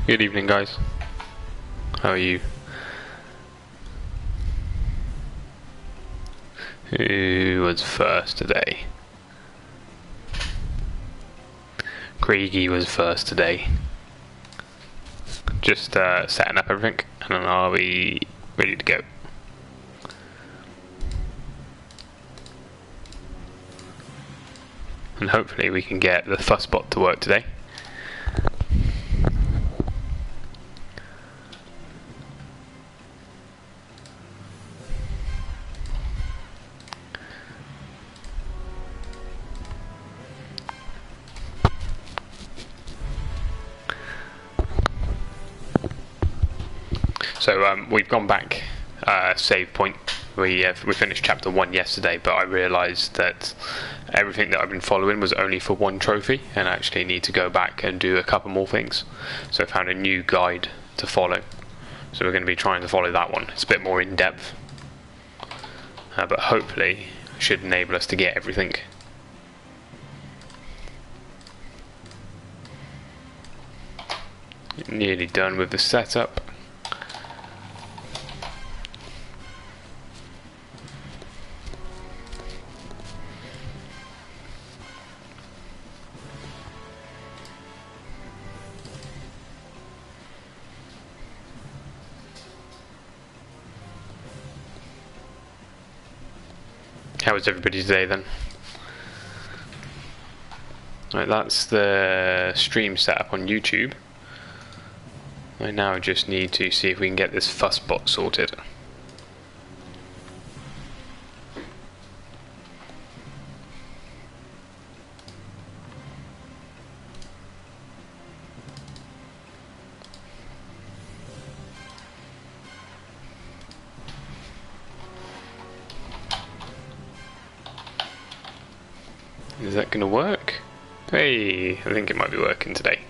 Good evening, guys. How are you? Who was first today? Craigie was first today. Just setting up everything, and then are we ready to go? And hopefully we can get the fussbot to work today. So we've gone back save point. We finished chapter 1 yesterday, but I realised that everything that I've been following was only for one trophy, and I actually need to go back and do a couple more things. So I found a new guide to follow. So we're going to be trying to follow that one. It's a bit more in depth, but hopefully it should enable us to get everything. Nearly done with the setup. How was everybody today then? Right, that's the stream setup on YouTube. I now just need to see if we can get this fussbot sorted. Is that going to work? Hey, I think it might be working today.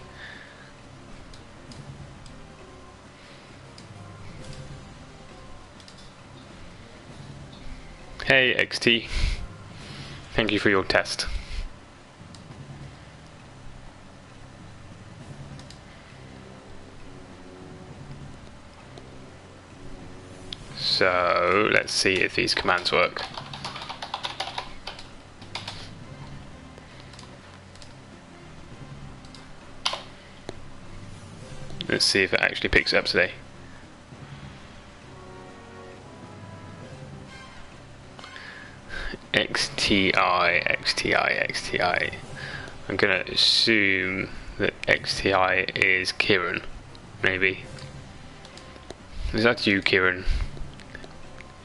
Hey XT, thank you for your test. So let's see if these commands work. Let's see if it actually picks up today. XTI. I'm gonna assume that XTI is Kieran, maybe. Is that you, Kieran?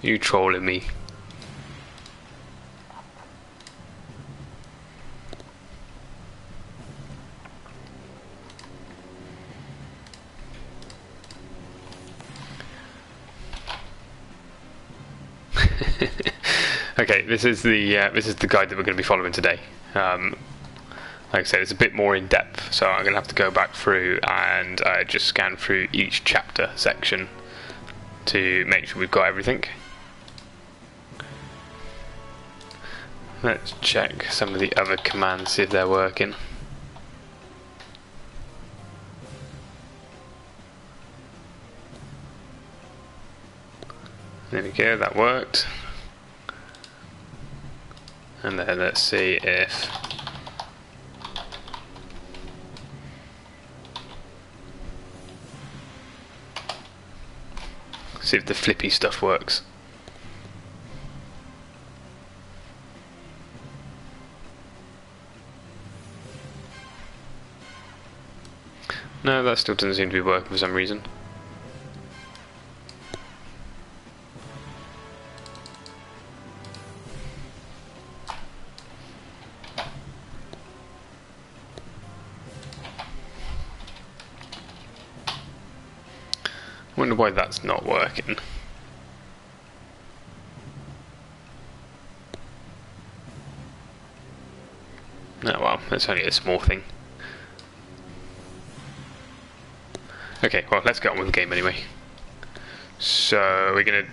You trolling me? Okay, this is the guide that we're going to be following today. Like I said, it's a bit more in depth, so I'm going to have to go back through and just scan through each chapter section to make sure we've got everything. Let's check some of the other commands, see if they're working. There we go, that worked. And then let's see if the flippy stuff works. No, that still doesn't seem to be working for some reason. Wonder why that's not working. Oh well, that's only a small thing. Okay, well, let's get on with the game anyway. So we're gonna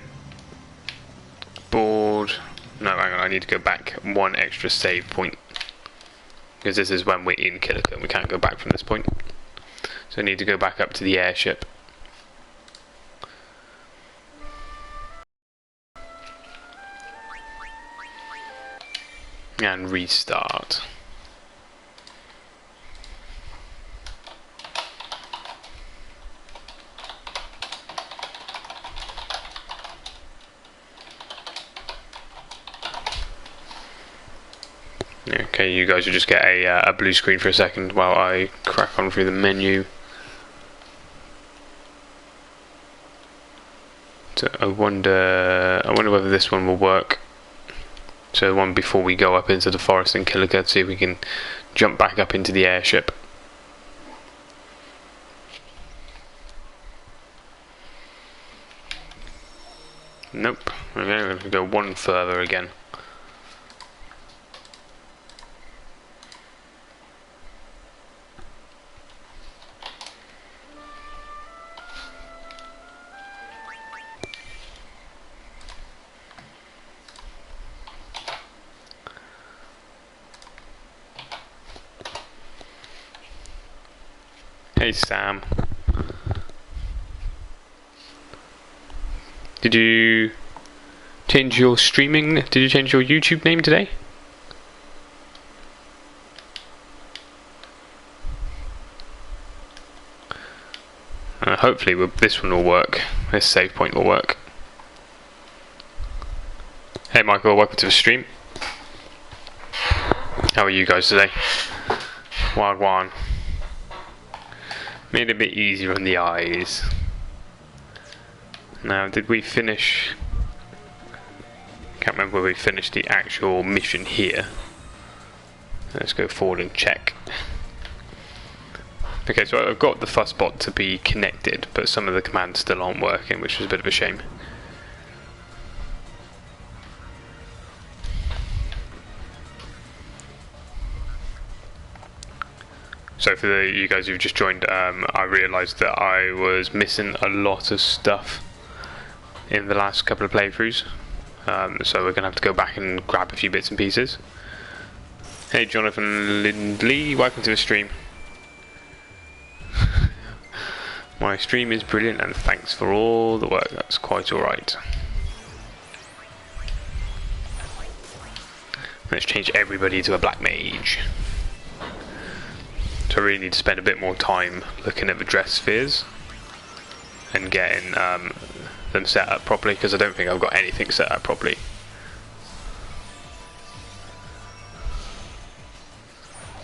board. No, hang on, I need to go back one extra save point, because this is when we're in Killican. We can't go back from this point. So So I need to go back up to the airship. And restart. Okay, you guys will just get a blue screen for a second while I crack on through the menu. So I wonder whether this one will work. So the one before we go up into the forest and kill a guard, see if we can jump back up into the airship. Nope. Okay, we're going to go one further again. Hey Sam. Did you change your streaming? Did you change your YouTube name today? Hopefully this one will work. This save point will work. Hey Michael, welcome to the stream. How are you guys today? Wagwan. Made it a bit easier on the eyes. Now, did we finish? Can't remember where we finished the actual mission here. Let's go forward and check. Okay, so I've got the fuzzbot to be connected, but some of the commands still aren't working, which is a bit of a shame. So for you guys who've just joined, I realised that I was missing a lot of stuff in the last couple of playthroughs. So we're going to have to go back and grab a few bits and pieces. Hey Jonathan Lindley, welcome to the stream. My stream is brilliant and thanks for all the work, that's quite alright. Let's change everybody to a black mage. So I really need to spend a bit more time looking at the Dresspheres and getting them set up properly, because I don't think I've got anything set up properly.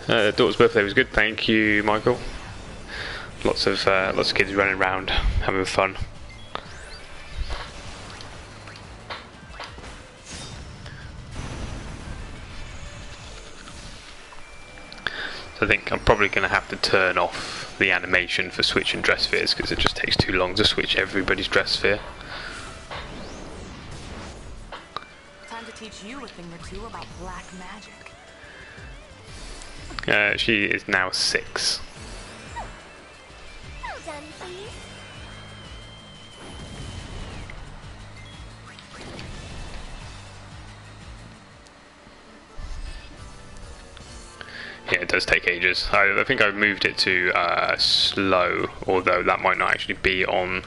Daughter's birthday was good, thank you, Michael. Lots of kids running around having fun. I think I'm probably going to have to turn off the animation for switching Dresspheres, because it just takes too long to switch everybody's Dressphere. Time to teach you a thing or two about black magic. She is now 6. Well done, please. Yeah, it does take ages. I think I've moved it to slow, although that might not actually be on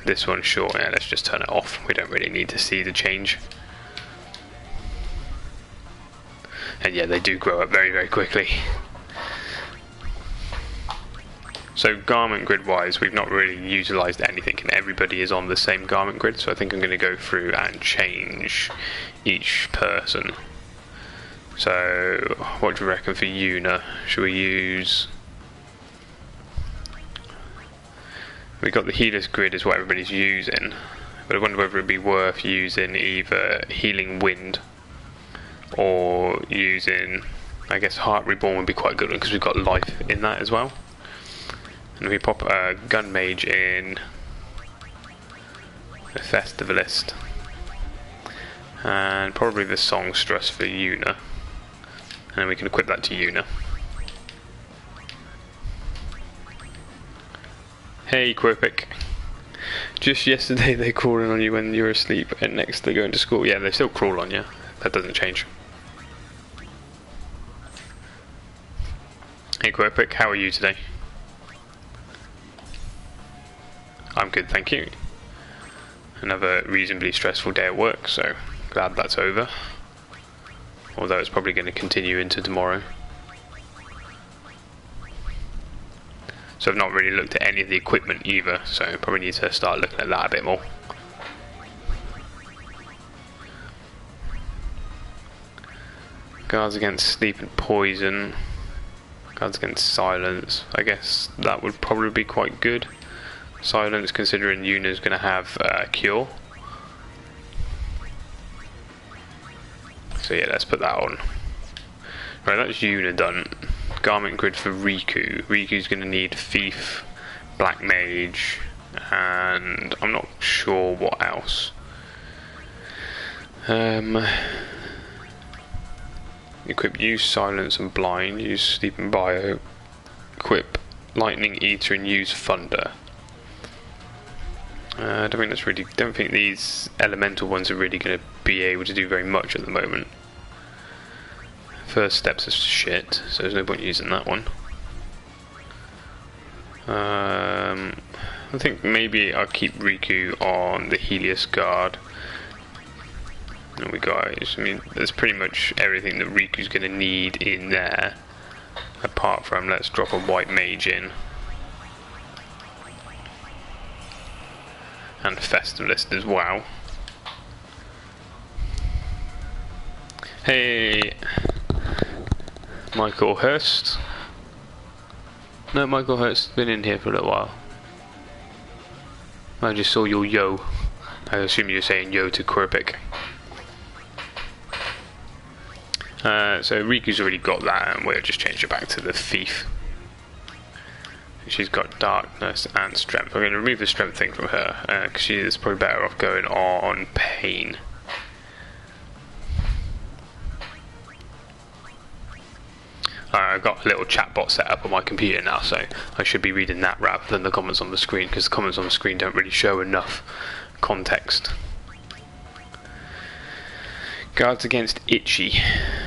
this one. Sure, yeah, let's just turn it off. We don't really need to see the change. And yeah, they do grow up very, very quickly. So garment grid wise, we've not really utilised anything, and everybody is on the same garment grid, so I think I'm going to go through and change each person. So, what do you reckon for Yuna? Should we use... We got the healer's grid is what everybody's using, but I wonder whether it'd be worth using either healing wind or using, I guess Heart Reborn would be quite a good one because we've got life in that as well. And we pop a gun mage in the festivalist, and probably the songstress for Yuna. And we can equip that to Yuna. Hey Quirpic. Just yesterday they crawled in on you when you were asleep, and next they're going to school. Yeah, they still crawl on you. That doesn't change. Hey Quirpic, how are you today? good, thank you. Another reasonably stressful day at work, so glad that's over. Although it's probably going to continue into tomorrow. So I've not really looked at any of the equipment either, so probably need to start looking at that a bit more. Guards against sleep and poison. Guards against silence. I guess that would probably be quite good. Silence, considering Yuna's going to have a cure. So yeah, let's put that on. Right, that's Yuna done. Garment grid for Riku. Riku's going to need Thief, Black Mage, and I'm not sure what else. Equip Use, Silence and Blind. Use Sleep and Bio. Equip Lightning, Eater and use Thunder. I don't think these elemental ones are really going to be able to do very much at the moment. First steps are shit, so there's no point using that one. I think maybe I'll keep Riku on the Helios Guard. And we guys, I mean, there's pretty much everything that Riku's going to need in there. Apart from, let's drop a White Mage in. And Festivalist as well. Hey, Michael Hurst. No, Michael Hurst's been in here for a little while. I just saw your yo. I assume you're saying yo to Quirpic. So Riku's already got that, and we'll just change it back to the Thief. She's got Darkness and Strength. I'm going to remove the Strength thing from her, because she is probably better off going on Pain. I've got a little chat bot set up on my computer now, so I should be reading that rather than the comments on the screen, because the comments on the screen don't really show enough context. Guards against Itchy.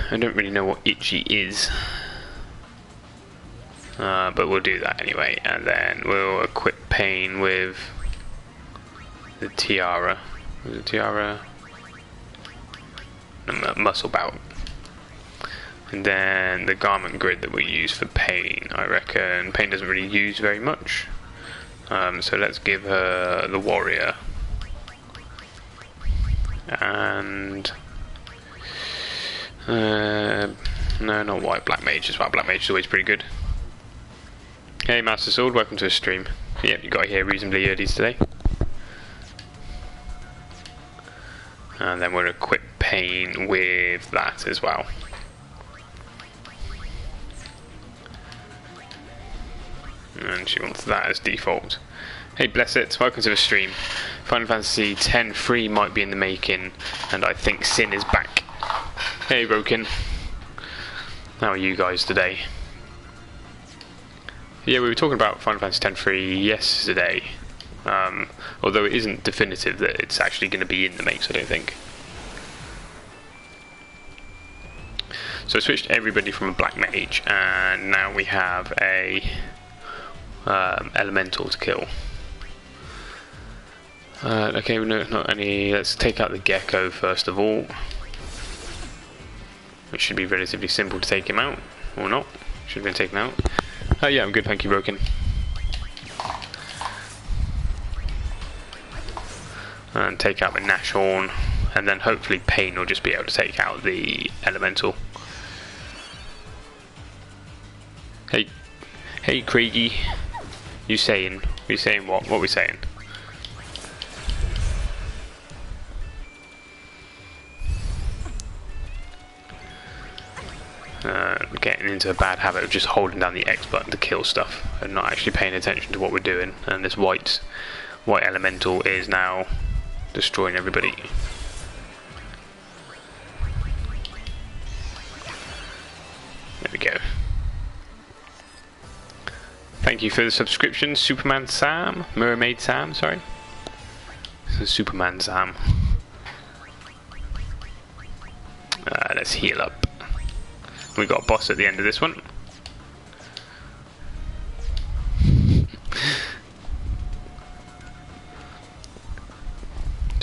I don't really know what Itchy is. But we'll do that anyway, and then we'll equip Pain with the Tiara. Was it Tiara? Muscle Bout. And then the garment grid that we use for Pain. I reckon Pain doesn't really use very much. So let's give her the Warrior. And no, not White, Black Mage as well. Black Mage is always pretty good. Hey Master Sword, welcome to a stream. Yep, you got here reasonably early today. And then we'll equip Pain with that as well. And she wants that as default. Hey Blessed, welcome to the stream. Final Fantasy X-3 might be in the making, and I think Sin is back. Hey Rokin. How are you guys today? Yeah, we were talking about Final Fantasy X-3 yesterday, although it isn't definitive that it's actually going to be in the makes, I don't think. So I switched everybody from a Black Mage, and now we have a Elemental to kill. Okay, no, not any. Let's take out the Gecko first of all. It should be relatively simple to take him out, or not. Should have been taken out. Yeah, I'm good, thank you, Broken. And take out the Nashorn, and then hopefully Pain will just be able to take out the Elemental. Hey, Craigie. You saying what? What are we saying? Getting into a bad habit of just holding down the X button to kill stuff and not actually paying attention to what we're doing, and this white elemental is now destroying everybody. There we go. Thank you for the subscription, Superman Sam, Mermaid Sam, sorry. This is Superman Sam. Let's heal up. We got a boss at the end of this one.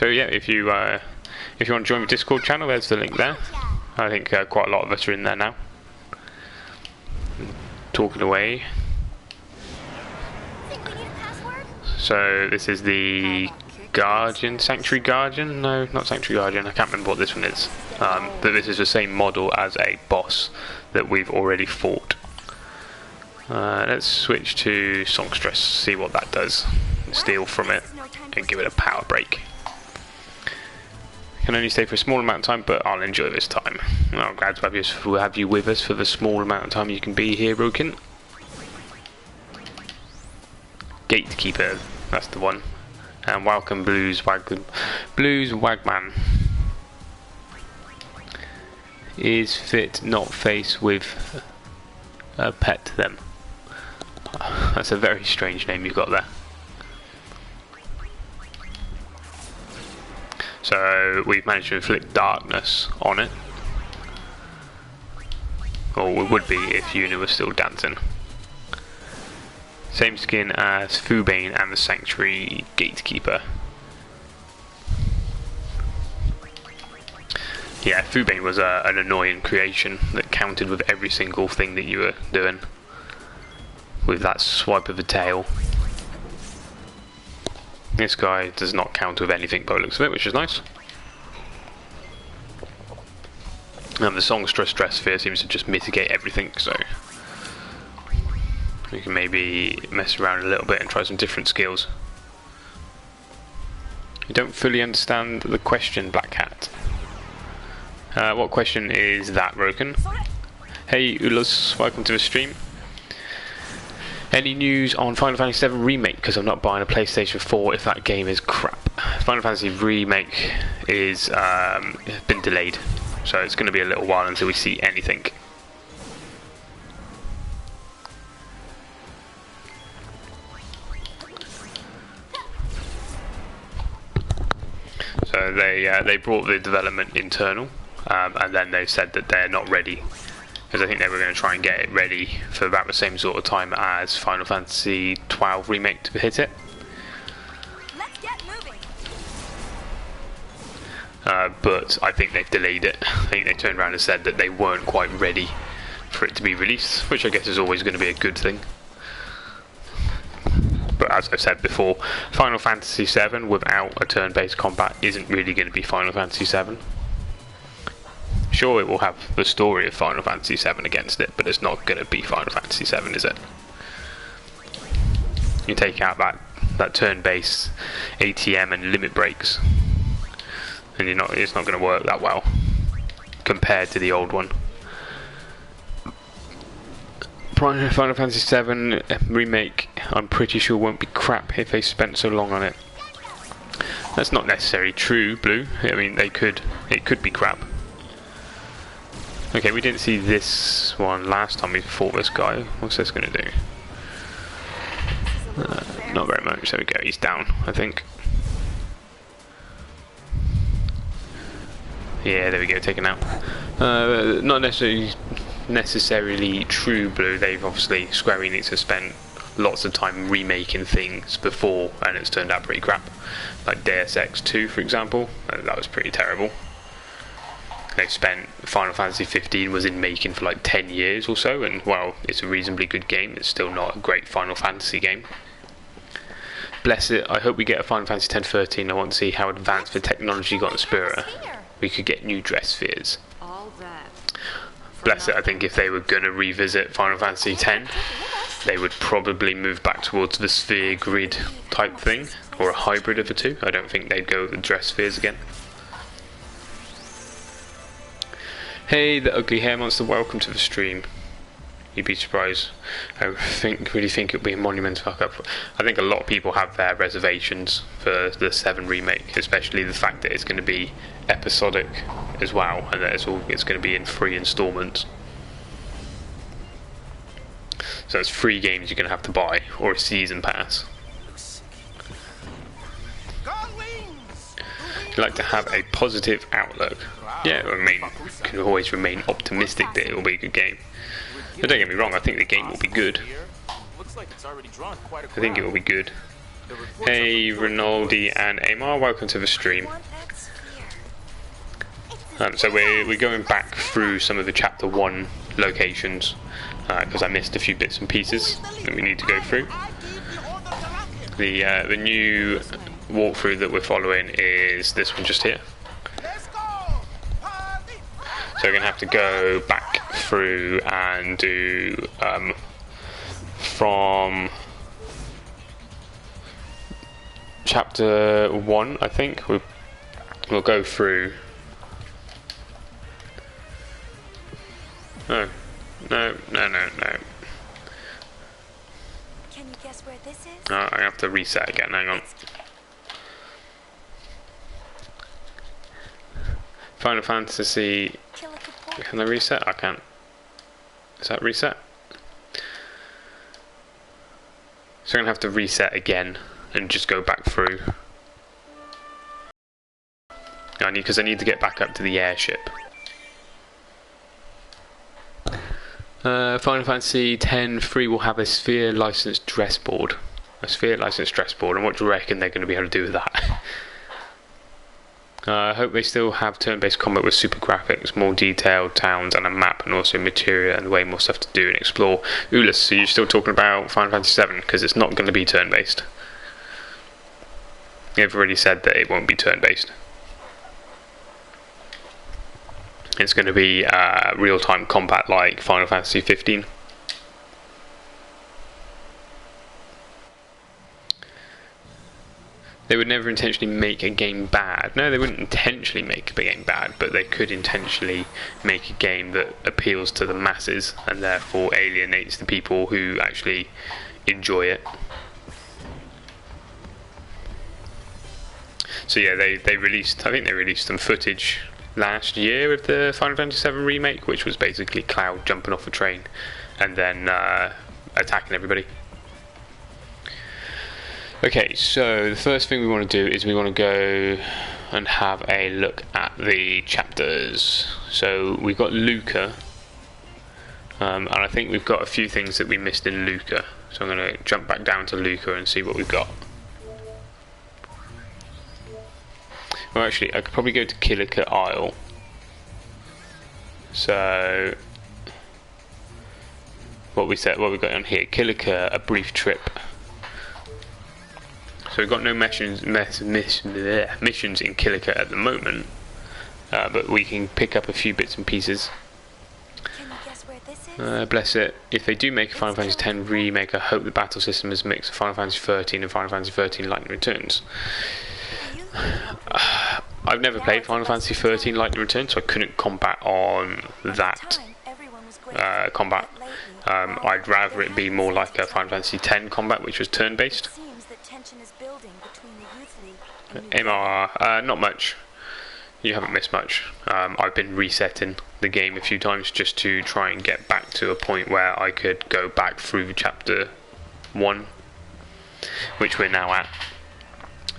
But yeah, if you want to join the Discord channel, there's the link there. I think quite a lot of us are in there now, talking away. So this is the Guardian, Sanctuary Guardian? No, not Sanctuary Guardian, I can't remember what this one is. But this is the same model as a boss that we've already fought. Let's switch to Songstress, see what that does. Steal from it and give it a power break. Can only stay for a small amount of time, but I'll enjoy this time. I'm glad to have you with us for the small amount of time you can be here, Roken. Gatekeeper, that's the one. And welcome, Blues Wagman. Is fit not face with a pet to them. That's a very strange name you've got there. So we've managed to inflict darkness on it. Or we would be if Yuna was still dancing. Same skin as Fubane and the Sanctuary Gatekeeper. Yeah, Fubane was an annoying creation that countered with every single thing that you were doing. With that swipe of the tail. This guy does not counter with anything by the looks of it, which is nice. And the Songstress Dressphere seems to just mitigate everything, so we can maybe mess around a little bit and try some different skills. I don't fully understand the question, Black Cat. What question is that, Roken? Hey Ulas, welcome to the stream. Any news on Final Fantasy VII Remake? Because I'm not buying a PlayStation 4 if that game is crap. Final Fantasy Remake is been delayed, so it's going to be a little while until we see anything. So they brought the development internal, and then they said that they're not ready, because I think they were going to try and get it ready for about the same sort of time as Final Fantasy XII Remake to hit it. Let's get moving. But I think they've delayed it. I think they turned around and said that they weren't quite ready for it to be released, which I guess is always going to be a good thing. But as I've said before, Final Fantasy VII without a turn-based combat isn't really going to be Final Fantasy VII. Sure, it will have the story of Final Fantasy VII against it, but it's not going to be Final Fantasy VII, is it? You take out that turn-based ATM and limit breaks, and it's not going to work that well compared to the old one. Final Fantasy VII Remake, I'm pretty sure won't be crap if they spent so long on it. That's not necessarily true, Blue. I mean, it could be crap. Okay, we didn't see this one last time we fought this guy. What's this going to do? Not very much. There we go. He's down, I think. Yeah, there we go. Taken out. Not necessarily true, Blue. They've obviously, Square Enix has spent lots of time remaking things before, and it's turned out pretty crap. Like Deus Ex 2, for example. That was pretty terrible. They've spent Final Fantasy 15 was in making for like 10 years or so, and while it's a reasonably good game, it's still not a great Final Fantasy game. Bless it, I hope we get a Final Fantasy X-13. I want to see how advanced the technology got in Spirit. We could get new Dresspheres. Bless it, I think if they were going to revisit Final Fantasy X, they would probably move back towards the sphere grid type thing, or a hybrid of the two. I don't think they'd go with the Dresspheres again. Hey, the ugly hair monster, welcome to the stream. You'd be surprised. I really think it'll be a monumental fuck up. I think a lot of people have their reservations for the 7 remake, especially the fact that it's going to be episodic as well, and that it's going to be in 3 installments. So it's 3 games you're going to have to buy, or a season pass. You like to have a positive outlook. Yeah, I mean, you can always remain optimistic that it will be a good game. But don't get me wrong, I think the game will be good. I think it will be good. Hey, Ronaldi and Amar, welcome to the stream. So we're going back through some of the Chapter 1 locations, because I missed a few bits and pieces that we need to go through. The new walkthrough that we're following is this one just here. So we're going to have to go back through and do from Chapter 1, I think. We'll go through. No. Can you guess where this is? I have to reset again, hang on. Final Fantasy. Can I reset? I can't. Is that reset? So I'm going to have to reset again and just go back through. Because I need to get back up to the airship. Final Fantasy X-3 will have a sphere licensed dress board. A sphere licensed dress board, and what do you reckon they're going to be able to do with that? I hope they still have turn-based combat with super graphics, more detailed towns and a map, and also material and way more stuff to do and explore. Ulyss, so you're still talking about Final Fantasy VII, because it's not going to be turn-based. They've already said that it won't be turn-based. It's going to be real-time combat like Final Fantasy 15. They would never intentionally make a game bad. No, they wouldn't intentionally make a game bad, but they could intentionally make a game that appeals to the masses and therefore alienates the people who actually enjoy it. So yeah, they released, I think they released some footage last year of the Final Fantasy VII remake, which was basically Cloud jumping off a train and then attacking everybody. Okay, so the first thing we want to do is we want to go and have a look at the chapters. So we've got Luca, and I think we've got a few things that we missed in Luca. So I'm going to jump back down to Luca and see what we've got. Well, actually, I could probably go to Kilika Isle. So what we've got on here, Kilika, a brief trip. So we've got no missions in Kilika at the moment, but we can pick up a few bits and pieces. Can you guess where this is? Bless it. If they do make a Final Fantasy X remake, I hope the battle system is a mix of Final Fantasy 13 and Final Fantasy 13 Lightning Returns. I've never played Final Fantasy 13 Lightning Returns, so I couldn't combat on that combat. I'd rather it be more like a Final Fantasy X combat, which was turn-based. MR, not much. You haven't missed much. I've been resetting the game a few times just to try and get back to a point where I could go back through Chapter 1, which we're now at.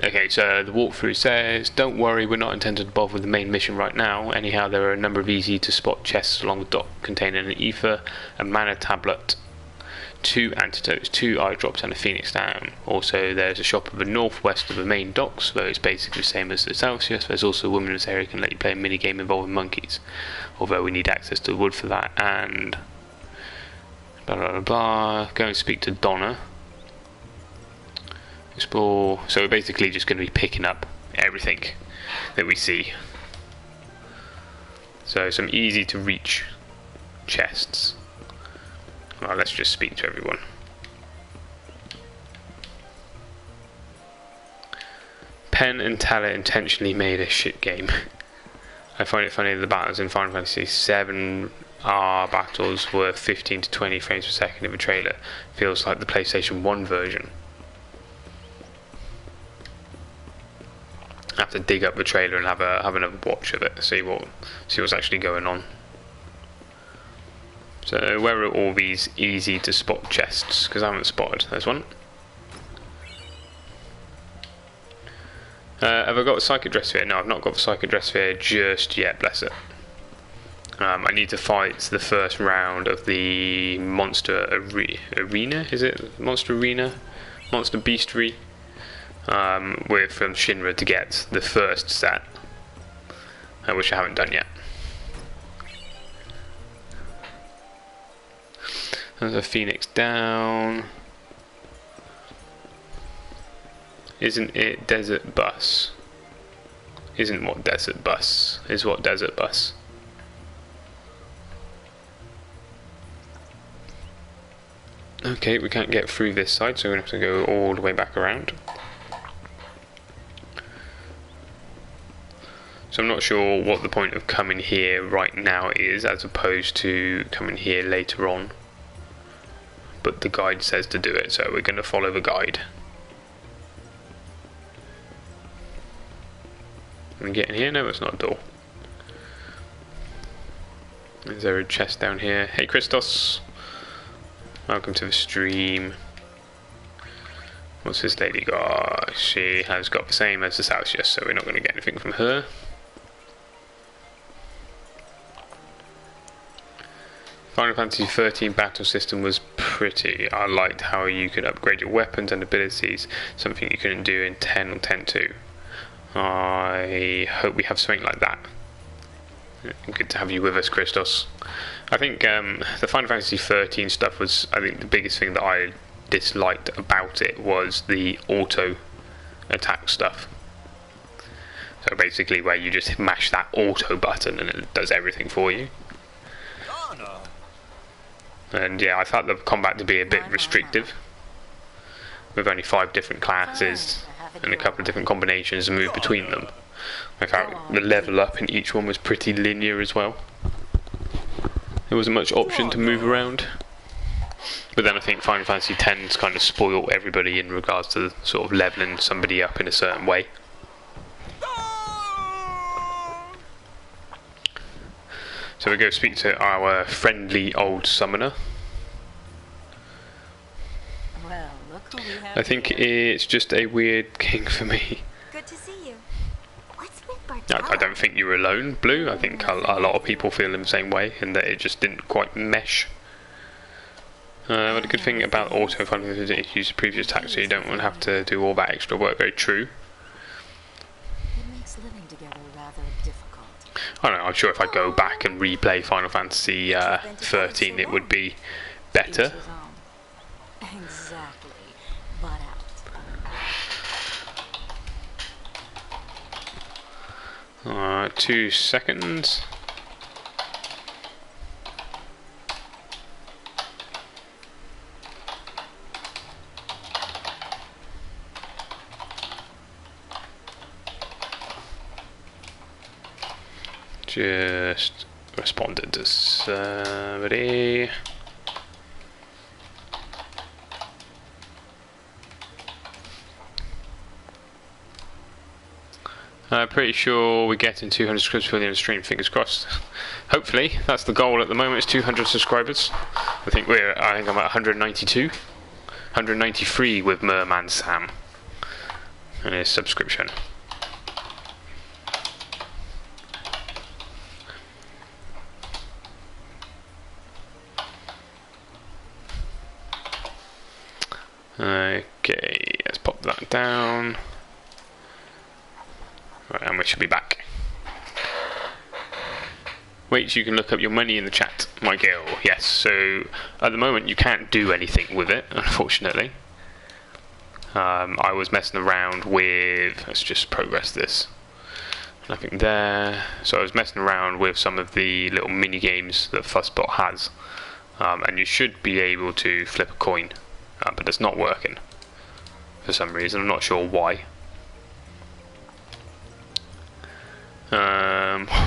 Okay, so the walkthrough says, don't worry, we're not intended to bother with the main mission right now. Anyhow, there are a number of easy to spot chests along the dock containing an ether, a mana tablet, 2 antidotes, 2 eye drops and a phoenix down. Also, there's a shop in the northwest of the main docks, though it's basically the same as the Celsius. There's also a woman in this area who can let you play a mini game involving monkeys, although we need access to the wood for that. And blah blah blah blah. Go and speak to Donna. Explore. So we're basically just going to be picking up everything that we see. So some easy to reach chests. Well, let's just speak to everyone. Penn and Teller intentionally made a shit game. I find it funny that the battles in Final Fantasy VII battles were 15 to 20 frames per second in the trailer. Feels like the PlayStation 1 version. I have to dig up the trailer and have another watch of it, see what's actually going on. So where are all these easy to spot chests? Because I haven't spotted. There's one. Have I got a Psychic Dressphere? No, I've not got the Psychic Dressphere just yet, bless it. I need to fight the first round of the Monster Arena, is it? Monster Arena? Monster Beastery We're from Shinra to get the first set, which I haven't done yet. There's a Phoenix down. Isn't it Desert Bus? Isn't what Desert Bus is what Desert Bus. Okay, we can't get through this side, so we're going to have to go all the way back around. So I'm not sure what the point of coming here right now is, as opposed to coming here later on. But the guide says to do it, so we're going to follow the guide. Can we get in here? No, it's not a door. Is there a chest down here? Hey Christos! Welcome to the stream. What's this lady got? She has got the same as the Celsius, so we're not going to get anything from her. Final Fantasy 13 battle system was pretty. I liked how you could upgrade your weapons and abilities, something you couldn't do in 10 or 10.2. I hope we have something like that. Good to have you with us, Christos. I think the Final Fantasy 13 stuff was, I think the biggest thing that I disliked about it was the auto attack stuff. So basically where you just mash that auto button and it does everything for you. And yeah, I thought the combat to be a bit restrictive, with only 5 different classes and a couple of different combinations to move between them. I thought the level up in each one was pretty linear as well. There wasn't much option to move around. But then I think Final Fantasy X's kind of spoiled everybody in regards to sort of leveling somebody up in a certain way. So we go speak to our friendly old summoner. Well, look who we have I think here. it's just a weird king for me. Good to see you. What's with I don't think you were alone, Blue. I think a lot of people feel in the same way, and that it just didn't quite mesh. But the good thing about auto funding is that it uses previous attacks, so you don't want to have to do all that extra work. Very true. It makes living together rather difficult. I don't know, I'm sure if I go back and replay Final Fantasy 13 it would be better. Each his own. Exactly. Butt out. 2 seconds. Just responded to somebody. I'm pretty sure we're getting 200 subscribers for the end of the stream, fingers crossed. Hopefully, that's the goal at the moment, is 200 subscribers. I think I'm at 192. 193 with Merman Sam and his subscription. Okay, let's pop that down. Right, and we should be back. Wait, you can look up your money in the chat, my girl. Yes, so at the moment you can't do anything with it, unfortunately. I was messing around with, let's just progress this. Nothing there. So I was messing around with some of the little mini games that Fuzzbot has, and you should be able to flip a coin. But it's not working for some reason. I'm not sure why.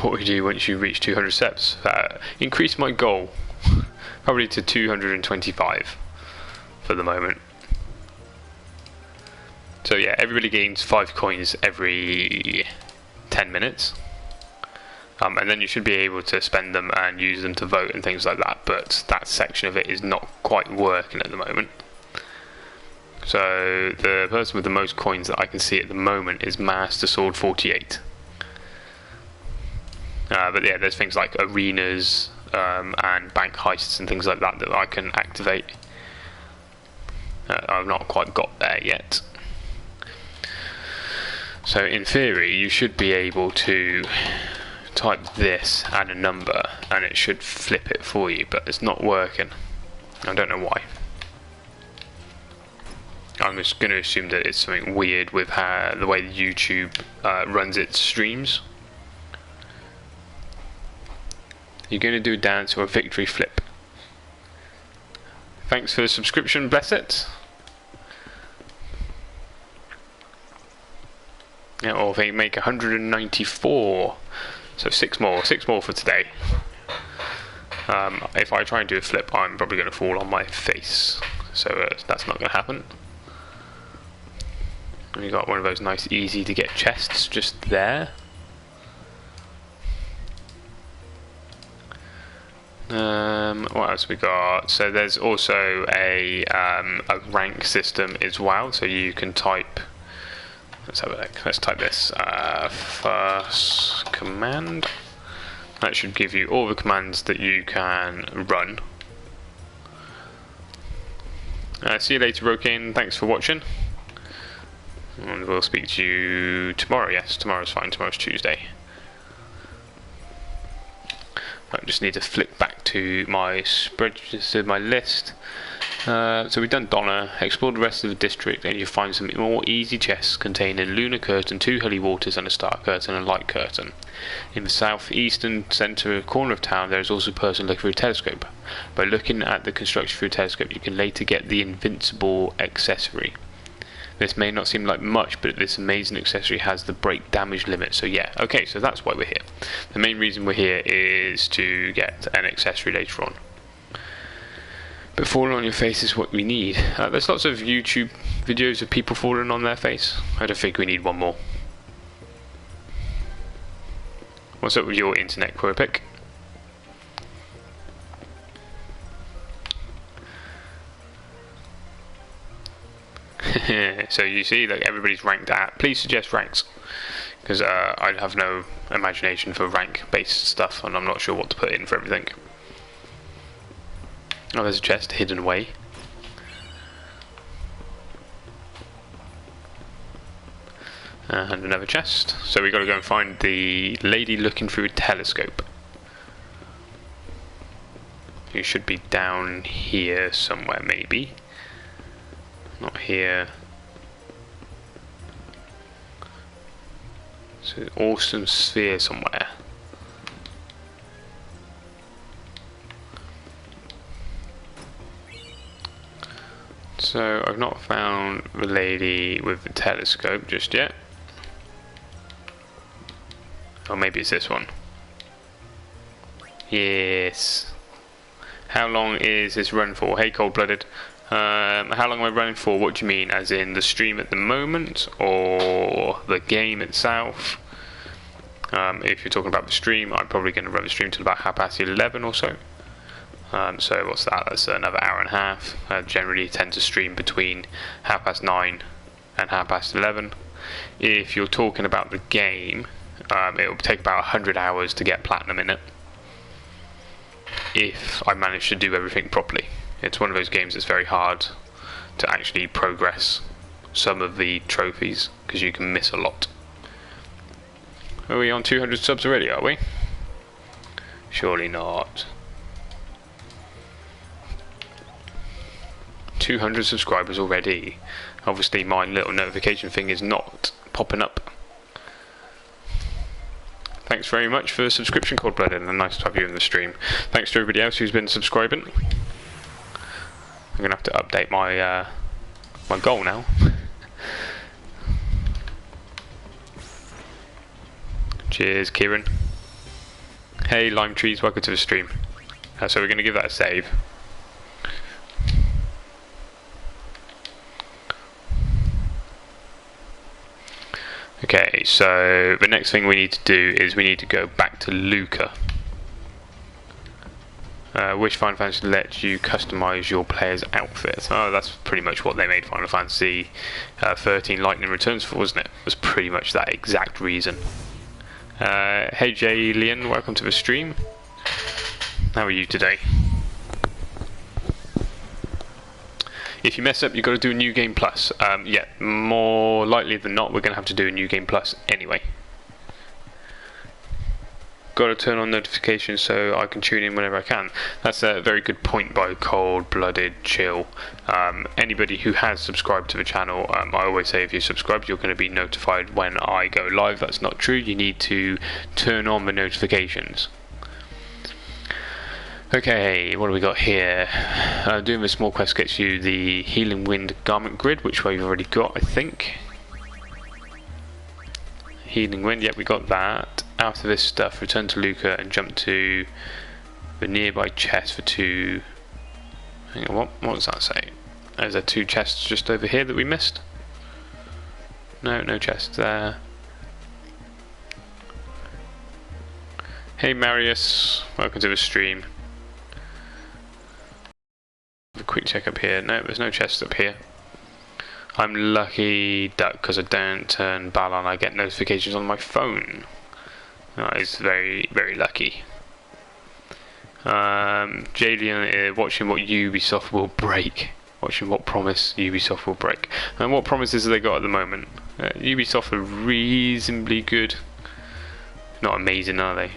What we do once you reach 200 steps? Increase my goal probably to 225 for the moment. So yeah, everybody gains 5 coins every 10 minutes. And then you should be able to spend them and use them to vote and things like that, but that section of it is not quite working at the moment. So the person with the most coins that I can see at the moment is Master Sword 48. But yeah, there's things like arenas and bank heists and things like that that I can activate. I've not quite got there yet. So in theory, you should be able to type this and a number, and it should flip it for you, but it's not working. I don't know why. I'm just going to assume that it's something weird with how the way YouTube runs its streams. You're going to do a dance or a victory flip. Thanks for the subscription, bless it. Yeah, or they make 194. So 6 more for today. If I try and do a flip, I'm probably going to fall on my face. So that's not going to happen. And we got one of those nice, easy to get chests just there. What else we got? So there's also a rank system as well. So you can type. Let's have a look. Let's type this. First command. That should give you all the commands that you can run. See you later, Rokin. Thanks for watching. And we'll speak to you tomorrow. Yes, tomorrow's fine. Tomorrow's Tuesday. I just need to flick back to my spreadsheet, to my list. So we've done Donna, explore the rest of the district, and you'll find some more easy chests containing lunar curtain, 2 holy waters, and a star curtain and light curtain. In the southeastern centre corner of town, there is also a person looking through a telescope. By looking at the construction through a telescope, you can later get the invincible accessory. This may not seem like much, but this amazing accessory has the break damage limit. So yeah, okay, so that's why we're here. The main reason we're here is to get an accessory later on. But falling on your face is what we need. There's lots of YouTube videos of people falling on their face. I don't think we need one more. What's up with your internet, Quirpic? So you see, like, everybody's ranked at. Please suggest ranks, because I have no imagination for rank-based stuff, and I'm not sure what to put in for everything. Oh, there's a chest hidden away. And another chest. So we got to go and find the lady looking through a telescope. You should be down here somewhere, maybe. Not here. It's an awesome sphere somewhere. So I've not found the lady with the telescope just yet. Or maybe it's this one. Yes. How long is this run for? Hey, cold-blooded. How long am I running for? What do you mean? As in the stream at the moment, or the game itself? If you're talking about the stream, I'm probably going to run the stream till about 11:30 or so. So what's that? That's another hour and a half. I generally tend to stream between 9:30 and 11:30. If you're talking about the game, it will take about 100 hours to get platinum in it, if I manage to do everything properly. It's one of those games that's very hard to actually progress some of the trophies, because you can miss a lot. Are we on 200 subs already, are we? Surely not. 200 subscribers already. Obviously my little notification thing is not popping up. Thanks very much for the subscription, cold-blooded, and nice to have you in the stream. Thanks to everybody else who's been subscribing. I'm going to have to update my my goal now. Cheers, Kieran. Hey, Lime Trees, welcome to the stream. So we're going to give that a save. Okay, so the next thing we need to do is we need to go back to Luca. Which Final Fantasy lets you customize your player's outfit? Oh, that's pretty much what they made Final Fantasy 13 Lightning Returns for, wasn't it? It was pretty much that exact reason. Hey Jay Lian, welcome to the stream. How are you today? If you mess up, you've got to do a new game plus. Yeah, more likely than not, we're going to have to do a new game plus anyway. Got to turn on notifications so I can tune in whenever I can. That's a very good point by Cold-Blooded Chill. Anybody who has subscribed to the channel, I always say if you subscribe, you're going to be notified when I go live. That's not true. You need to turn on the notifications. Okay, what do we got here? Doing the small quest gets you the Healing Wind Garment Grid, which we've already got, I think. Healing Wind, yep, we got that. After this stuff, return to Luca and jump to the nearby chest for 2... Hang on, what does that say? Is there 2 chests just over here that we missed? No chest there. Hey Marius, welcome to the stream. A quick check up here. No, there's no chest up here. I'm lucky duck because I don't turn BAL on. I get notifications on my phone. That is very, very lucky. Jalian watching what Ubisoft will break. Watching what promise Ubisoft will break. And what promises have they got at the moment? Ubisoft are reasonably good. Not amazing, are they?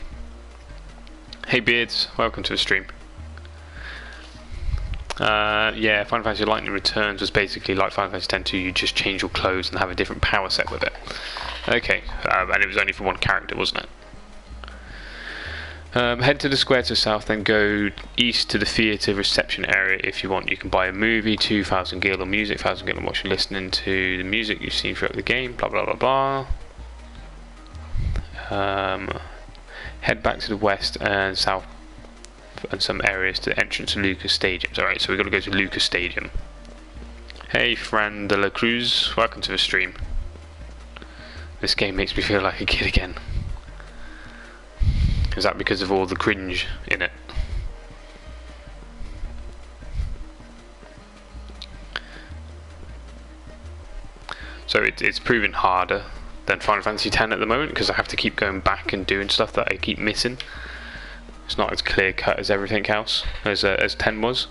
Hey Beards, welcome to the stream. Yeah, Final Fantasy Lightning Returns was basically like Final Fantasy X-2, you just change your clothes and have a different power set with it. Okay, and it was only for one character, wasn't it? Head to the square to the south, then go east to the theatre reception area if you want. You can buy a movie, 2,000 gil or music, 1,000 gil and watch and listening to the music you've seen throughout the game, blah blah blah blah. Head back to the west and south and some areas to the entrance to Luca Stadium. Alright, so we've got to go to Luca Stadium. Hey Fran de la Cruz, welcome to the stream. This game makes me feel like a kid again. Is that because of all the cringe in it? So it's proven harder than Final Fantasy X at the moment because I have to keep going back and doing stuff that I keep missing. It's not as clear cut as everything else as 10 was.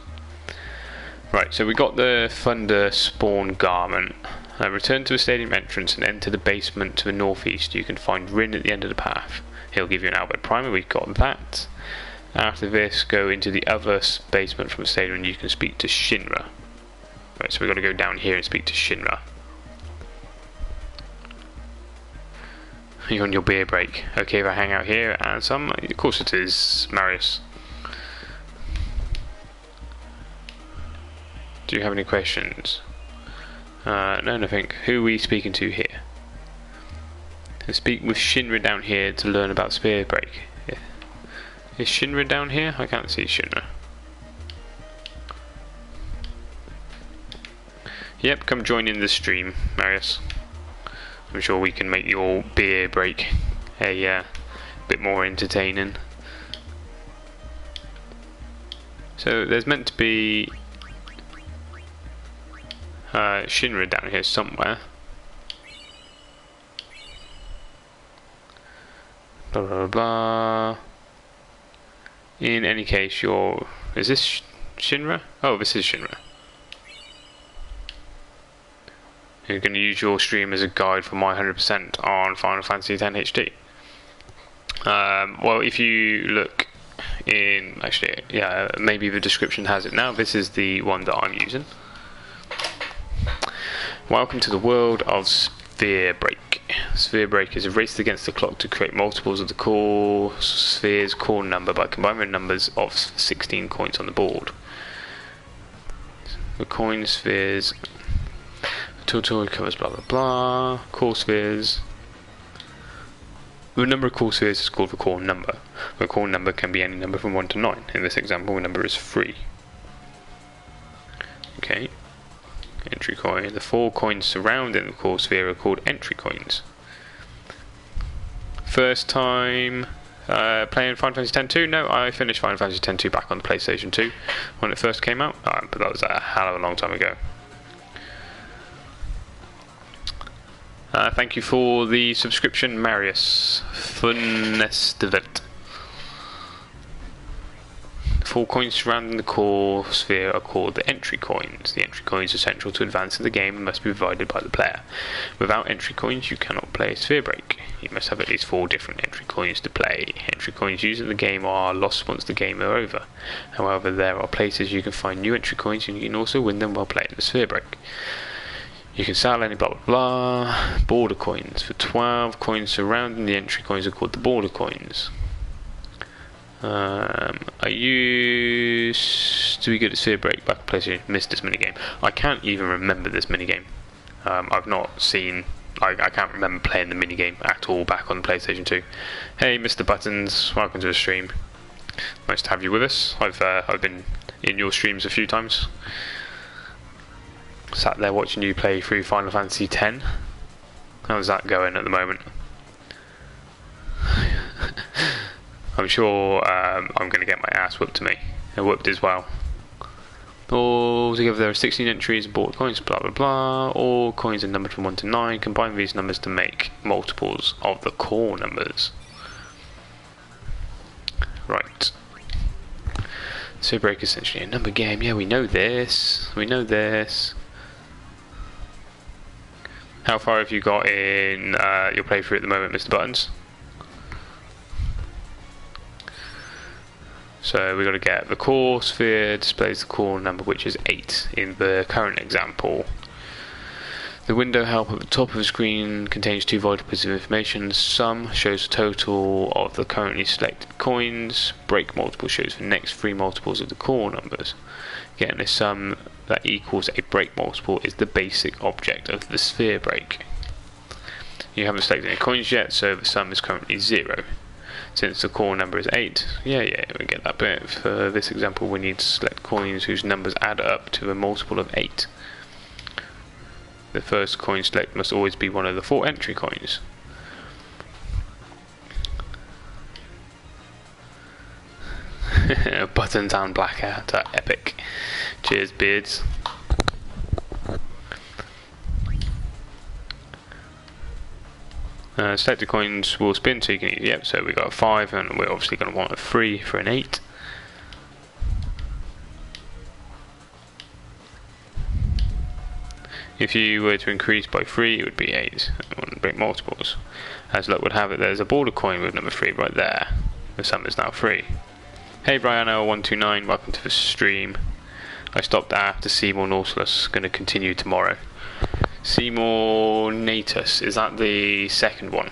Right, so we got the Thunder Spawn Garment. Return to the stadium entrance and enter the basement to the northeast. You can find Rin at the end of the path. He'll give you an Albert Primer, we've got that. After this, go into the other basement from the stadium and you can speak to Shinra. Right, so we've got to go down here and speak to Shinra. You're on your beer break. Okay, if I hang out here and some, of course it is, Marius. Do you have any questions? No, nothing. Who are we speaking to here? I speak with Shinra down here to learn about spear break. Yeah. Is Shinra down here? I can't see Shinra. Yep, come join in the stream, Marius. I'm sure we can make your beer break a bit more entertaining. So there's meant to be Shinra down here somewhere. Blah blah blah. In any case, is this Shinra? Oh, this is Shinra. You're going to use your stream as a guide for my 100% on Final Fantasy X HD. Well, if you look in, actually, yeah, maybe the description has it now. This is the one that I'm using. Welcome to the world of Sphere Break. Sphere Break is a race against the clock to create multiples of the core sphere's core number by combining the numbers of 16 coins on the board. The coin spheres... Tutorial covers blah blah blah. Core spheres. The number of core spheres is called the core number. The core number can be any number from 1 to 9. In this example, the number is 3. Okay. Entry coin. The 4 coins surrounding the core sphere are called entry coins. First time playing Final Fantasy X-2? No, I finished Final Fantasy X-2 back on the PlayStation 2 when it first came out. But that was a hell of a long time ago. Thank you for the subscription, Marius. Funestivet. 4 coins surrounding the core sphere are called the entry coins. The entry coins are central to advance in the game and must be provided by the player. Without entry coins, you cannot play sphere break. You must have at least 4 different entry coins to play. Entry coins used in the game are lost once the game is over. However, there are places you can find new entry coins and you can also win them while playing the sphere break. You can sell any blah blah blah. Border coins. For 12 coins surrounding the entry coins are called the border coins. I used to be good at sphere break back at PlayStation. Missed this minigame. I can't even remember this minigame. I've not seen. I can't remember playing the minigame at all back on the PlayStation 2. Hey, Mr. Buttons, welcome to the stream. Nice to have you with us. I've been in your streams a few times. Sat there watching you play through Final Fantasy X. How's that going at the moment? I'm sure I'm going to get my ass whooped to me. And whooped as well. Altogether there are 16 entries and bought coins, blah blah blah. All coins are numbered from 1 to 9. Combine these numbers to make multiples of the core numbers. Right. So break is essentially a number game. Yeah, we know this. We know this. How far have you got in your playthrough at the moment, Mr. Buttons? So we've got to get the core sphere displays the core number, which is 8 in the current example. The window help at the top of the screen contains 2 vital pieces of information. Sum shows the total of the currently selected coins. Break multiple shows the next 3 multiples of the core numbers. Getting a sum that equals a break multiple is the basic object of the sphere break. You haven't selected any coins yet, so the sum is currently 0. Since the core number is 8, yeah, we get that bit. For this example, we need to select coins whose numbers add up to a multiple of 8. The first coin select must always be one of the 4 entry coins. Buttons and black hat are epic. Cheers, beards. Selected coins will spin, so you can. Yep. So we got a 5, and we're obviously going to want a 3 for an 8. If you were to increase by 3, it would be 8. It wouldn't break multiples. As luck would have it, there's a border coin with number 3 right there. The sum is now 3. Hey Brianna129, welcome to the stream. I stopped after Seymour Nautilus. Going to continue tomorrow. Seymour Natus, is that the second one?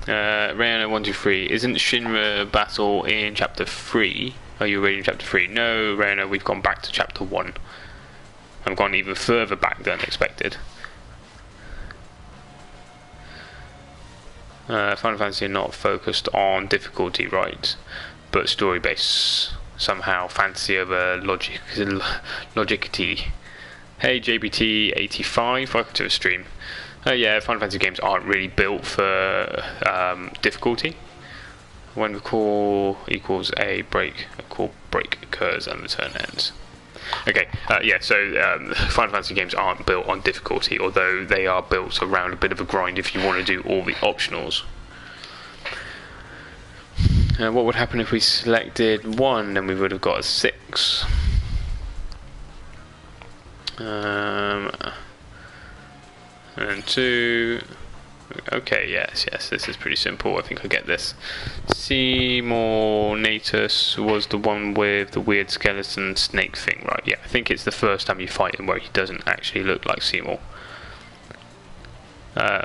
Rayana123, isn't Shinra battle in chapter 3? Are you reading chapter 3? No, Rayana, we've gone back to chapter 1. I've gone even further back than expected. Final Fantasy are not focused on difficulty, right? But story based. Somehow fantasy over logicity. Hey JBT85, welcome to the stream. Yeah, Final Fantasy games aren't really built for difficulty. When the core equals a core break occurs and the turn ends. Okay, yeah, so Final Fantasy games aren't built on difficulty, although they are built around a bit of a grind if you want to do all the optionals. What would happen if we selected 1? Then we would have got a 6. And 2. Okay, yes, this is pretty simple. I think I get this. Seymour Natus was the one with the weird skeleton snake thing, right? Yeah, I think it's the first time you fight him where he doesn't actually look like Seymour.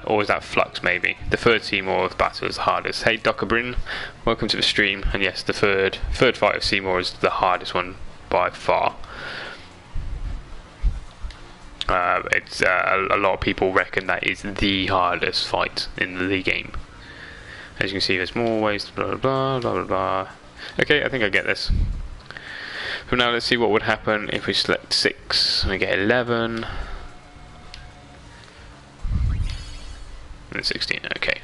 Or is that Flux, maybe? The third Seymour of battle is the hardest. Hey, Dockerbrin, welcome to the stream. And yes, the third fight of Seymour is the hardest one by far. It's a lot of people reckon that is the hardest fight in the game. As you can see, there's more ways to blah blah blah blah blah. Okay, I think I get this. So now let's see what would happen if we select 6. We get 11 and 16. Okay.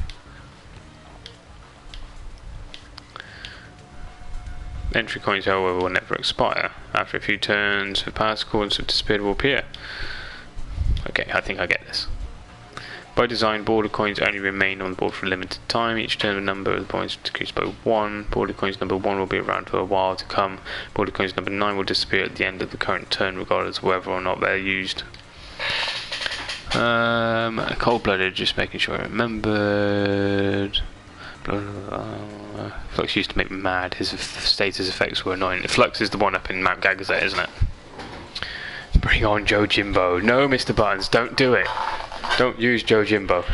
Entry coins, however, will never expire. After a few turns, the past coins have disappeared will appear. Okay, I think I get this. By design, border coins only remain on the board for a limited time. Each turn the number of the points decreased by 1. Border coins number 1 will be around for a while to come. Border coins number 9 will disappear at the end of the current turn, regardless of whether or not they're used. Cold-blooded, just making sure I remembered. Flux used to make me mad. His status effects were annoying. Flux is the one up in Mount Gagazet, isn't it? Bring on Joe Jimbo. No, Mr. Buttons, don't do it. Don't use Joe Jimbo.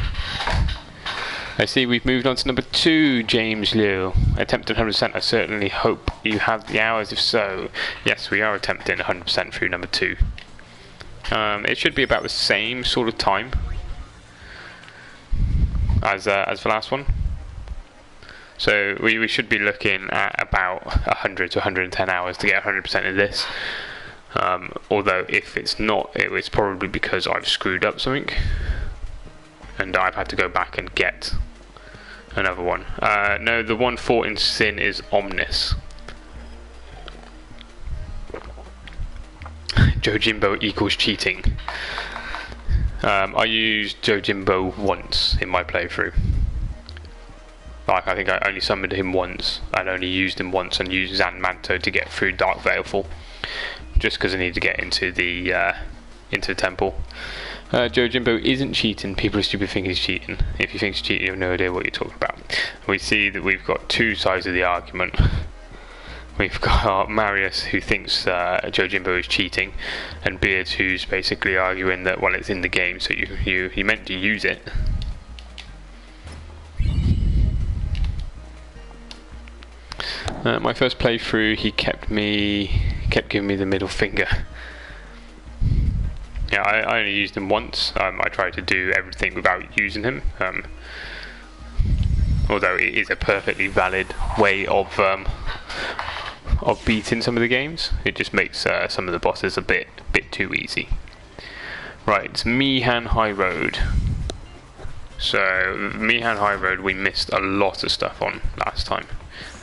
I see we've moved on to number 2, James Liu. Attempted 100%. I certainly hope you have the hours. If so, yes, we are attempting 100% through number 2. It should be about the same sort of time as the last one. So we should be looking at about 100 to 110 hours to get 100% of this. Although if it's not, it's probably because I've screwed up something and I've had to go back and get another one. No, the one fought in sin is Omnis. Joe Jimbo equals cheating. I used Joe Jimbo once in my playthrough. Like, I think I only summoned him once and only used him once, and used Zan Manto to get through Dark Veilful, just because I needed to get into the temple. Joe Jimbo isn't cheating. People are stupid think he's cheating. If you think he's cheating, you have no idea what you're talking about. We see that we've got two sides of the argument. We've got Marius, who thinks Joe Jimbo is cheating, and Beard, who's basically arguing that, well, it's in the game, so you meant to use it. My first playthrough, he kept giving me the middle finger. Yeah, I only used him once. I tried to do everything without using him. Although it is a perfectly valid way of beating some of the games. It just makes some of the bosses a bit too easy. Right, it's Miihen High Road. So Miihen High Road, we missed a lot of stuff on last time,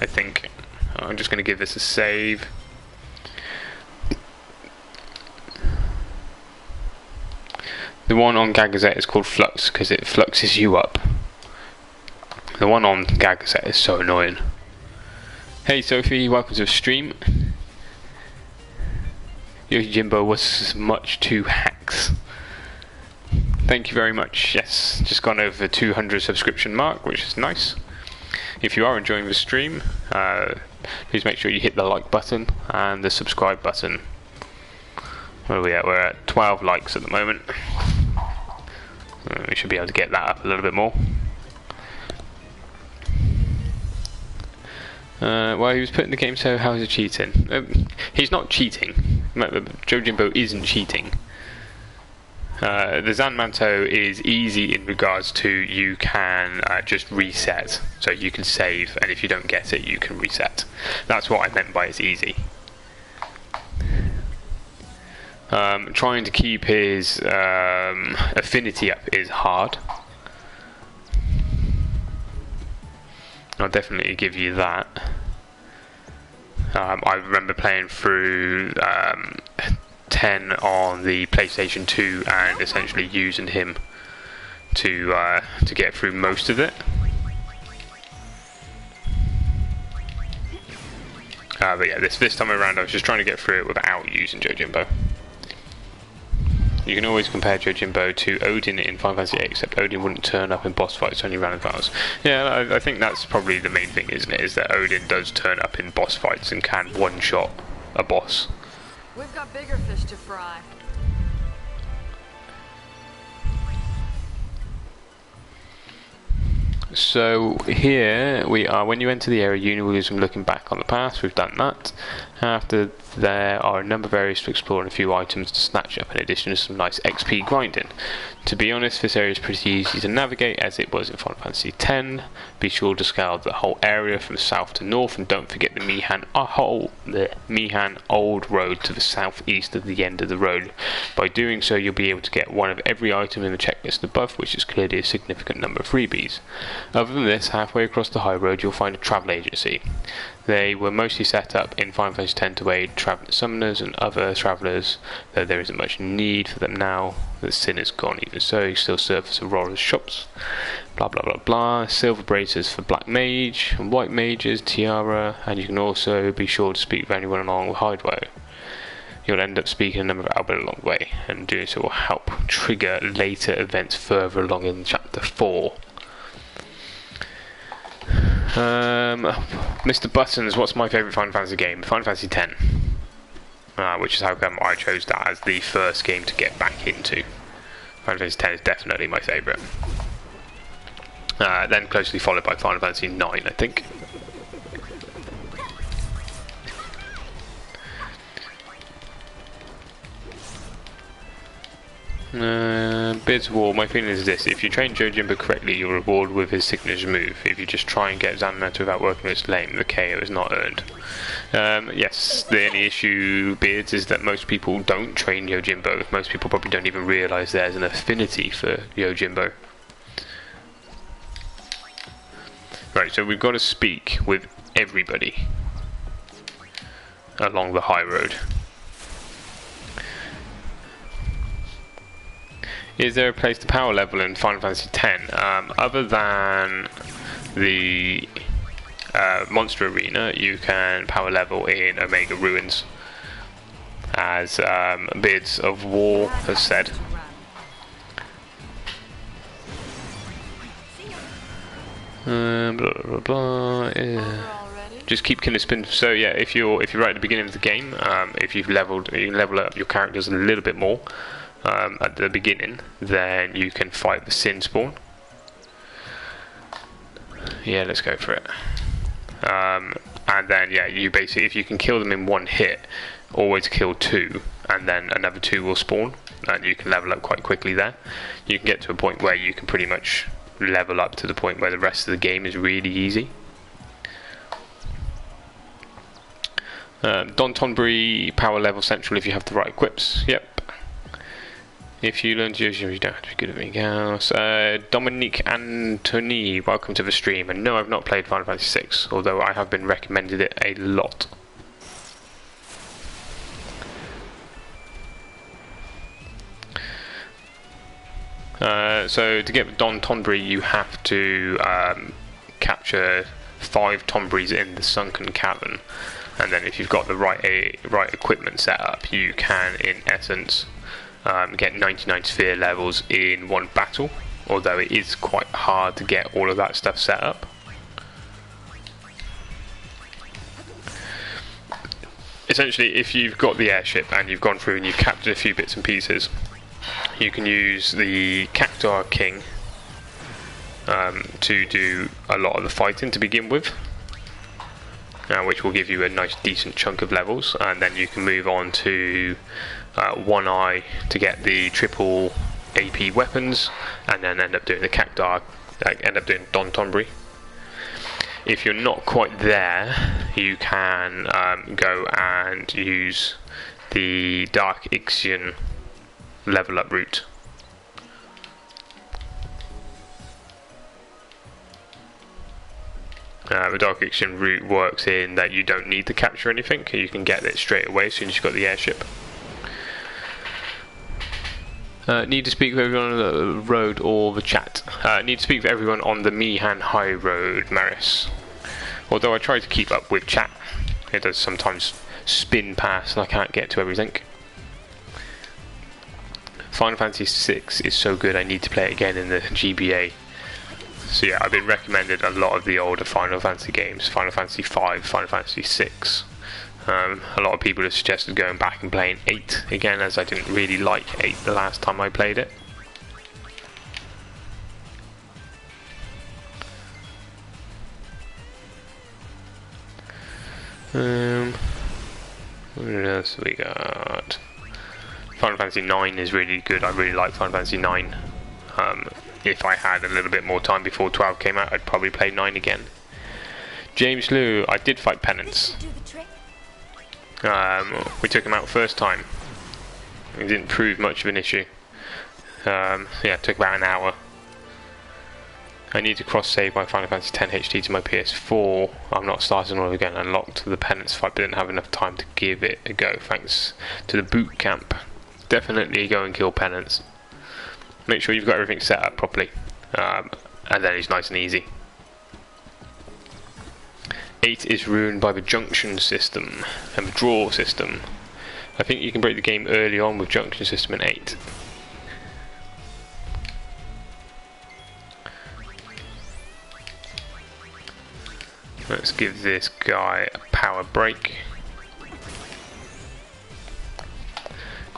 I think. I'm just going to give this a save. The one on Gagazet is called Flux because it fluxes you up. The one on Gagazet is so annoying. Hey Sophie, welcome to the stream. Yo Jimbo was much too hacks. Thank you very much. Yes, just gone over the 200 subscription mark, which is nice. If you are enjoying the stream, please make sure you hit the like button and the subscribe button. Where are we at? We're at 12 likes at the moment. We should be able to get that up a little bit more. Well, he was put in the game, so how is he cheating? He's not cheating. Joe Jimbo isn't cheating. The Zan Manto is easy in regards to you can just reset. So you can save, and if you don't get it, you can reset. That's what I meant by it's easy. Trying to keep his affinity up is hard. I'll definitely give you that. I remember playing through 10 on the PlayStation 2 and essentially using him to get through most of it. But yeah, this time around I was just trying to get through it without using Joe Jimbo. You can always compare Joe Jimbo to Odin in Final Fantasy VIII, except Odin wouldn't turn up in boss fights, only random battles. Yeah, I think that's probably the main thing, isn't it? Is that Odin does turn up in boss fights and can one-shot a boss. We've got bigger fish to fry. So here we are. When you enter the area, Yuna will use them looking back on the past. We've done that. After there are a number of areas to explore and a few items to snatch up, in addition to some nice XP grinding. To be honest, this area is pretty easy to navigate as it was in Final Fantasy X. Be sure to scour the whole area from south to north, and don't forget the Miihen Old Road to the southeast of the end of the road. By doing so, you'll be able to get one of every item in the checklist above, which is clearly a significant number of freebies. Other than this, halfway across the high road, you'll find a travel agency. They were mostly set up in Final Fantasy X to aid traveling summoners and other travellers, though there isn't much need for them now. The sin is gone even so, you still surface a rollers shops. Blah blah blah blah. Silver braces for black mage and white mages, tiara, and you can also be sure to speak with anyone along the highway. You'll end up speaking a number of Albert along the way, and doing so will help trigger later events further along in Chapter 4. Mr. Buttons, what's my favourite Final Fantasy game? Final Fantasy X. Which is how come I chose that as the first game to get back into. Final Fantasy X is definitely my favourite. Then closely followed by Final Fantasy IX, I think. Beard's War, my feeling is this: if you train Yojimbo correctly, you'll reward with his signature move. If you just try and get Zanmatter without working with lame, the KO is not earned. Yes, the only issue, Beards, is that most people don't train Yojimbo. Most people probably don't even realise there's an affinity for Yojimbo. Right, so we've got to speak with everybody along the high road. Is there a place to power level in Final Fantasy X? Other than the monster arena, you can power level in Omega Ruins, as Beards of War has said. Blah blah blah. Just keep killing spin. So yeah, if you're right at the beginning of the game, if you've leveled, you can level up your characters a little bit more. At the beginning, then you can fight the Sin spawn. Yeah, let's go for it. And then yeah, you basically, if you can kill them in one hit, always kill two, and then another two will spawn, and you can level up quite quickly there. You can get to a point where you can pretty much level up to the point where the rest of the game is really easy. Don Tonbury, power level central if you have the right equips. Yep. If you learn to use you don't have to be good at anything else. Dominique Anthony, welcome to the stream. And no, I've not played Final Fantasy VI, although I have been recommended it a lot. So to get Don Tonbury, you have to capture 5 Tonburys in the sunken cavern, and then if you've got the right equipment set up, you can, in essence, get 99 sphere levels in one battle, although it is quite hard to get all of that stuff set up. Essentially, if you've got the airship and you've gone through and you've captured a few bits and pieces, you can use the Cactuar King to do a lot of the fighting to begin with, which will give you a nice decent chunk of levels, and then you can move on to One Eye to get the triple AP weapons, and then end up doing the Cactuar, end up doing Don Tonbury. If you're not quite there, you can go and use the Dark Ixion level up route. The Dark Ixion route works in that you don't need to capture anything, you can get it straight away as soon as you've got the airship. Need to speak with everyone on the road or the chat. Need to speak with everyone on the Miihen high road, Maris. Although I try to keep up with chat, it does sometimes spin past and I can't get to everything. Final Fantasy VI is so good I need to play it again in the GBA. So yeah, I've been recommended a lot of the older Final Fantasy games, Final Fantasy V, Final Fantasy VI. A lot of people have suggested going back and playing 8 again, as I didn't really like 8 the last time I played it. What else we got? Final Fantasy IX is really good. I really like Final Fantasy IX. If I had a little bit more time before 12 came out, I'd probably play 9 again. James Liu, I did fight Penance. We took him out first time. It didn't prove much of an issue. Yeah, it took about an hour. I need to cross-save my Final Fantasy X HD to my PS4. I'm not starting all over again. I unlocked the penance fight, but didn't have enough time to give it a go, thanks to the boot camp. Definitely go and kill penance. Make sure you've got everything set up properly, and then it's nice and easy. 8 is ruined by the junction system and the draw system. I think you can break the game early on with junction system in 8. Let's give this guy a power break.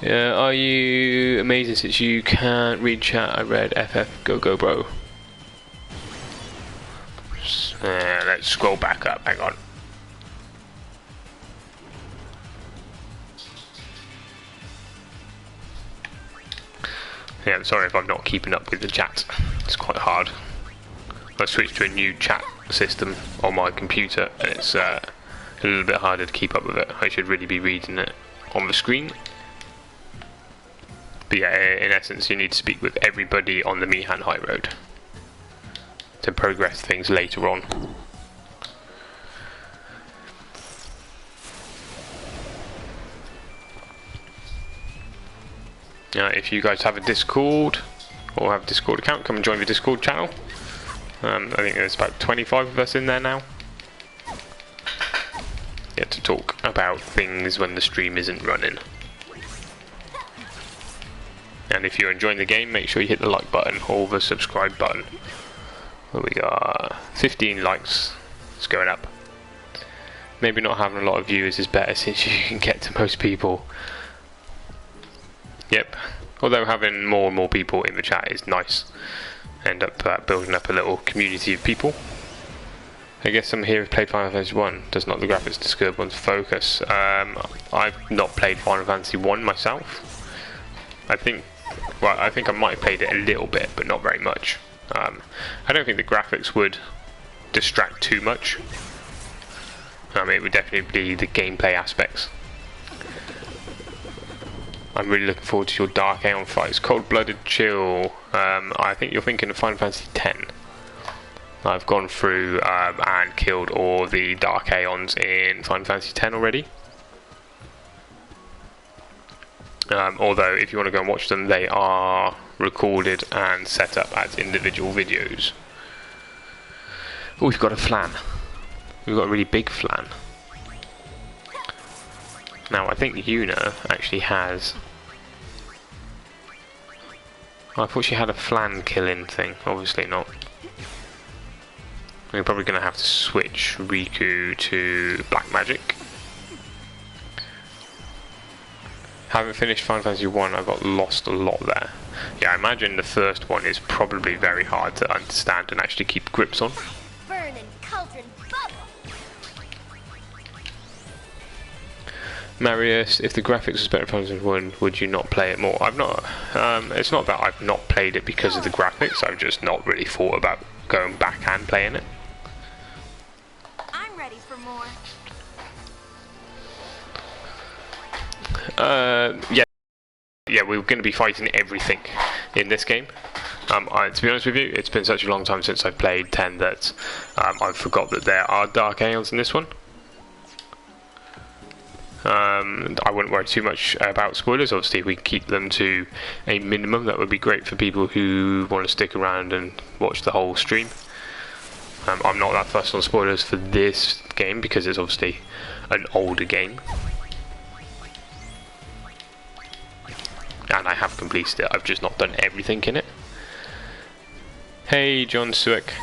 Are you amazing since you can't read chat? I read FF go bro. Let's scroll back up, hang on. Yeah, I'm sorry if I'm not keeping up with the chat. It's quite hard. I switched to a new chat system on my computer and it's a little bit harder to keep up with it. I should really be reading it on the screen. But yeah, in essence you need to speak with everybody on the Miihen high road to progress things later on. If you guys have a Discord or have a Discord account, come and join the Discord channel. I think there's about 25 of us in there now. Yeah, to talk about things when the stream isn't running. And if you're enjoying the game, make sure you hit the like button or the subscribe button. We got 15 likes. It's going up. Maybe not having a lot of viewers is better since you can get to most people. Yep. Although having more and more people in the chat is nice. End up building up a little community of people. I guess some here have played Final Fantasy 1. Does not the graphics disturb one's focus? I've not played Final Fantasy 1 myself. I think I might have played it a little bit, but not very much. I don't think the graphics would distract too much. It would definitely be the gameplay aspects. I'm really looking forward to your Dark Aeon fights. Cold-blooded chill. I think you're thinking of Final Fantasy X. I've gone through and killed all the Dark Aeons in Final Fantasy X already. Although, if you want to go and watch them, they are recorded and set up as individual videos. Oh, we've got a flan. We've got a really big flan. Now, I think Yuna actually has... I thought she had a flan killing thing. Obviously not. We're probably going to have to switch Riku to Black Magic. Having finished Final Fantasy 1, I got lost a lot there. Yeah, I imagine the first one is probably very hard to understand and actually keep grips on. Burn and cauldron bubble. Marius, if the graphics was better in Final Fantasy 1, would you not play it more? I've not. It's not that I've not played it because of the graphics. I've just not really thought about going back and playing it. I'm ready for more. Yeah, we're going to be fighting everything in this game. To be honest with you, it's been such a long time since I've played 10 that I forgot that there are Dark Aeons in this one. I wouldn't worry too much about spoilers. Obviously, if we keep them to a minimum, that would be great for people who want to stick around and watch the whole stream. I'm not that fussed on spoilers for this game because it's obviously an older game. And I have completed it, I've just not done everything in it. Hey, Jun Suek.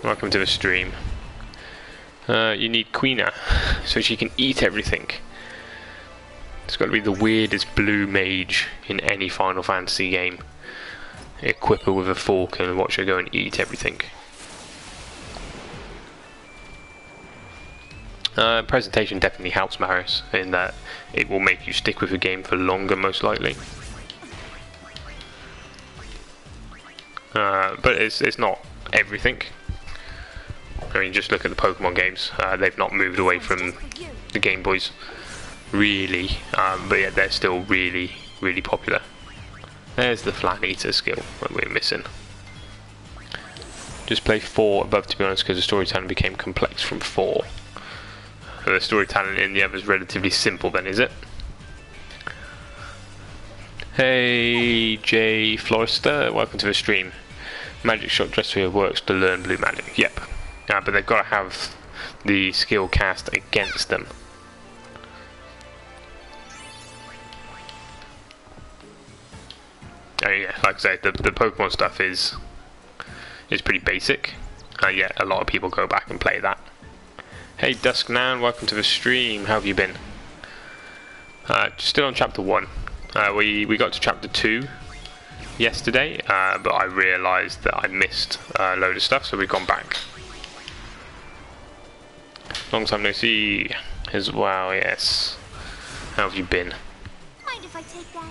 Welcome to the stream. You need Queena, so she can eat everything. It's got to be the weirdest blue mage in any Final Fantasy game. Equip her with a fork and watch her go and eat everything. Presentation definitely helps Marius in that it will make you stick with the game for longer, most likely. But it's not everything. I mean, just look at the Pokemon games. They've not moved away from the Game Boys, really. But yeah, they're still really, really popular. There's the Flat Eater skill that we're missing. Just play 4 above, to be honest, because the storytelling became complex from 4. So the storytelling in the other is relatively simple then, is it? Hey Jay Florister, welcome to the stream. Magic shot Dressphere works to learn blue magic. Yep. But they've got to have the skill cast against them. Oh yeah, like I say, the Pokemon stuff is pretty basic. Yeah, a lot of people go back and play that. Hey Dusknan, welcome to the stream. How have you been? Still on chapter 1. We got to chapter 2 yesterday, but I realised that I missed a load of stuff, so we've gone back. Long time no see as well, yes. How have you been? Mind if I take that?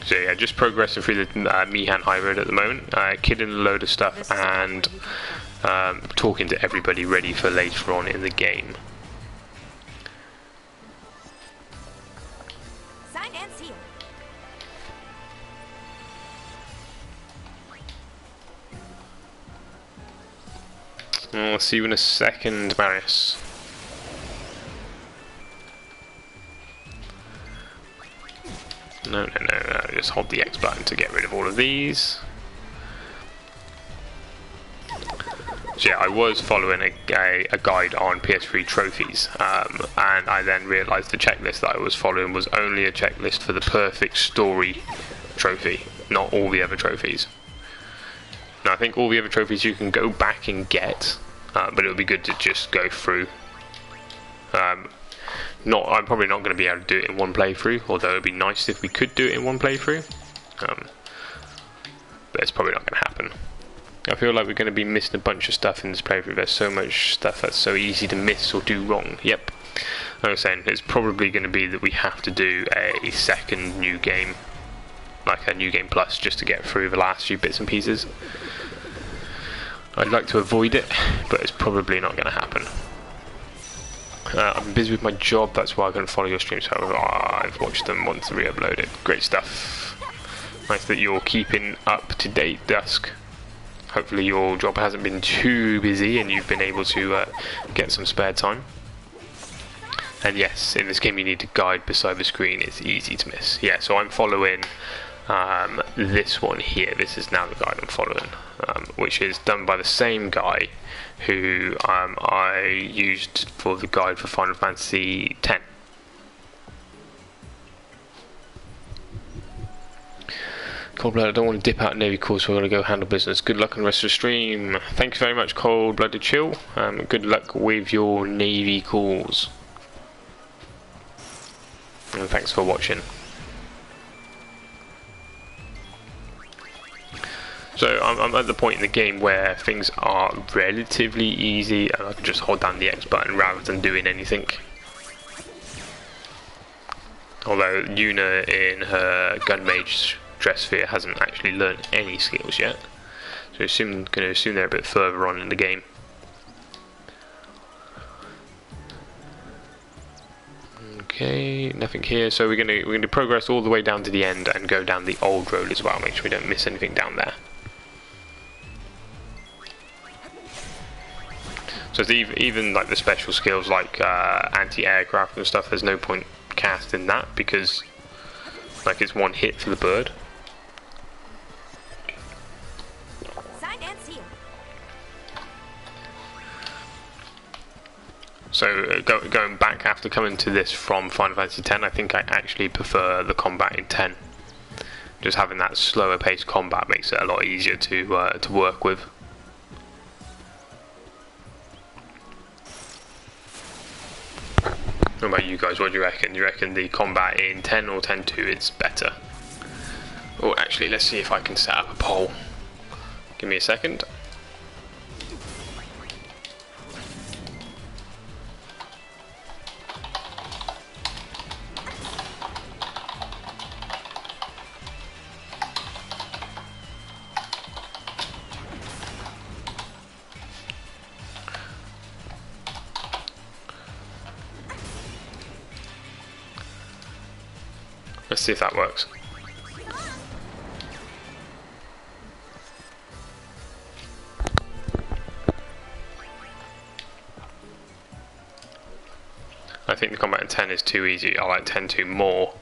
So yeah, just progressing through the Miihen highroad at the moment, killing a load of stuff and talking to everybody ready for later on in the game. Signed and sealed. I'll see you in a second, Marius. No, just hold the X button to get rid of all of these. So yeah, I was following a guide on PS3 trophies, and I then realised the checklist that I was following was only a checklist for the perfect story trophy, not all the other trophies. Now I think all the other trophies you can go back and get, but it would be good to just go through. I'm probably not going to be able to do it in one playthrough, although it would be nice if we could do it in one playthrough. But it's probably not going to happen. I feel like we're going to be missing a bunch of stuff in this playthrough. There's so much stuff that's so easy to miss or do wrong. Yep. Like I was saying, it's probably going to be that we have to do a second new game, like a new game plus, just to get through the last few bits and pieces. I'd like to avoid it, but it's probably not going to happen. I'm busy with my job, that's why I couldn't follow your streams. However, I've watched them once re-uploaded. Great stuff. Nice that you're keeping up to date, Dusk. Hopefully your job hasn't been too busy and you've been able to get some spare time. And yes, in this game you need a guide beside the screen. It's easy to miss. Yeah, so I'm following this one here. This is now the guide I'm following, which is done by the same guy who I used for the guide for Final Fantasy X. Cold-blooded, I don't want to dip out in Navy calls, so I'm going to go handle business. Good luck on the rest of the stream. Thank you very much, Cold-blooded Chill. Good luck with your Navy calls. And thanks for watching. So I'm at the point in the game where things are relatively easy and I can just hold down the X button rather than doing anything. Although Yuna in her gun mage Dressphere hasn't actually learned any skills yet, so I'm going to assume they're a bit further on in the game. Okay, nothing here. So we're going to progress all the way down to the end and go down the old road as well. Make sure we don't miss anything down there. So it's even like the special skills like anti-aircraft and stuff, there's no point casting that because like it's one hit for the bird. So going back after coming to this from Final Fantasy X, I think I actually prefer the combat in 10. Just having that slower paced combat makes it a lot easier to work with. What about you guys? What do you reckon? Do you reckon the combat in 10 or 10.2 is better? Oh, actually, let's see if I can set up a poll. Give me a second. Let's see if that works. I think the combat in 10 is too easy. I like 10-2 more.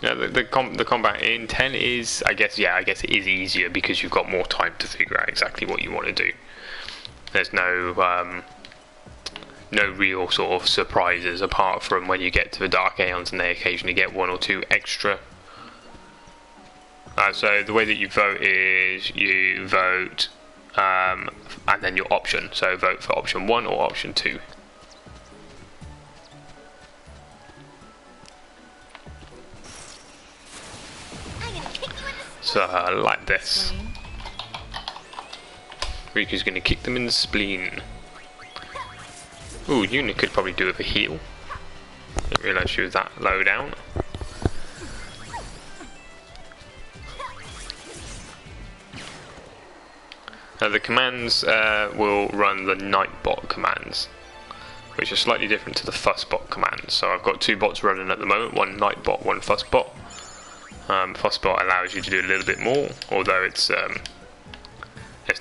Yeah, the combat in 10 is, I guess it is easier because you've got more time to figure out exactly what you want to do. There's no real sort of surprises apart from when you get to the Dark Aeons and they occasionally get 1 or 2 extra. So the way that you vote is you vote and then your option. So vote for option 1 or option 2. So like this. Riku's going to kick them in the spleen. Ooh, Yuna could probably do with a heal. Didn't realise she was that low down. Now the commands will run the Nightbot commands, which are slightly different to the Fussbot commands. So I've got 2 bots running at the moment, one Nightbot, one Fussbot. Fussbot allows you to do a little bit more, although it's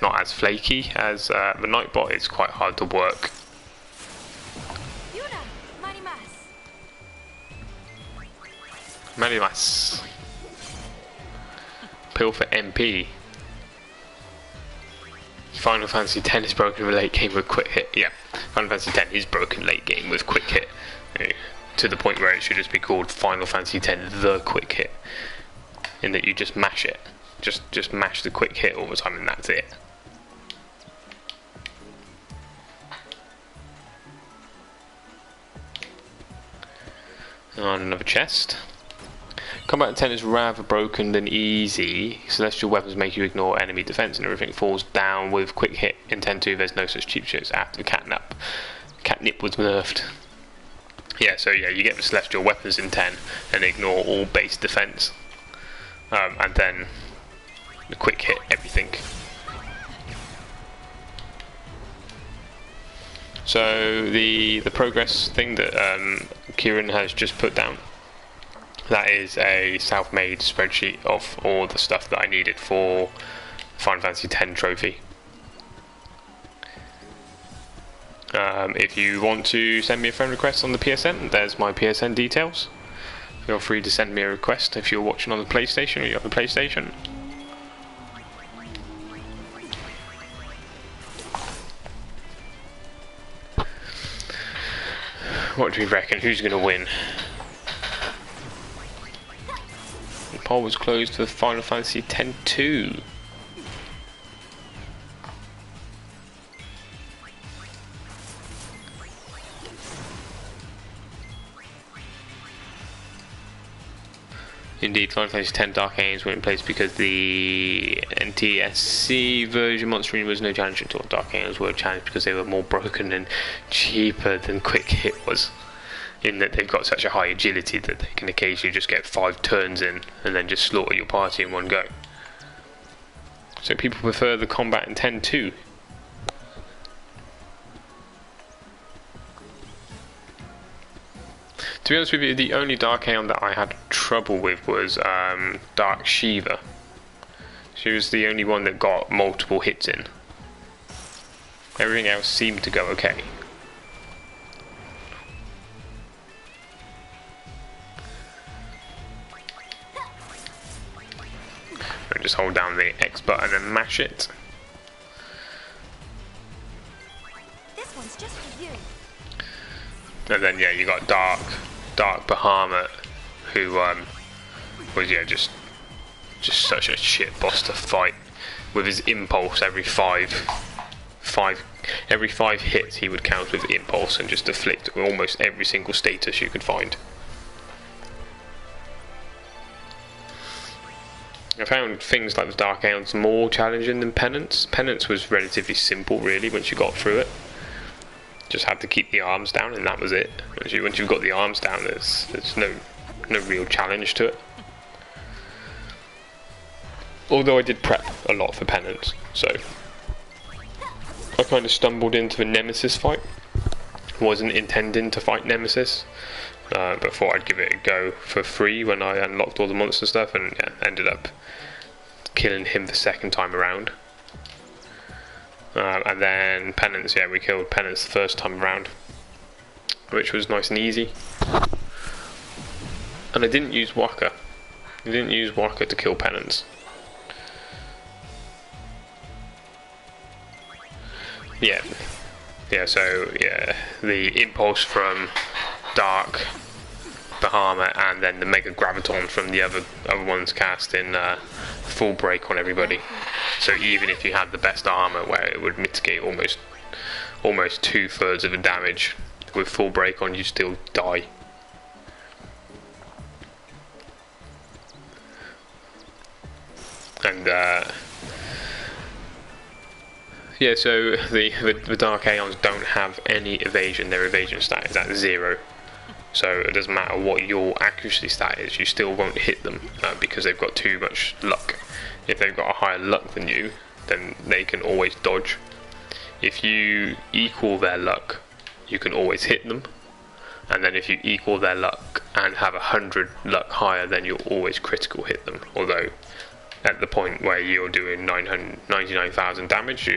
not as flaky as the Nightbot. It's quite hard to work. Yuna, Marimas. Pill for MP. Final Fantasy X is broken in late game with quick hit. Yeah, Final Fantasy X is broken late game with quick hit. To the point where it should just be called Final Fantasy X the quick hit. In that you just mash it. Just mash the quick hit all the time and that's it. On another chest. Combat in 10 is rather broken than easy. Celestial weapons make you ignore enemy defense and everything falls down with quick hit. In 10-2 there's no such cheap shots after Catnip. Catnip was nerfed. Yeah, so yeah, you get the celestial weapons in 10 and ignore all base defense. And then the quick hit everything. So the progress thing that Kieran has just put down, that is a self-made spreadsheet of all the stuff that I needed for Final Fantasy X trophy. If you want to send me a friend request on the PSN, there's my PSN details. Feel free to send me a request if you're watching on the PlayStation or you have a PlayStation. What do we reckon? Who's going to win? The poll was closed for Final Fantasy X-2. Indeed, Final Fantasy X Dark Aeons were in place because the NTSC version Monster Arena was no challenge at all. Dark Aeons were a challenge because they were more broken and cheaper than Quick Hit was, in that they've got such a high agility that they can occasionally just get 5 turns in and then just slaughter your party in one go. So people prefer the combat in 10-2. To be honest with you, the only Dark Aeon that I had trouble with was Dark Shiva. She was the only one that got multiple hits in. Everything else seemed to go okay. And just hold down the X button and mash it. This one's just for you. And then yeah, you got Dark Bahamut, who was just such a shit boss to fight. With his impulse every five hits, he would counter with impulse and just deflect almost every single status you could find. I found things like the Dark Aeons more challenging than Penance. Penance was relatively simple, really, once you got through it. Just had to keep the arms down and that was it. Once you've got the arms down, there's no real challenge to it. Although I did prep a lot for Penance, so I kind of stumbled into the Nemesis fight, wasn't intending to fight Nemesis, but thought I'd give it a go for free when I unlocked all the monster stuff, and yeah, ended up killing him the second time around. And then Penance, yeah, we killed Penance the first time around, which was nice and easy. And I didn't use Waka. I didn't use Waka to kill Penance. Yeah, so yeah, the impulse from Dark, Bahama, and then the Mega Graviton from the other ones cast in full break on everybody. So even if you had the best armor, where it would mitigate almost 2/3 of the damage, with full break on, you still die. And yeah, so the Dark Aeons don't have any evasion. Their evasion stat is at 0. So it doesn't matter what your accuracy stat is, you still won't hit them because they've got too much luck. If they've got a higher luck than you, then they can always dodge. If you equal their luck, you can always hit them. And then if you equal their luck and have 100 luck higher, then you'll always critical hit them. Although at the point where you're doing 99,000 damage,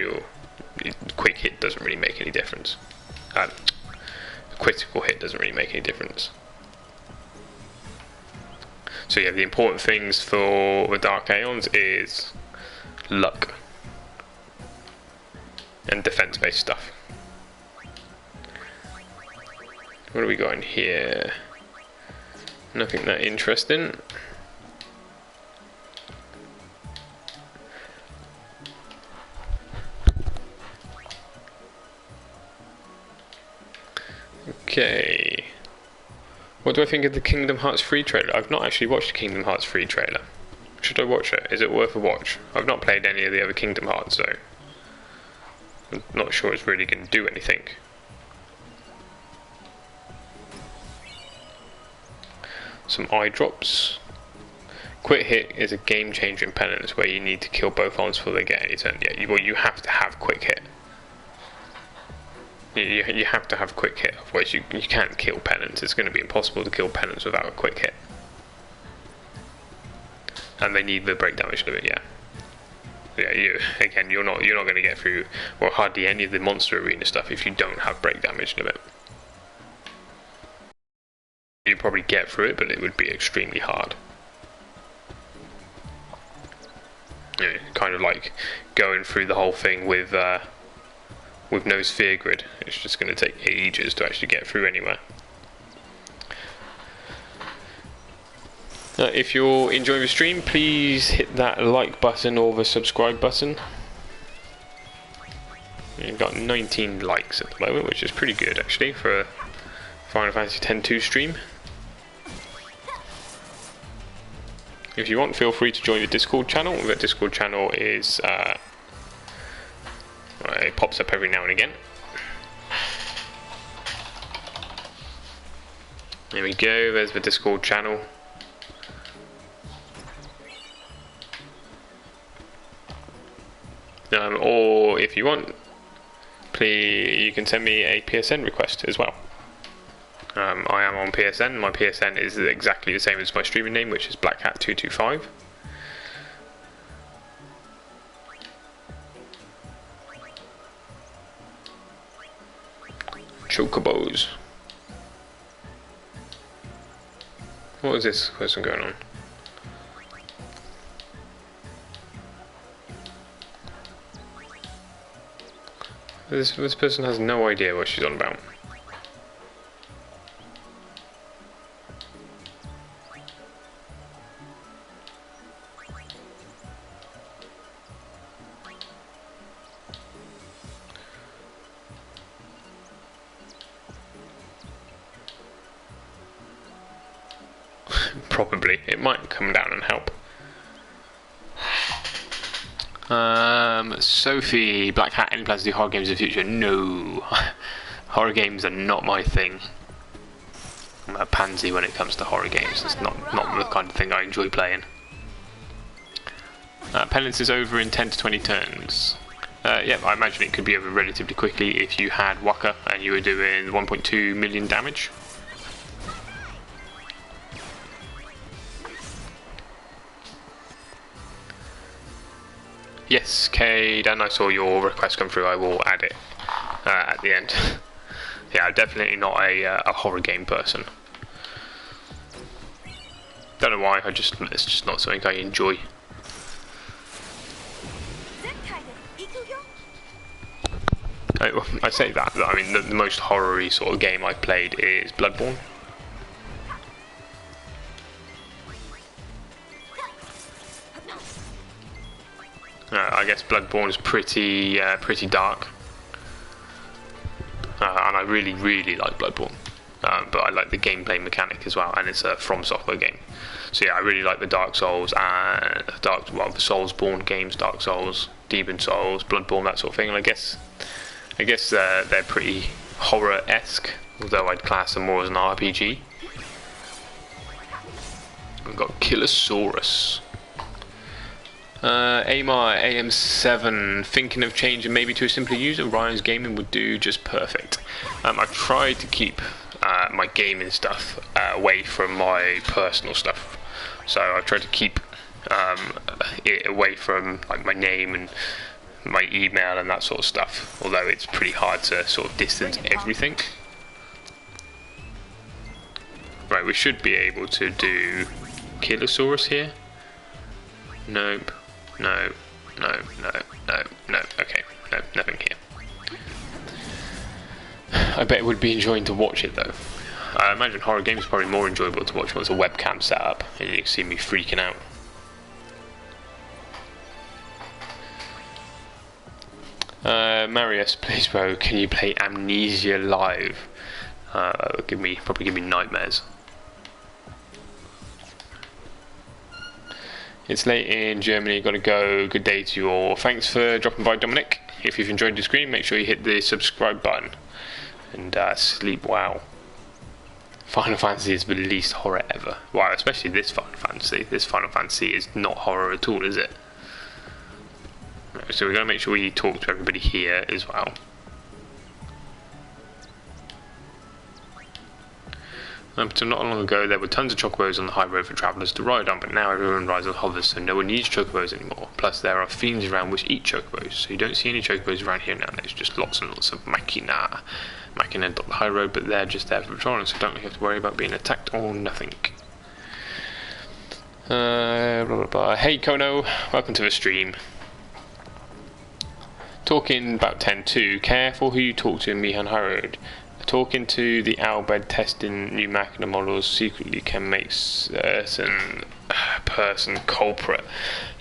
quick hit doesn't really make any difference. Critical hit doesn't really make any difference. So yeah, the important things for the Dark Aeons is luck and defense based stuff. What do we got in here? Nothing that interesting. Okay. What do I think of the Kingdom Hearts 3 trailer? I've not actually watched the Kingdom Hearts 3 trailer. Should I watch it? Is it worth a watch? I've not played any of the other Kingdom Hearts, so I'm not sure it's really going to do anything. Some eye drops. Quick hit is a game changer in Penance, where you need to kill both arms before they get any turn. Yeah, you have to have quick hit. You have to have quick hit, otherwise you can't kill Penance. It's going to be impossible to kill Penance without a quick hit. And they need the break damage limit, yeah. Yeah, you're not going to get through, well, hardly any of the monster arena stuff if you don't have break damage limit. You'd probably get through it, but it would be extremely hard. Yeah, kind of like going through the whole thing with no sphere grid. It's just going to take ages to actually get through anywhere. If you're enjoying the stream, please hit that like button or the subscribe button. You've got 19 likes at the moment, which is pretty good actually for a Final Fantasy X-2 stream. If you want, feel free to join the Discord channel. The Discord channel is it pops up every now and again. There we go, there's the Discord channel. Or if you want, please, you can send me a PSN request as well. I am on PSN. My PSN is exactly the same as my streaming name, which is BlackHat225. Chocobos. What is this question going on? This person has no idea what she's on about. Probably. It might come down and help. Sophie, Black Hat, any plans to do horror games in the future? No. Horror games are not my thing. I'm a pansy when it comes to horror games. It's not the kind of thing I enjoy playing. Penance is over in 10 to 20 turns. Yeah, I imagine it could be over relatively quickly if you had Waka and you were doing 1.2 million damage. Yes, Cade, and I saw your request come through. I will add it at the end. Yeah, I'm definitely not a horror game person. Don't know why. It's just not something I enjoy. I say that. I mean, the most horror-y sort of game I've played is Bloodborne. I guess Bloodborne is pretty dark, and I really like Bloodborne. But I like the gameplay mechanic as well, and it's a From Software game. So yeah, I really like the Dark Souls and the Soulsborne games, Dark Souls, Demon Souls, Bloodborne, that sort of thing. And I guess they're pretty horror-esque, although I'd class them more as an RPG. We've got Killosaurus. Amar AM7, thinking of changing maybe to a simpler user. Ryan's gaming would do just perfect. I've tried to keep my gaming stuff away from my personal stuff, so I've tried to keep it away from like my name and my email and that sort of stuff, although it's pretty hard to sort of distance everything. Right, we should be able to do Killosaurus here. Nope. No. Okay, no, nothing here. I bet it would be enjoying to watch it though. I imagine horror games are probably more enjoyable to watch once a webcam set up and you can see me freaking out. Marius, please bro, can you play Amnesia live? Probably give me nightmares. It's late in Germany, gotta go. Good day to you all. Thanks for dropping by, Dominic. If you've enjoyed the screen, make sure you hit the subscribe button. And sleep well. Final Fantasy is the least horror ever. Wow, especially this Final Fantasy. This Final Fantasy is not horror at all, is it? So we're going to make sure we talk to everybody here as well. So not long ago there were tons of chocobos on the high road for travellers to ride on, but now everyone rides on hovers, so no one needs chocobos anymore. Plus there are fiends around which eat chocobos, so you don't see any chocobos around here now. There's just lots and lots of machina dot the high road, but they're just there for patrolling, so don't really have to worry about being attacked or nothing. Blah blah blah. Hey Kono, welcome to the stream. Talking about 10.2, careful who you talk to in Miihen High Road. Talking to the Albed testing new machina models secretly can make certain person culprit.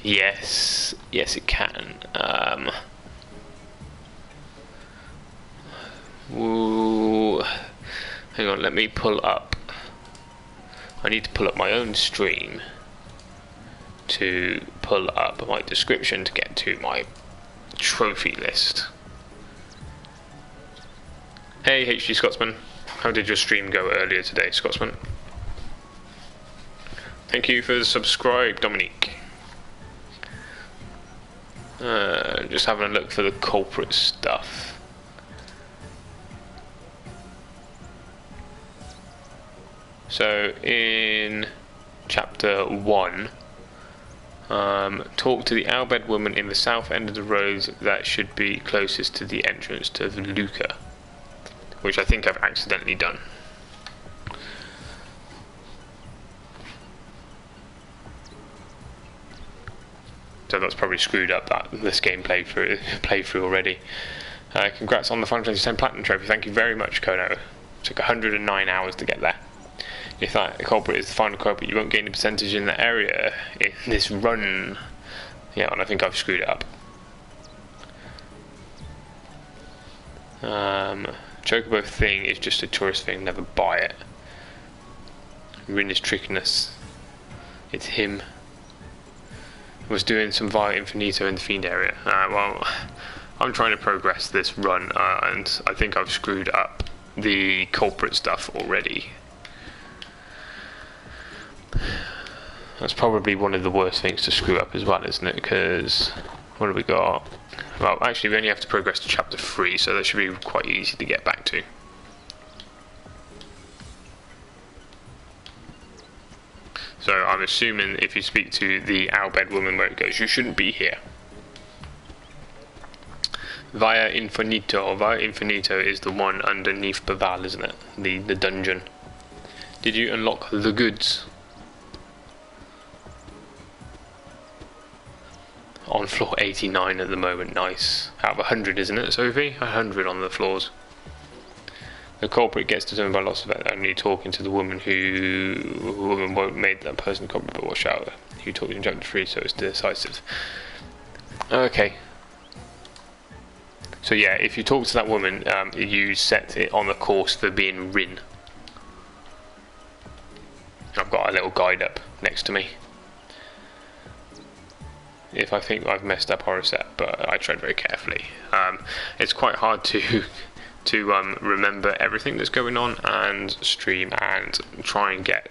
Yes it can. Ooh, hang on, let me pull up. I need to pull up my own stream to pull up my description to get to my trophy list. Hey HG Scotsman, how did your stream go earlier today, Scotsman? Thank you for the subscribe, Dominique. Just having a look for the culprit stuff. So in chapter 1, talk to the Albed woman in the south end of the road that should be closest to the entrance to Luca, which I think I've accidentally done. So that's probably screwed up this game playthrough already. Congrats on the Final Fantasy X Platinum Trophy. Thank you very much, Kono. It took 109 hours to get there. If that culprit is the final culprit, you won't gain a percentage in that area in this run. Yeah, and I think I've screwed it up. Chocobo thing is just a tourist thing, never buy it. Rin is tricking us. It's him. Was doing some Via Infinito in the Fiend area. Well, I'm trying to progress this run, and I think I've screwed up the culprit stuff already. That's probably one of the worst things to screw up as well, isn't it? Because what have we got? Well, actually, we only have to progress to chapter 3, so that should be quite easy to get back to. So I'm assuming if you speak to the owlbed woman where it goes, you shouldn't be here. Via Infinito. Via Infinito is the one underneath Baval, isn't it? The dungeon. Did you unlock the goods? On floor 89 at the moment, nice. Out of 100, isn't it, Sophie? 100 on the floors. The culprit gets determined by lots of it, only talking to the woman won't make that person culprit, but watch out. You talk in chapter 3, so it's decisive. Okay. So yeah, if you talk to that woman, you set it on the course for being Rin. I've got a little guide up next to me. If I think I've messed up or reset, but I tread very carefully. It's quite hard to remember everything that's going on and stream and try and get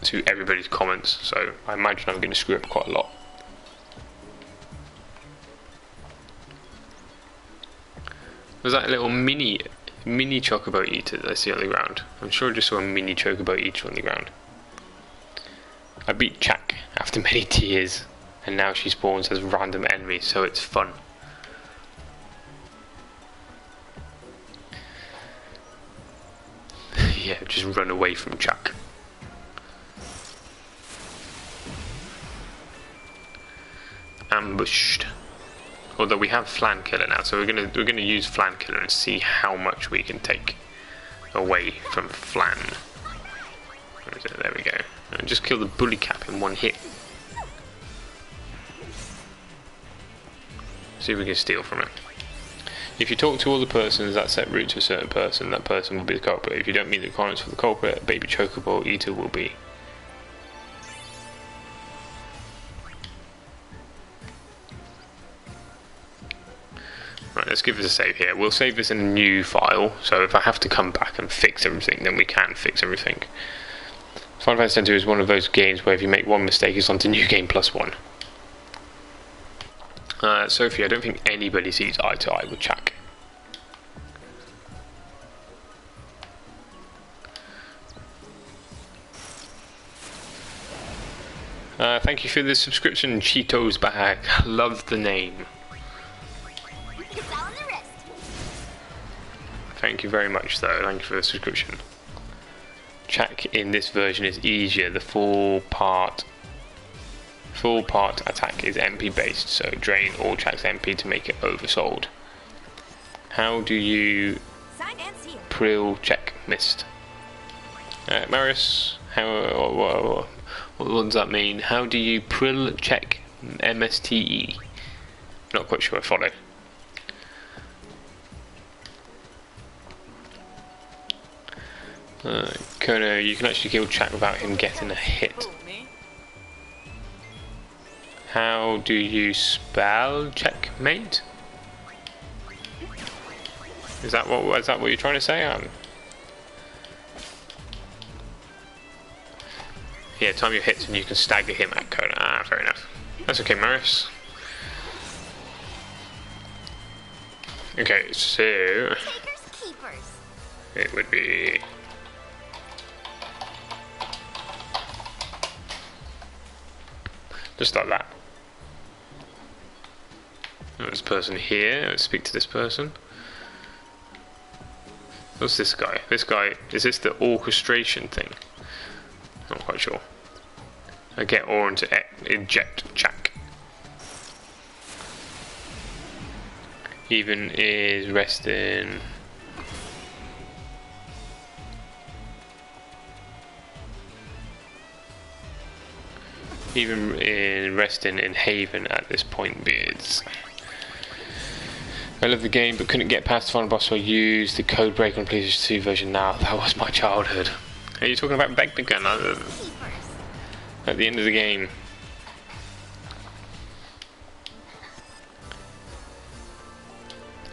to everybody's comments, so I imagine I'm going to screw up quite a lot. Was that a little mini chocobo eater that I see on the ground? I'm sure I just saw a mini chocobo eater on the ground. I beat Chak after many tears, and now she spawns as random enemies, so it's fun. Yeah, just run away from Chak. Ambushed. Although we have Flan Killer now, so we're gonna use Flan Killer and see how much we can take away from Flan. Where is it? There we go. And just kill the bully cap in one hit. See if we can steal from it. If you talk to all the persons that set route to a certain person, that person will be the culprit. If you don't meet the requirements for the culprit, a baby chocobo eater will be. Right, let's give this a save here. We'll save this in a new file, so if I have to come back and fix everything, then we can fix everything. Final Fantasy X is one of those games where if you make one mistake, it's on to New Game Plus 1. Sophie, I don't think anybody sees eye to eye with Chak. Thank you for the subscription, Cheetos Bag. Love the name. Thank you very much, though. Thank you for the subscription. Chak in this version is easier. The full part attack is MP based, so drain all Chak's MP to make it oversold. How do you prill check missed? Marius, what does that mean? How do you prill check MSTE? Not quite sure I follow. Kono, you can actually kill Chak without him getting a hit. How do you spell checkmate? Is that what you're trying to say? Yeah, time your hits and you can stagger him at Kono. Ah, fair enough. That's okay, Marius. Okay, so it would be just like that. This person here, let's speak to this person. What's this guy? This guy, is this the orchestration thing? Not quite sure. I get Orin to eject Chak. Even is resting. Even in resting in Haven at this point, beards. I love the game, but couldn't get past the final boss, so I used the code break on PlayStation 2 version now. That was my childhood. Are you talking about Begnagun at the end of the game?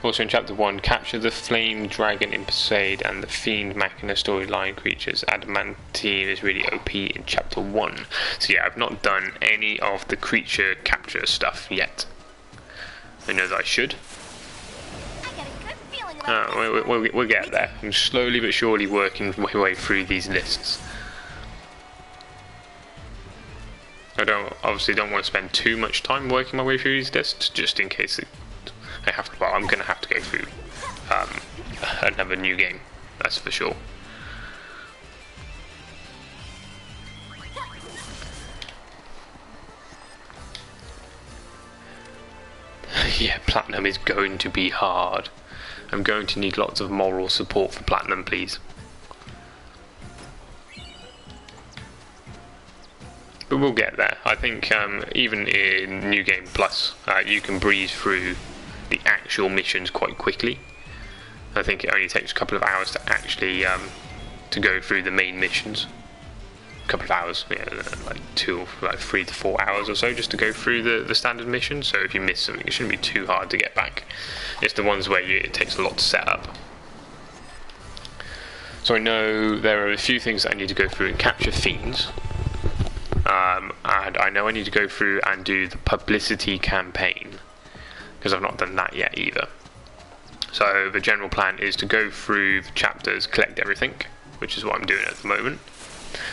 Also in Chapter 1, capture the Flame Dragon in Poseid and the Fiend Machina storyline creatures. Adamantine is really OP in Chapter 1. So yeah, I've not done any of the creature capture stuff yet. I know that I should. I got a good feeling about We'll get there. I'm slowly but surely working my way through these lists. I obviously don't want to spend too much time working my way through these lists, just in case I have to. Well, I'm going to have to go through another new game. That's for sure. Yeah, Platinum is going to be hard. I'm going to need lots of moral support for Platinum, please. But we'll get there. I think even in New Game Plus, you can breeze through the actual missions quite quickly. I think it only takes a couple of hours to actually to go through the main missions. A couple of hours, yeah, like 3 to 4 hours or so, just to go through the standard missions. So if you miss something, it shouldn't be too hard to get back. It's the ones where it takes a lot to set up. So I know there are a few things that I need to go through and capture fiends. And I know I need to go through and do the Publicity Campaign, because I've not done that yet either. So the general plan is to go through the chapters, collect everything, which is what I'm doing at the moment.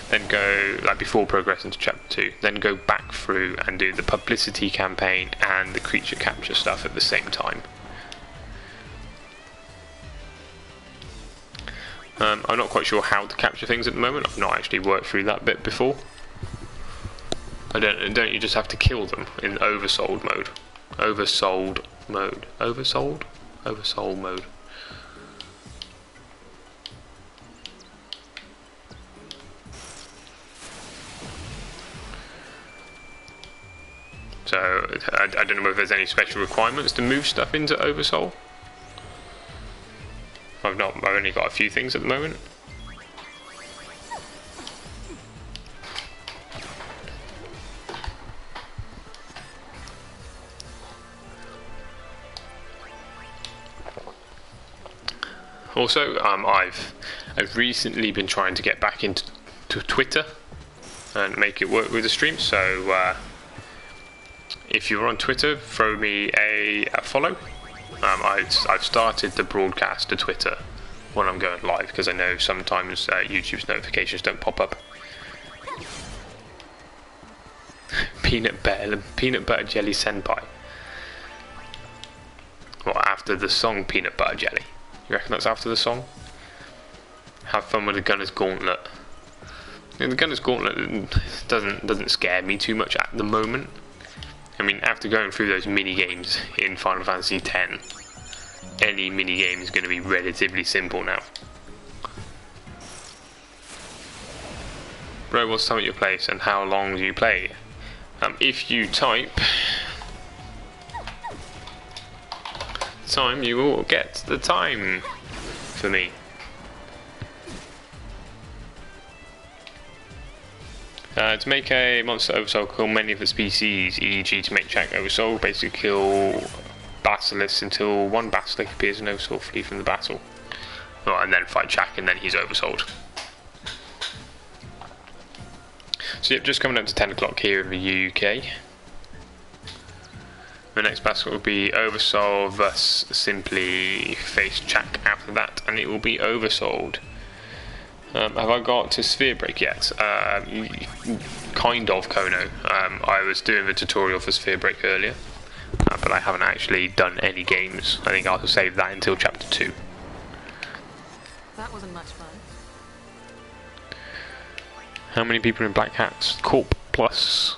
Then go, like before progressing to chapter 2, then go back through and do the Publicity Campaign and the creature capture stuff at the same time. I'm not quite sure how to capture things at the moment. I've not actually worked through that bit before. Don't you just have to kill them in oversold mode? Oversold mode. Oversold? Oversold mode. So I don't know if there's any special requirements to move stuff into Oversoul. I've only got a few things at the moment. Also, I've recently been trying to get back into Twitter and make it work with the stream. So if you're on Twitter, throw me a follow. I've started to broadcast to Twitter when I'm going live, because I know sometimes YouTube's notifications don't pop up. Peanut butter jelly senpai. Well, after the song Peanut Butter Jelly. You reckon that's after the song? Have fun with the Gunner's Gauntlet. The Gunner's Gauntlet doesn't scare me too much at the moment. I mean, after going through those mini games in Final Fantasy X, any mini game is going to be relatively simple now. Bro, what's time at your place and how long do you play? If you type time, you will get the time for me. To make a monster oversoul, kill many of the species, e.g. to make Jack oversoul, basically kill basilisks until one basilisk appears in oversoul, flee from the battle. Oh, and then fight Jack, and then he's oversouled. So yep, just coming up to 10 o'clock here in the UK. The next battle will be oversoul, thus simply face Jack after that, and it will be oversouled. Have I got to Sphere Break yet? Kind of, Kono. I was doing the tutorial for Sphere Break earlier, but I haven't actually done any games. I think I'll save that until chapter 2. That wasn't much fun. How many people in Black Hats Corp Plus?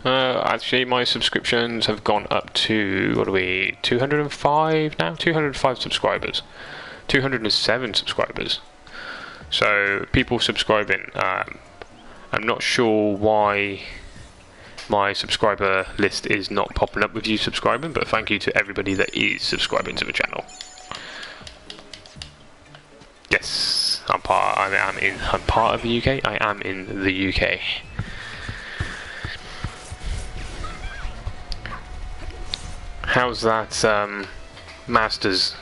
Actually, my subscriptions have gone up to, what are we, 205 now? 205 subscribers. 207 subscribers. So, people subscribing. I'm not sure why my subscriber list is not popping up with you subscribing, but thank you to everybody that is subscribing to the channel. Yes, I'm part of the UK. I am in the UK. How's that Masters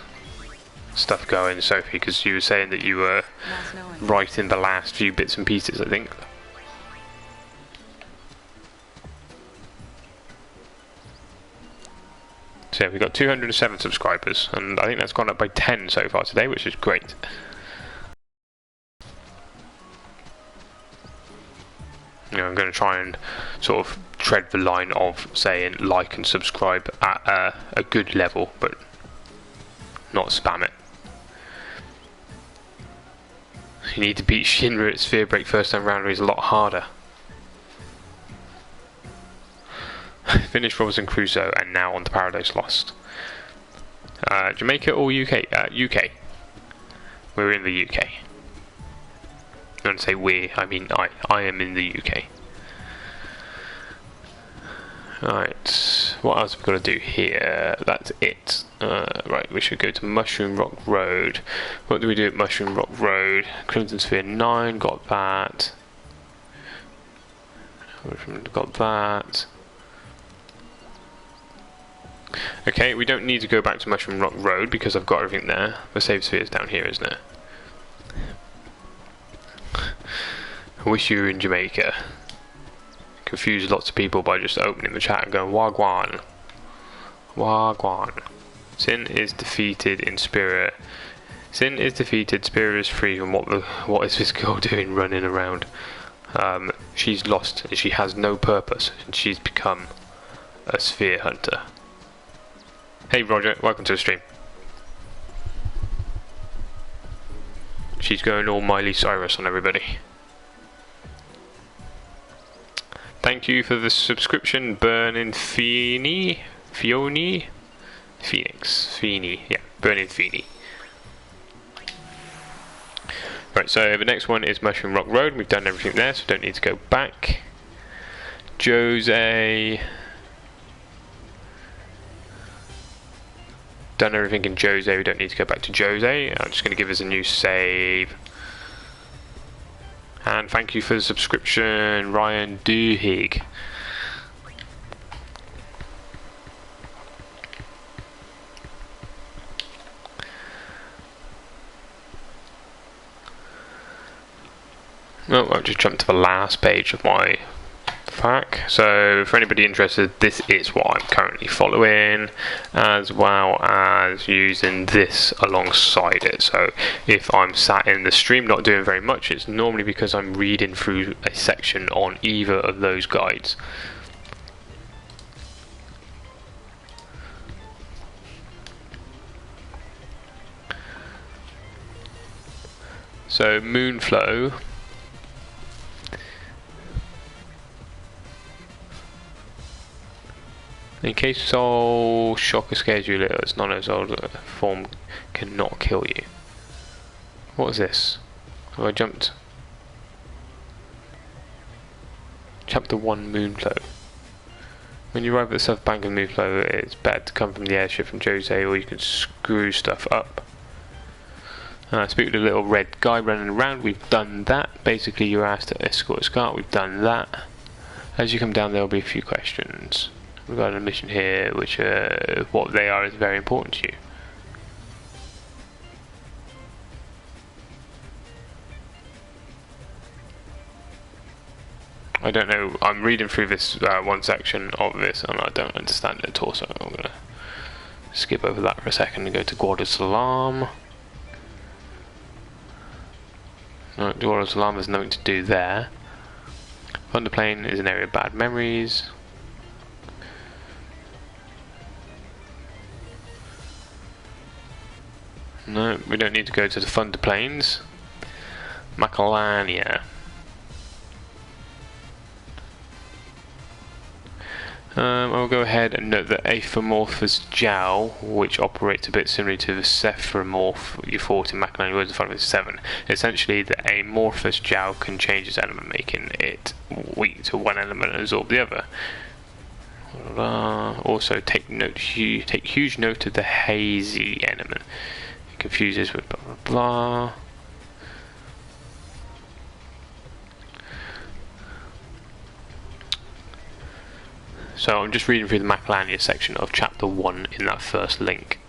stuff going, Sophie? Because you were saying that you were writing the last few bits and pieces, I think. So yeah, we've got 207 subscribers, and I think that's gone up by 10 so far today, which is great. You know, I'm going to try and sort of tread the line of saying like and subscribe at a good level, but not spam it. You need to beat Shinra at Sphere Break first time round is a lot harder. Finished Robinson Crusoe and now on to Paradise Lost. Jamaica or UK? UK. We're in the UK. I don't say we, I mean I am in the UK. Right, what else have we got to do here? That's it. Right, we should go to Mushroom Rock Road. What do we do at Mushroom Rock Road? Crimson Sphere 9, got that. Got that. Okay, we don't need to go back to Mushroom Rock Road because I've got everything there. The save sphere is down here, isn't it? I wish you were in Jamaica. Confuse lots of people by just opening the chat and going Wagwan. Wagwan. Sin is defeated in spirit. Sin is defeated, spirit is free from what is this girl doing running around? She's lost and she has no purpose and she's become a sphere hunter. Hey Roger, welcome to the stream. She's going all Miley Cyrus on everybody. Thank you for the subscription, Burning Phoenix, yeah, Burning Phoenix. Right, so the next one is Mushroom Rock Road. We've done everything there, so don't need to go back. Jose. Done everything in Jose, we don't need to go back to Jose. I'm just going to give us a new save. And thank you for the subscription, Ryan Duhigg. Oh, I'll just jump to the last page of my pack. So for anybody interested, this is what I'm currently following, as well as using this alongside it. So if I'm sat in the stream not doing very much, it's normally because I'm reading through a section on either of those guides. So Moonflow. In case Soul Shocker scares you a little, it's not as old form cannot kill you. What is this? Have I jumped? Chapter 1 Moonflow. When you arrive at the south bank of Moonflow, it's better to come from the airship from Jose, or you can screw stuff up. Speak with a little red guy running around. We've done that. Basically, you're asked to escort a SCART. We've done that. As you come down, there will be a few questions. We've got a mission here, which what they are is very important to you. I don't know, I'm reading through this one section of this and I don't understand it at all, so I'm going to skip over that for a second and go to Guadalsalam. No, Guadalsalam, there's nothing to do there. Thunderplane is an area of bad memories. No, we don't need to go to the Thunder Plains. Macalania. I'll go ahead and note that Aphamorphous Jowl, which operates a bit similarly to the Cephalomorph you fought in Macalania Woods in Final Fantasy 7. Essentially, the Amorphous Jowl can change its element, making it weak to one element and absorb the other. Also, take huge note of the Hazy element. Confuses with blah blah blah. So I'm just reading through the Macalania section of chapter 1 in that first link.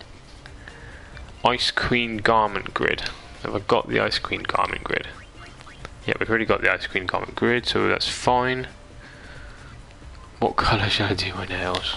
Ice Queen Garment Grid. Have I got the Ice Queen Garment Grid? Yeah, we've already got the Ice Queen Garment Grid, so that's fine. What colour should I do my nails?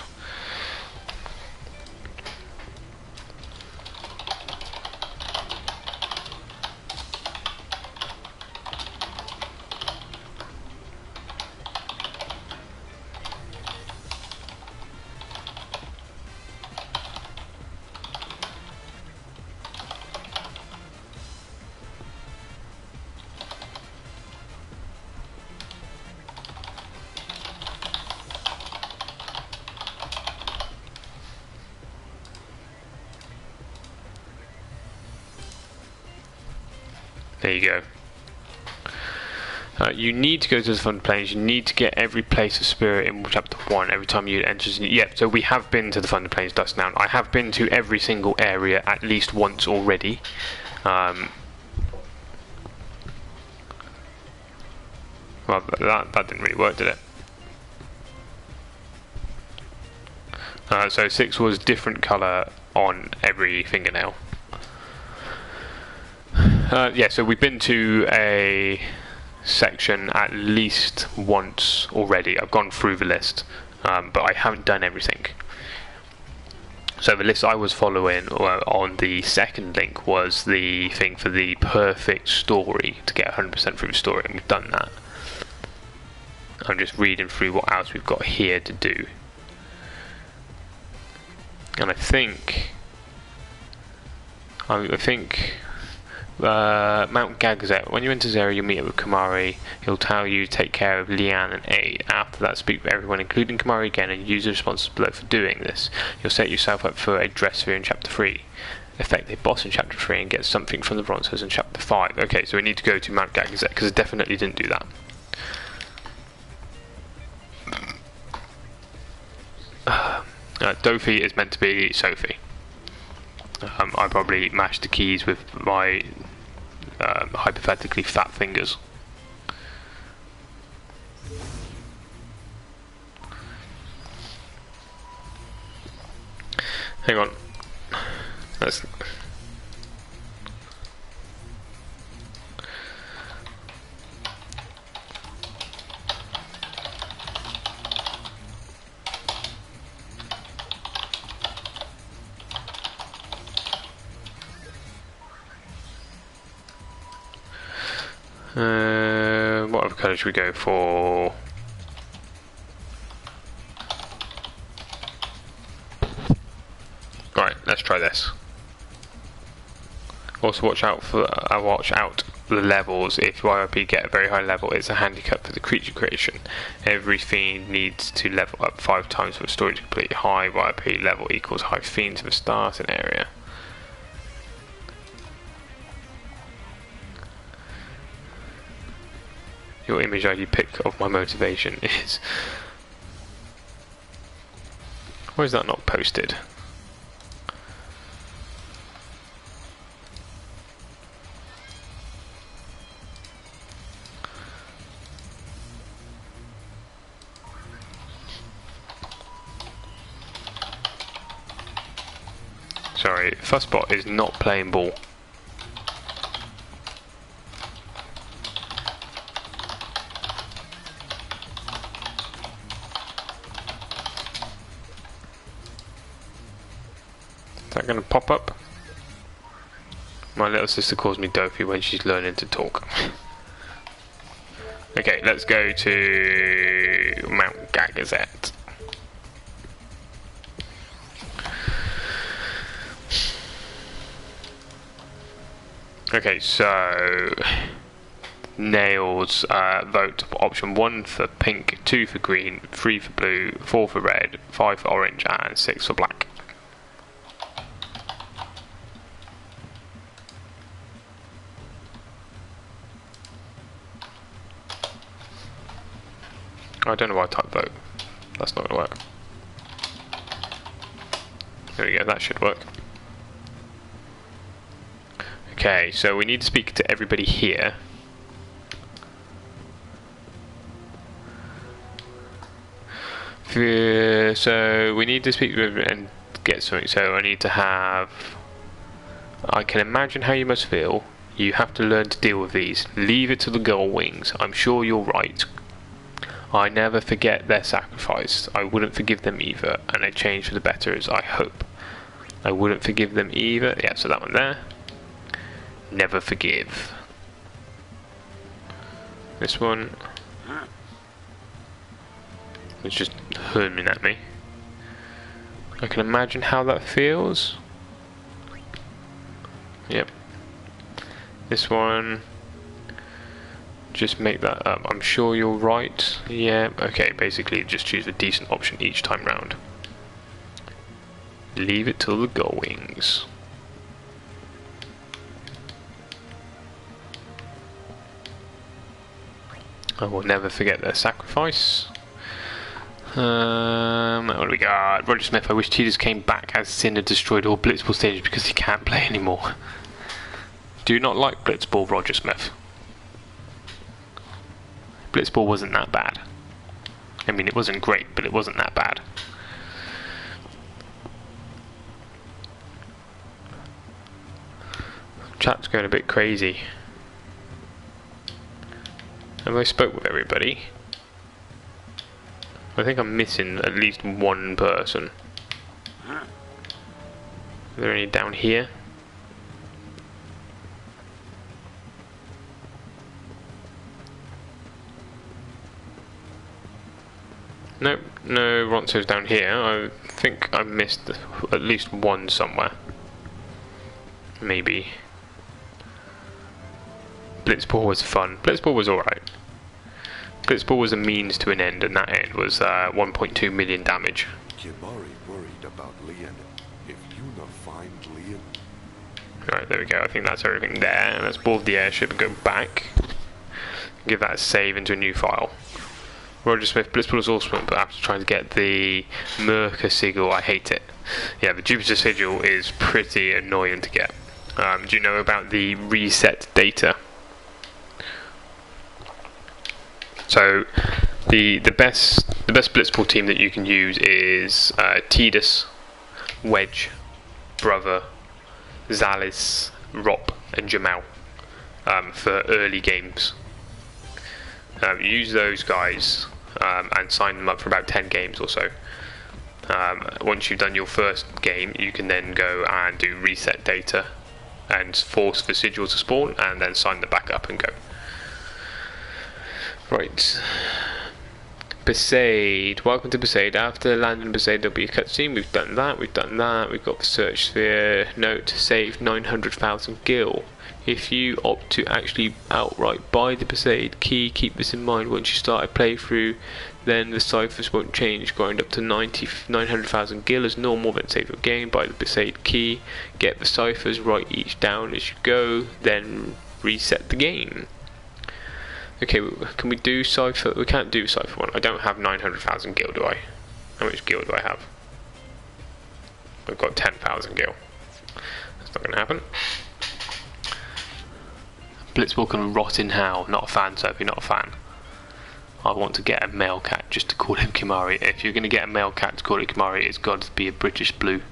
There you go. You need to go to the Thunder Plains. You need to get every place of spirit in chapter 1 every time you enter. Yep, so we have been to the Thunder Plains Dusk Down. I have been to every single area at least once already. Well, that didn't really work, did it? So 6 was different colour on every fingernail. Yeah, so we've been to a section at least once already. I've gone through the list, but I haven't done everything. So the list I was following on the second link was the thing for the perfect story, to get 100% through the story, and we've done that. I'm just reading through what else we've got here to do. And I think Mount Gagazet. When you enter this area, you'll meet up with Kimahri. He'll tell you to take care of Lian and Ayde. After that, speak with everyone, including Kimahri again, and use the responses below for doing this. You'll set yourself up for a Dressphere in Chapter 3. Effect a boss in Chapter 3 and get something from the Ronsos in Chapter 5. Okay, so we need to go to Mount Gagazet, because I definitely didn't do that. Dofi is meant to be Sophie. I probably mashed the keys with my hypothetically fat fingers. Hang on. Let's... what other colour should we go for? Right, let's try this. Also watch out for the levels. If YRP get a very high level, it's a handicap for the creature creation. Every fiend needs to level up 5 times for the story to complete. High YRP level equals high fiend to the starting area. Your image ID pic of my motivation is... Why is that not posted? Sorry, Fussbot is not playing ball. Is that going to pop up? My little sister calls me dopey when she's learning to talk. Okay, let's go to Mount Gagazet. Okay, so nails, vote option 1 for pink, 2 for green, 3 for blue, 4 for red, 5 for orange, and 6 for black. I don't know why I type vote. That's not going to work. There we go, that should work. Okay, so we need to speak to everybody here. So we need to speak with and get something. So I need to have... I can imagine how you must feel. You have to learn to deal with these. Leave it to the girl wings. I'm sure you're right. I never forget their sacrifice. I wouldn't forgive them either, and they change for the better as I hope. I wouldn't forgive them either. Yeah, so that one there. Never forgive. This one. It's just humming at me. I can imagine how that feels. Yep. This one. Just make that up. I'm sure you're right. Yeah, okay, basically just choose a decent option each time round. Leave it till the gull wings. I will never forget their sacrifice. What do we got? Roger Smith, I wish Tidus came back as Sin had destroyed all Blitzball stages because he can't play anymore. Do you not like Blitzball, Roger Smith? Blitzball wasn't that bad. I mean, it wasn't great, but it wasn't that bad. Chat's going a bit crazy. Have I spoke with everybody? I think I'm missing at least one person. Are there any down here? Nope, no Ronsos down here. I think I missed at least one somewhere. Maybe. Blitzball was fun. Blitzball was alright. Blitzball was a means to an end, and that end was 1.2 million damage. Kimahri worried about Lian. If Yuna find Lian... Right, there we go. I think that's everything there. Let's board the airship and go back. Give that a save into a new file. Roger Smith, Blitzball is awesome, but after trying to get the Merca sigil, I hate it. Yeah, the Jupiter sigil is pretty annoying to get. Do you know about the reset data? So the best Blitzball team that you can use is Tidus, Wedge, Brother, Zalis, Rop, and Jamal for early games. Use those guys and sign them up for about 10 games or so. Once you've done your first game, you can then go and do reset data and force the sigil to spawn, and then sign them back up and go. Right. Besaid. Welcome to Besaid. After landing Besaid, there'll be a cutscene. We've done that. We've got the search sphere. Note, save 900,000 gil. If you opt to actually outright buy the Besaid key, keep this in mind. Once you start a playthrough, then the ciphers won't change. Grind up to 900,000 gil as normal, then save your game. Buy the Besaid key. Get the ciphers, write each down as you go, then reset the game. Okay, can we do cipher? We can't do cipher one. I don't have 900,000 gil, do I? How much gil do I have? I've got 10,000 gil. That's not going to happen. Blitzball can rot in hell. Not a fan, Sophie, not a fan. I want to get a male cat just to call him Kimahri. If you're going to get a male cat to call it Kimahri, it's got to be a British blue.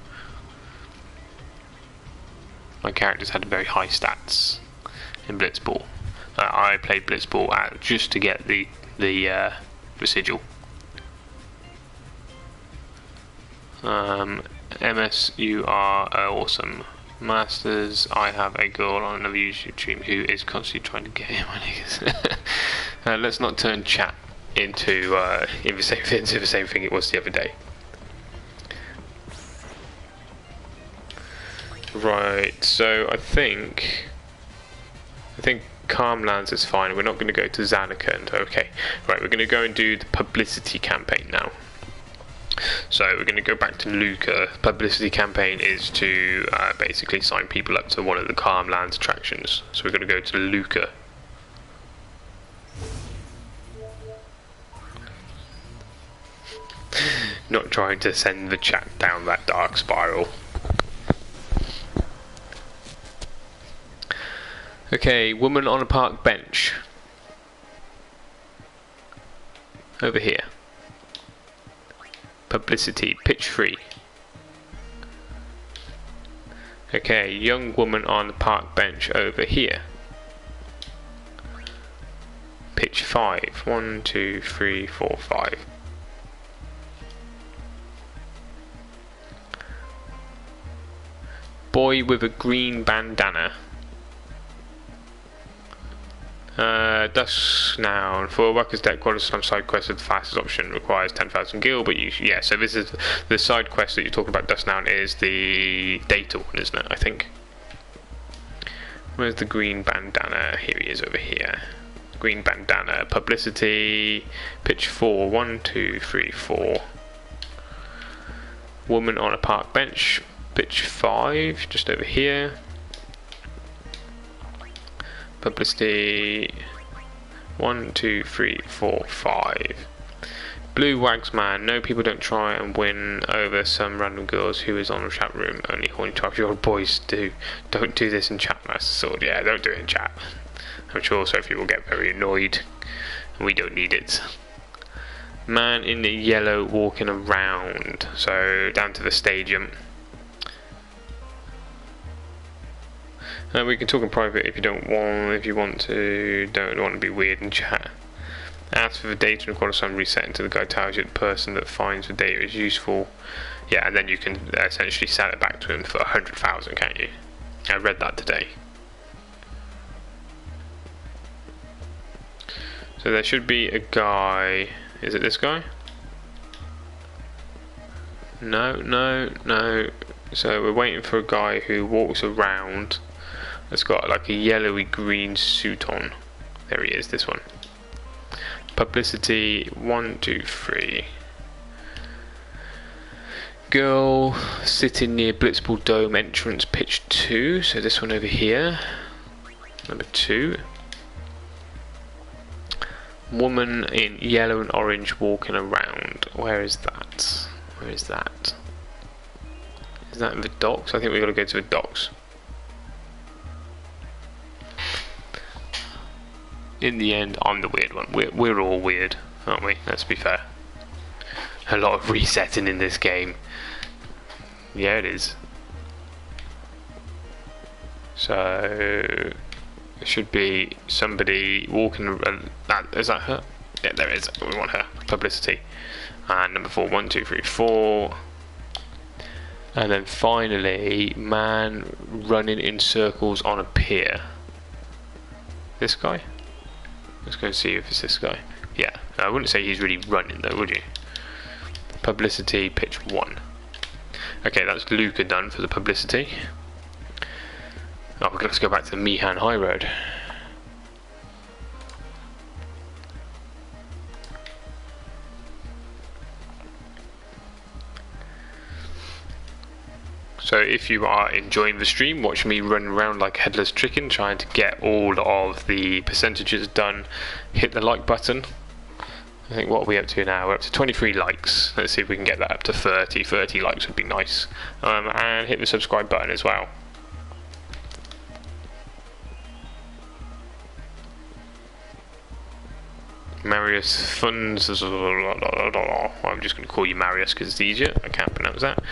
My characters had very high stats in Blitzball. I played Blitzball out just to get the sigil. MS, you are awesome. Masters, I have a girl on another YouTube stream who is constantly trying to get in my niggas. Let's not turn chat into the same thing it was the other day. Right, so I think Calmlands is fine. We're not going to go to Zanarkand. Okay, right, we're going to go and do the Publicity Campaign now. So we're going to go back to Luca. Publicity Campaign is to basically sign people up to one of the Calmlands attractions. So we're going to go to Luca. Not trying to send the chat down that dark spiral. Okay, woman on a park bench. Over here. Publicity, pitch 3. Okay, young woman on the park bench over here. Pitch 5. 1, 2, 3, 4, 5. Boy with a green bandana. Dusk now. For a worker's deck, quality some side quest with the fastest option requires 10,000 gil, but yeah, so this is the side quest that you're talking about. Dusk now is the data one, isn't it? I think. Where's the green bandana? Here he is over here. Green bandana, publicity, pitch 4, 1, 2, 3, 4. Woman on a park bench, pitch 5, just over here. Publicity, 1, 2, 3, 4, 5. Blue Wagsman. No, people don't try and win over some random girls who is on a chat room. Only horny 12-year-old boys do. Don't do this in chat, Master Sword. Yeah, don't do it in chat. I'm sure Sophie will get very annoyed. And we don't need it. Man in the yellow walking around. So down to the stadium. We can talk in private if you don't want. If you want to, don't want to be weird in chat. Ask for the data and require some resetting to the guide tells you the person that finds the data is useful. Yeah, and then you can essentially sell it back to him for 100,000, can't you? I read that today. So there should be a guy. Is it this guy? No. So we're waiting for a guy who walks around. That's got like a yellowy green suit on. There he is, this one. Publicity 1, 2, 3. Girl sitting near Blitzball Dome entrance pitch 2. So this one over here. Number 2. Woman in yellow and orange walking around. Where is that? Where is that? Is that in the docks? I think we've got to go to the docks. In the end, I'm the weird one. We're all weird, aren't we? Let's be fair. A lot of resetting in this game. Yeah, it is. So there should be somebody walking. Is that her? Yeah, there is. We want her. Publicity. And number 4. 1, 2, 3, 4. And then finally, man running in circles on a pier. This guy? Let's go and see if it's this guy. Yeah, I wouldn't say he's really running though, would you? Publicity pitch 1. Okay, that's Luca done for the publicity. Oh, let's go back to the Miihen high road. So if you are enjoying the stream, watch me run around like a headless chicken trying to get all of the percentages done, hit the like button. I think what are we up to now? We're up to 23 likes. Let's see if we can get that up to 30. 30 likes would be nice. And hit the subscribe button as well. Marius Funds. I'm just going to call you Marius because it's easier. I can't pronounce that.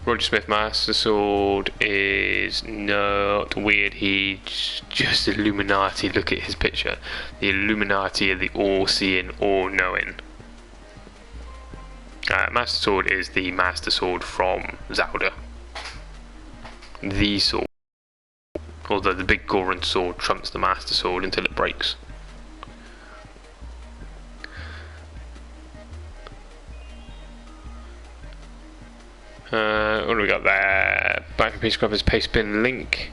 Roger Smith Master Sword is not weird. He's just Illuminati. Look at his picture. The Illuminati are the all-seeing, all-knowing. Master Sword is the Master Sword from Zelda. The sword. Although the big Goron sword trumps the Master Sword until it breaks. What do we got there? Back and Peace Scrubbers paste bin link.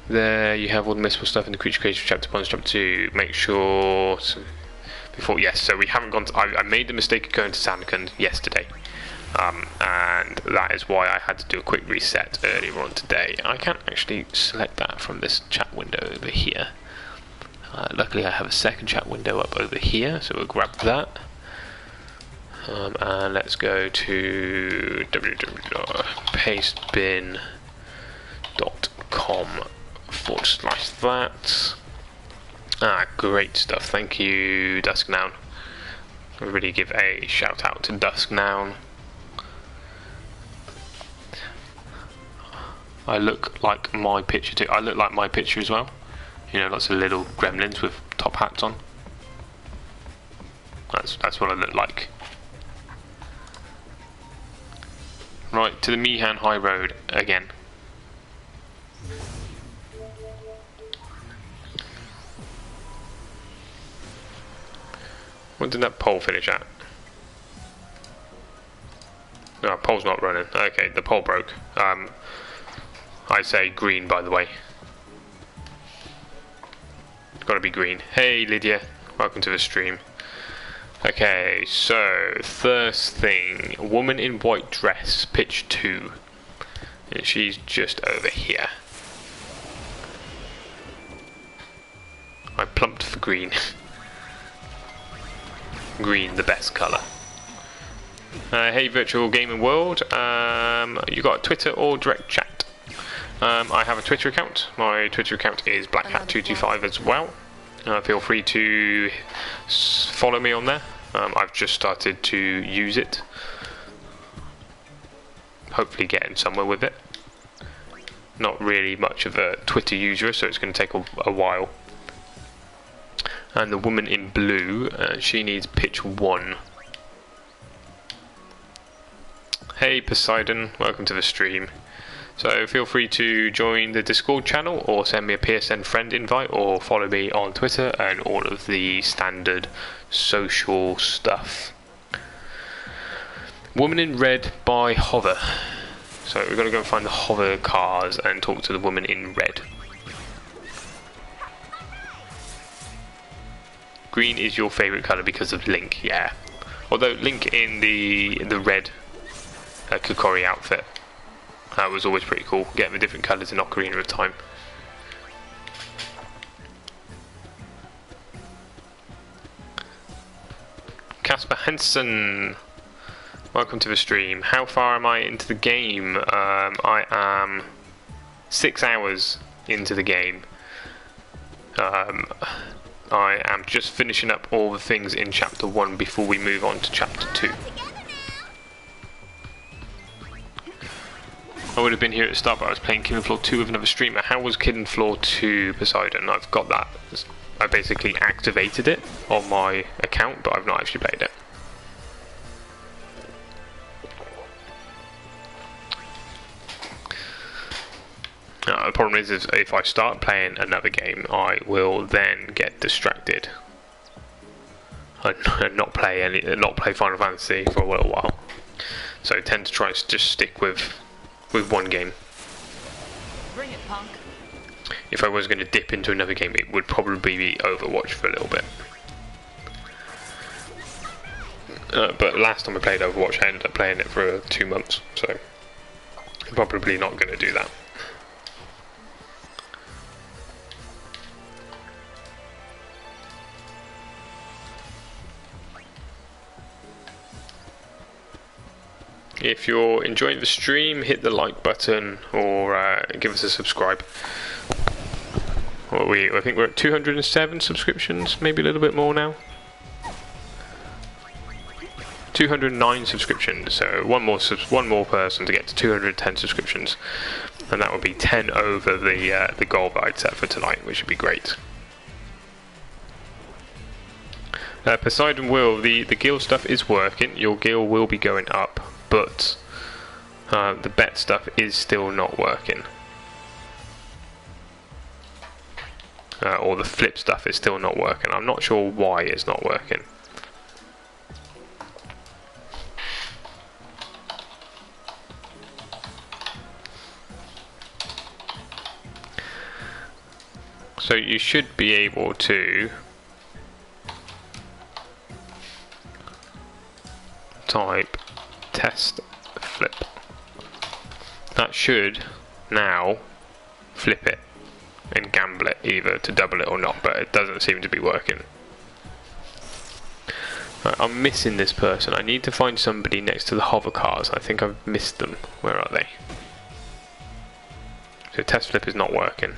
There you have all the missable stuff in the creature creation chapter 1 chapter 2. Make sure before, yes, so we haven't gone to, I made the mistake of going to Sandakan yesterday. And that is why I had to do a quick reset earlier on today. I can't actually select that from this chat window over here. Luckily I have a second chat window up over here, so we'll grab that. And let's go to www.pastebin.com/that. Great stuff. Thank you, Dusknown. Everybody give a shout out to Dusknown. I look like my picture too. I look like my picture as well. You know, lots of little gremlins with top hats on. That's what I look like. Right, to the Miihen High Road again. What did that pole finish at? No, pole's not running. Okay, the pole broke. I say green, by the way. It's gotta be green. Hey, Lydia. Welcome to the stream. Okay, so first thing, a woman in white dress, pitch 2, and she's just over here. I plumped for green. green the best colour. Hey virtual gaming world, you got Twitter or direct chat? I have a Twitter account. My Twitter account is blackhat225 as well. Feel free to follow me on there. I've just started to use it. Hopefully getting somewhere with it. Not really much of a Twitter user, so it's going to take a while. And the woman in blue, she needs pitch 1. Hey Poseidon, welcome to the stream. So feel free to join the Discord channel or send me a PSN friend invite or follow me on Twitter and all of the standard social stuff. Woman in red by Hover. So we're going to go and find the Hover cars and talk to the woman in red. Green is your favourite colour because of Link, yeah. Although Link in the red Kokori outfit, that was always pretty cool, getting the different colours in Ocarina of Time. Casper Henson, welcome to the stream. How far am I into the game? I am 6 hours into the game. I am just finishing up all the things in chapter 1 before we move on to chapter 2. I would have been here at the start, but I was playing Kid and Floor 2 with another streamer. How was Kid and Floor 2, Poseidon? I've got that. I basically activated it on my account, but I've not actually played it. The problem is if I start playing another game, I will then get distracted and not play Final Fantasy for a little while. So I tend to try to just stick with one game. Bring it, punk. If I was going to dip into another game, it would probably be Overwatch for a little bit. But last time I played Overwatch, I ended up playing it for 2 months, so I'm probably not going to do that. If you're enjoying the stream, hit the like button or give us a subscribe. I think we're at 207 subscriptions, maybe a little bit more now. 209 subscriptions, so one more person to get to 210 subscriptions, and that would be 10 over the goal that I'd set for tonight, which would be great. Poseidon will, the guild stuff is working. Your guild will be going up, but the bet stuff is still not working. Or the flip stuff is still not working. I'm not sure why it's not working. So you should be able to type test flip. That should now flip it and gamble it either to double it or not, but it doesn't seem to be working. I'm missing this person. I need to find somebody next to the hover cars. I think I've missed them. Where are they? So test flip is not working.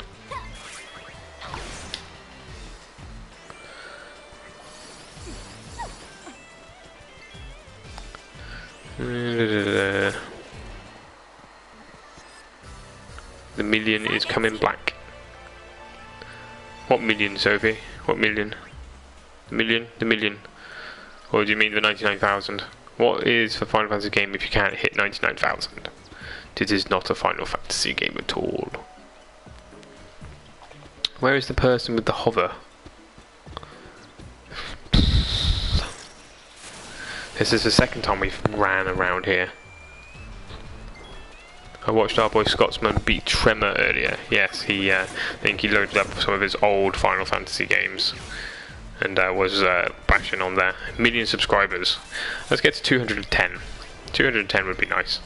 The million is coming back. What million, Sophie? What million? The million? The million. Or do you mean the 99,000? What is the Final Fantasy game if you can't hit 99,000? This is not a Final Fantasy game at all. Where is the person with the hover? This is the second time we've ran around here. I watched our boy Scotsman beat Tremor earlier. Yes, I think he loaded up some of his old Final Fantasy games and was bashing on there. 1 million subscribers. Let's get to 210. 210 would be nice.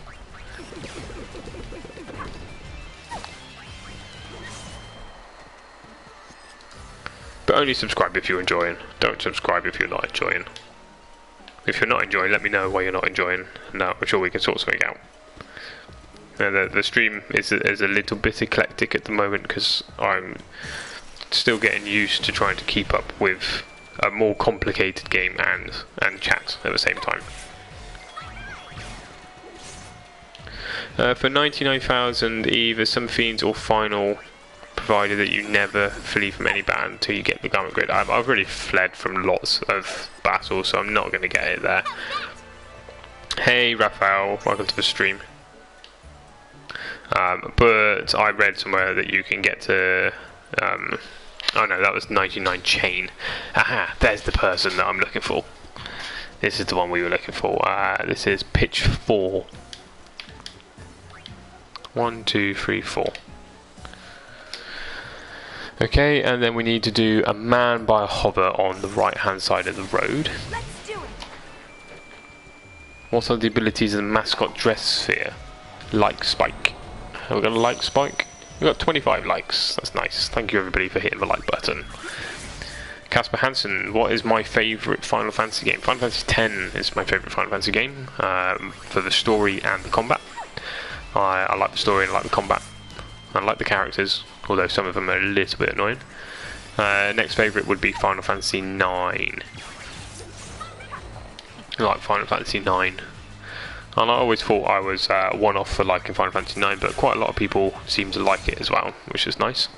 But only subscribe if you're enjoying. Don't subscribe if you're not enjoying. If you're not enjoying, let me know why you're not enjoying, and I'm sure we can sort something out. The stream is a little bit eclectic at the moment because I'm still getting used to trying to keep up with a more complicated game and chat at the same time. For 99,000, either some fiends or final, provided that you never flee from any battle until you get the garment grid. I've already fled from lots of battles, so I'm not going to get it there. Hey Raphael, welcome to the stream. But I read somewhere that you can get to... oh no, that was 99 chain. Aha, there's the person that I'm looking for. This is the one we were looking for. This is pitch 4. 1, 2, 3, 4. Okay, and then we need to do a man by a hover on the right hand side of the road. Let's do it. What are the abilities of the mascot Dressphere? Like Spike. Have we got a like Spike? We've got 25 likes. That's nice. Thank you everybody for hitting the like button. Casper Hansen, what is my favourite Final Fantasy game? Final Fantasy X is my favourite Final Fantasy game for the story and the combat. I like the story and I like the combat. I like the characters, although some of them are a little bit annoying. Next favourite would be Final Fantasy IX. I like Final Fantasy IX. And I always thought I was one off for liking Final Fantasy IX, but quite a lot of people seem to like it as well, which is nice.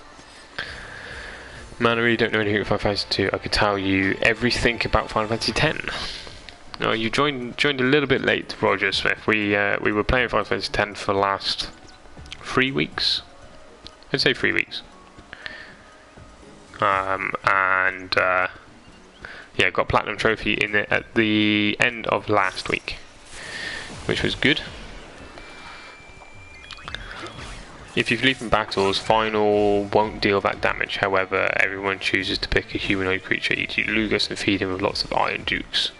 Man, I really don't know anything about Final Fantasy II. I could tell you everything about Final Fantasy X. No, you joined a little bit late, Roger Smith. We were playing Final Fantasy X for the last 3 weeks. I'd say 3 weeks. Yeah, got Platinum Trophy in it at the end of last week, which was good. If you flee from battles, final won't deal that damage. However, everyone chooses to pick a humanoid creature, eat Lugas, and feed him with lots of Iron Dukes.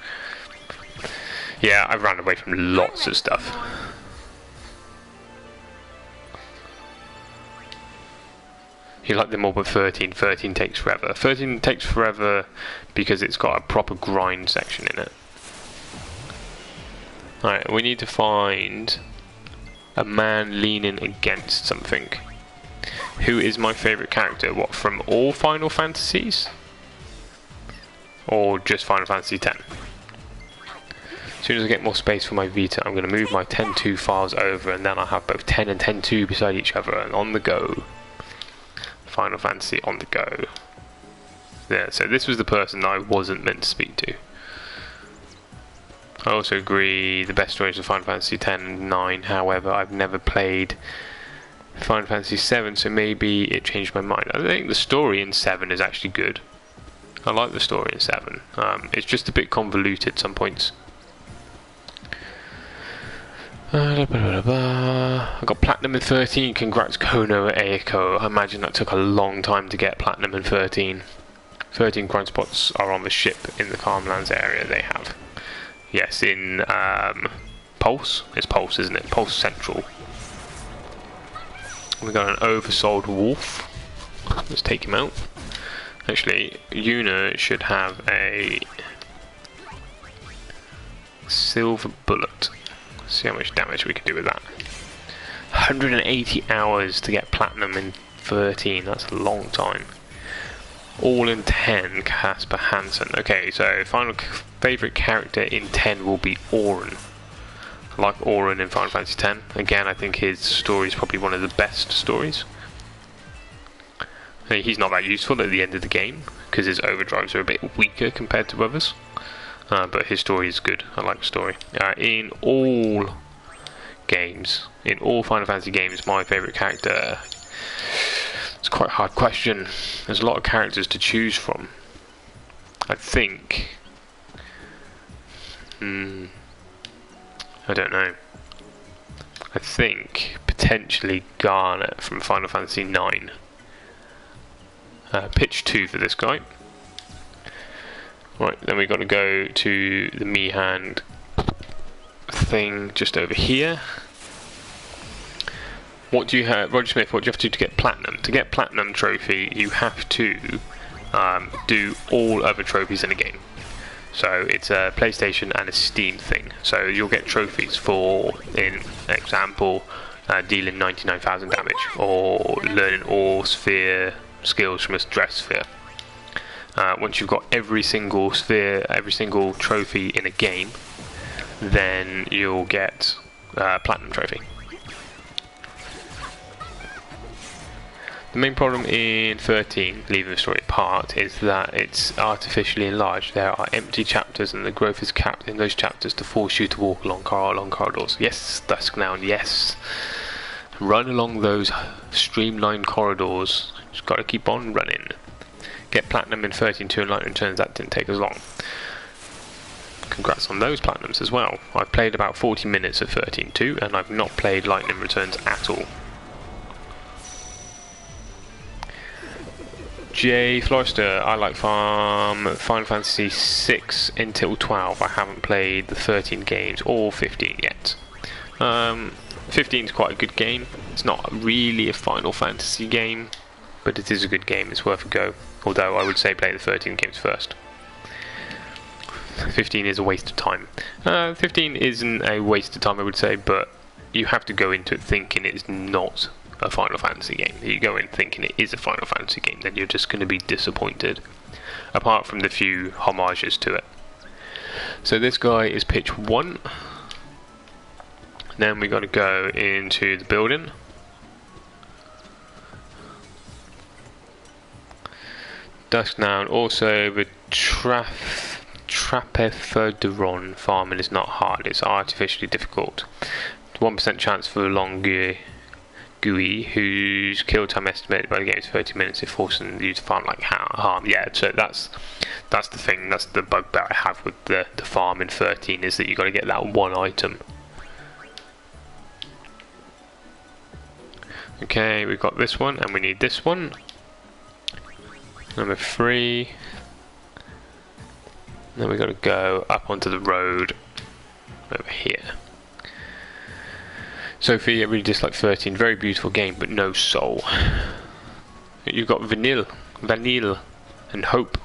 Yeah, I've ran away from lots of stuff. You like them all, but 13 takes forever. 13 takes forever because it's got a proper grind section in it. Alright, we need to find a man leaning against something. Who is my favourite character? What, from all Final Fantasies? Or just Final Fantasy X? As soon as I get more space for my Vita, I'm going to move my 10.2 files over, and then I'll have both 10 and 10.2 beside each other and on the go. Final Fantasy on the go. Yeah, so this was the person that I wasn't meant to speak to. I also agree the best stories of Final Fantasy X and 9, however I've never played Final Fantasy 7, so maybe it changed my mind. I think the story in 7 is actually good. I like the story in 7. It's just a bit convoluted at some points. I got Platinum in 13, congrats Kono Eiko. I imagine that took a long time to get Platinum in 13. 13 grind spots are on the ship in the Calmlands area they have. Yes, in Pulse. It's Pulse, isn't it? Pulse Central. We got an oversold wolf. Let's take him out. Actually, Yuna should have a silver bullet. See how much damage we can do with that. 180 hours to get Platinum in 13. That's a long time. All in 10, Casper Hansen. Okay, so final favourite character in 10 will be Auron. I like Auron in Final Fantasy X. Again, I think his story is probably one of the best stories. He's not that useful at the end of the game because his overdrives are a bit weaker compared to others. But his story is good. I like the story. In all games, in all Final Fantasy games, my favourite character... It's quite a hard question. There's a lot of characters to choose from. I think... I don't know. I think potentially Garnet from Final Fantasy IX. Pitch 2 for this guy. Right, then we've got to go to the Miihen thing just over here. What do you have, Roger Smith, what do you have to do to get Platinum? To get Platinum Trophy, you have to do all other trophies in the game. So it's a PlayStation and a Steam thing. So you'll get trophies for, in example, dealing 99,000 damage, or learning all sphere skills from a Dressphere. Once you've got every single sphere, every single trophy in a game, then you'll get Platinum Trophy. The main problem in 13, leaving the story apart, is that it's artificially enlarged. There are empty chapters and the growth is capped in those chapters to force you to walk along corridors. Yes, Dusknown, yes. Run along those streamlined corridors. Just got to keep on running. Get Platinum in 13.2 and Lightning Returns, that didn't take as long. Congrats on those Platinums as well. I've played about 40 minutes of 13.2 and I've not played Lightning Returns at all. J. Florister, I like Final Fantasy 6 until 12. I haven't played the 13 games or 15 yet. 15 is quite a good game. It's not really a Final Fantasy game, but it is a good game. It's worth a go. Although I would say play the 13 games first. 15 is a waste of time. 15 isn't a waste of time, I would say, but you have to go into it thinking it's not a Final Fantasy game. If you go in thinking it is a Final Fantasy game, then you're just going to be disappointed, apart from the few homages to it. So this guy is pitch 1. Then we got to go into the building. Dusknown, also the Trapephoderon farming is not hard, it's artificially difficult. 1% chance for Longue Gui, whose kill time estimated by the game is 30 minutes, if forcing you to farm like harm. Yeah, so that's the thing, that's the bugbear I have with the farm in 13, is that you got to get that one item. Okay, we've got this one, and we need this one. Number 3. Then we've got to go up onto the road over here. Sophie, I really dislike 13. Very beautiful game, but no soul. You've got Vanille, and Hope.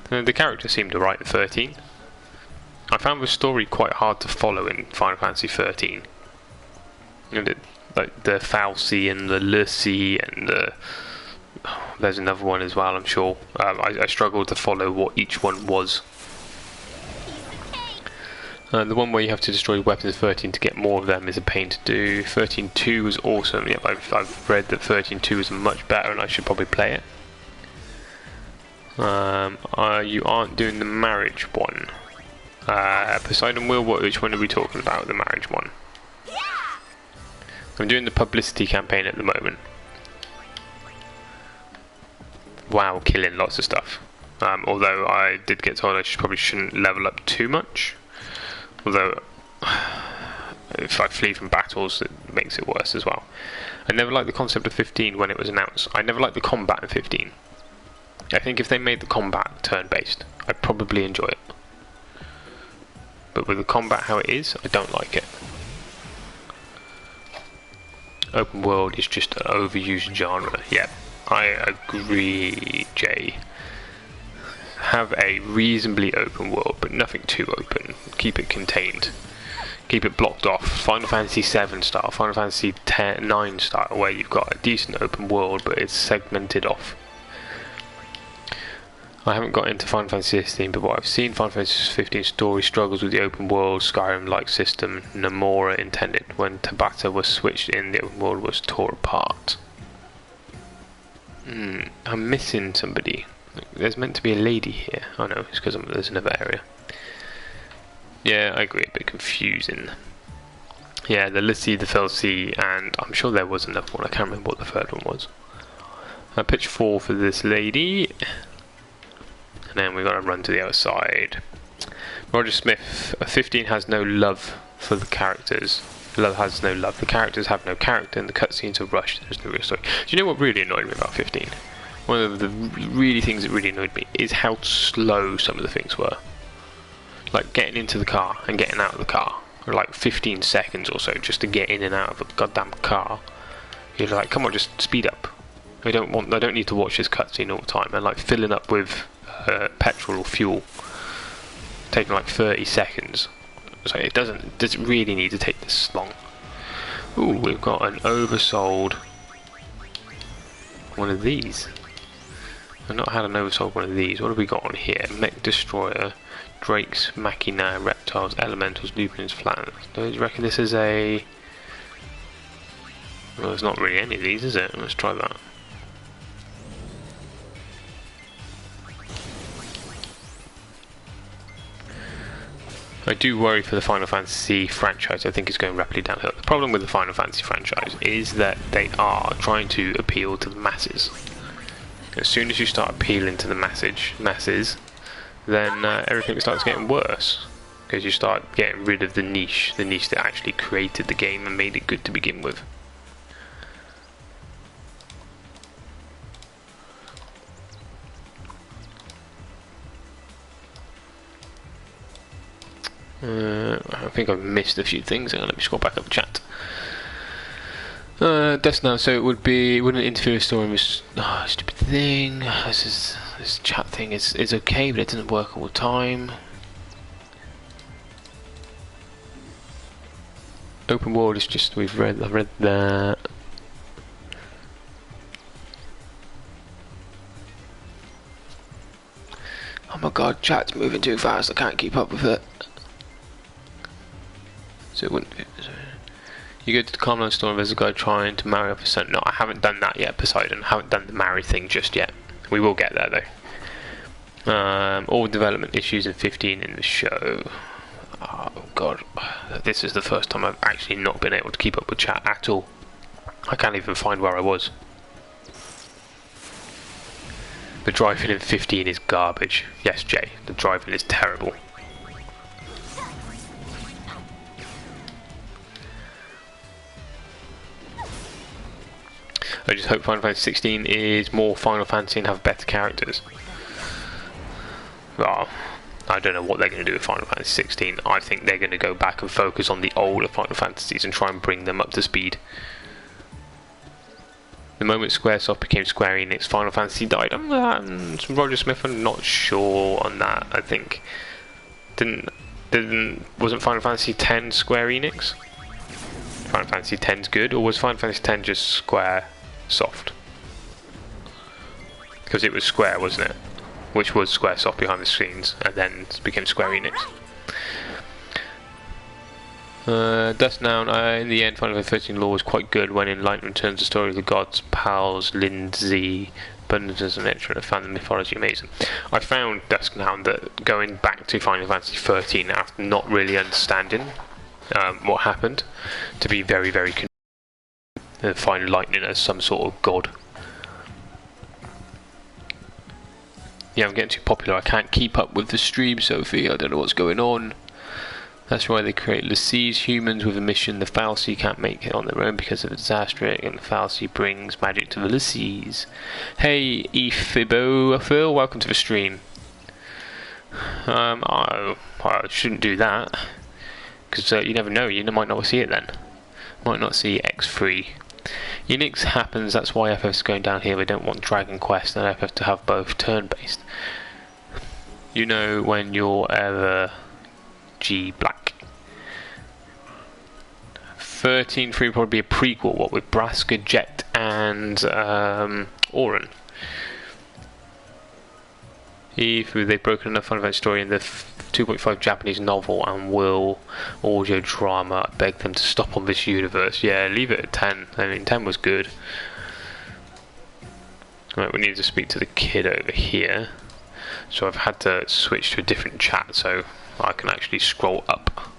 The characters seemed alright in 13. I found the story quite hard to follow in Final Fantasy 13. Like the Falsey and the Lucy and the... there's another one as well, I'm sure. I struggled to follow what each one was. The one where you have to destroy weapons 13 to get more of them is a pain to do. 13.2 was awesome. Yep, I've read that 13.2 is much better and I should probably play it. You aren't doing the marriage one. Poseidon Will, which one are we talking about, the marriage one? I'm doing the publicity campaign at the moment. Wow, killing lots of stuff. Although I did get told I probably shouldn't level up too much. Although, if I flee from battles, it makes it worse as well. I never liked the concept of 15 when it was announced. I never liked the combat in 15. I think if they made the combat turn-based, I'd probably enjoy it. But with the combat how it is, I don't like it. Open world is just an overused genre. Yeah, I agree, Jay. Have a reasonably open world, but nothing too open. Keep it contained. Keep it blocked off. Final Fantasy 7 style, Final Fantasy 9 style, where you've got a decent open world, but it's segmented off. I haven't got into Final Fantasy 16, but what I've seen, Final Fantasy 15 story struggles with the open world, Skyrim-like system Nomura intended. When Tabata was switched in, the open world was tore apart. I'm missing somebody. There's meant to be a lady here. Oh no, it's because there's another area. Yeah, I agree, a bit confusing. Yeah, the Lissy, the Felsi, and I'm sure there was another one. I can't remember what the third one was. Pitch 4 for this lady. And then we've got to run to the other side. Roger Smith, 15 has no love for the characters. Love has no love. The characters have no character and the cutscenes are rushed. There's no real story. Do you know what really annoyed me about 15? One of the really things that really annoyed me is how slow some of the things were. Like getting into the car and getting out of the car. Or like 15 seconds or so just to get in and out of a goddamn car. You're like, come on, just speed up. I don't need to watch this cutscene all the time. And like filling up with petrol or fuel taking like 30 seconds. So it doesn't really need to take this long. Ooh, we've got an oversold one of these. I've not had an oversold one of these. What have we got on here? Mech Destroyer, Drakes, Machina, Reptiles, Elementals, Lupins, Flatlans. Do you reckon this is a... Well, there's not really any of these, is it? Let's try that. I do worry for the Final Fantasy franchise. I think it's going rapidly downhill. The problem with the Final Fantasy franchise is that they are trying to appeal to the masses. As soon as you start appealing to the masses, then everything starts getting worse. Because you start getting rid of the niche that actually created the game and made it good to begin with. I think I've missed a few things. Let me scroll back up the chat. That's now, so it wouldn't interfere with story with stupid thing. This chat thing is okay, but it doesn't work all the time. Open world is just I've read that. Oh my god, chat's moving too fast, I can't keep up with it. So it wouldn't be... You go to the Carmine store and there's a guy trying to marry off a son. No, I haven't done that yet, Poseidon. I haven't done the marry thing just yet. We will get there though. All development issues in 15 in the show. Oh god. This is the first time I've actually not been able to keep up with chat at all. I can't even find where I was. The driving in 15 is garbage. Yes, Jay, the driving is terrible. I just hope Final Fantasy 16 is more Final Fantasy and have better characters. Well, I don't know what they're going to do with Final Fantasy 16. I think they're going to go back and focus on the older Final Fantasies and try and bring them up to speed. The moment Squaresoft became Square Enix, Final Fantasy died. Roger Smith, I'm not sure on that. I think wasn't Final Fantasy X Square Enix? Final Fantasy X's good, or was Final Fantasy X just Square Soft? Because it was Square, wasn't it? Which was Squaresoft behind the scenes, and then became Square Enix. Dust Noun, in the end, Final Fantasy 13 lore was quite good when Enlightenment returns the story of the gods, pals, Lindsay, abundance and etc. I found the mythology amazing. I found Dusk Noun that going back to Final Fantasy 13 after not really understanding what happened, to be very, very confused and find Lightning as some sort of god. Yeah, I'm getting too popular. I can't keep up with the stream, Sophie. I don't know what's going on. That's why they create Lacies, humans with a mission. The Fal'Cie can't make it on their own because of a disaster, and the Fal'Cie brings magic to the Lacies. Hey, Ephibo Phil, welcome to the stream. I shouldn't do that, because you never know. You might not see it then. Might not see X3. Unix happens, that's why FF is going down here. They don't want Dragon Quest and FF to have both turn-based. You know when you're ever G Black. 13.3 would probably be a prequel, what with Braska, Jet and Auron. If they've broken enough Final Fantasy story in the 2.5 Japanese novel and will audio drama, I beg them to stop on this universe. Yeah, leave it at 10. I mean, 10 was good. Right, we need to speak to the kid over here. So I've had to switch to a different chat so I can actually scroll up.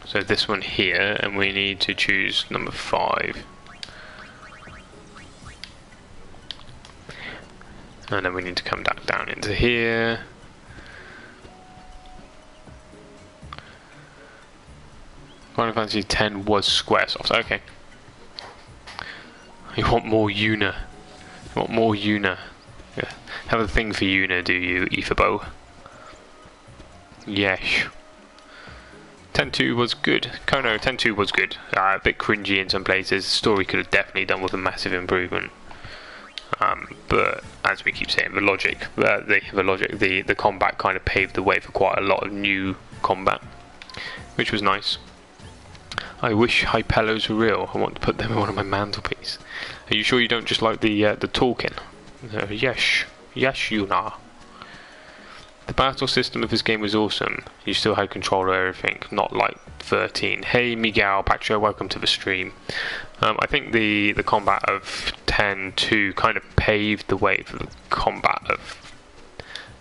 So this one here, and we need to choose number 5. And then we need to come back down into here. Final Fantasy X was Squaresoft. Okay. You want more Yuna. You want more Yuna. Yeah. Have a thing for Yuna, do you, Ephibo? Yes. 10.2 was good. Kono, 10.2 was good. A bit cringy in some places. The story could have definitely done with a massive improvement. But as we keep saying, the combat kind of paved the way for quite a lot of new combat, which was nice. I wish hypelos were real. I want to put them in one of my mantelpiece. Are you sure you don't just like the talking? Yes, Yuna. The battle system of this game was awesome. You still had control of everything, not like 13. Hey Miguel, Pacho, welcome to the stream. I think the combat of 10-2 kind of paved the way for the combat of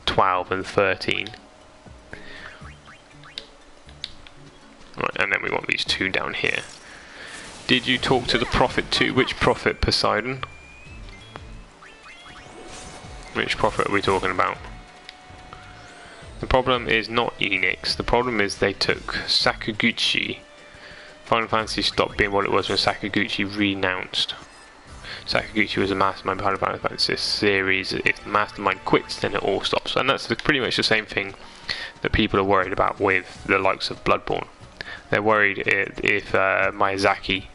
12 and 13. Right, and then we want these two down here. Did you talk to the Prophet too? Which Prophet, Poseidon? Which Prophet are we talking about? The problem is not Enix. The problem is they took Sakaguchi. Final Fantasy stopped being what it was when Sakaguchi renounced. Sakaguchi was a mastermind behind the Final Fantasy series. If the mastermind quits, then it all stops. And that's pretty much the same thing that people are worried about with the likes of Bloodborne. They're worried if Miyazaki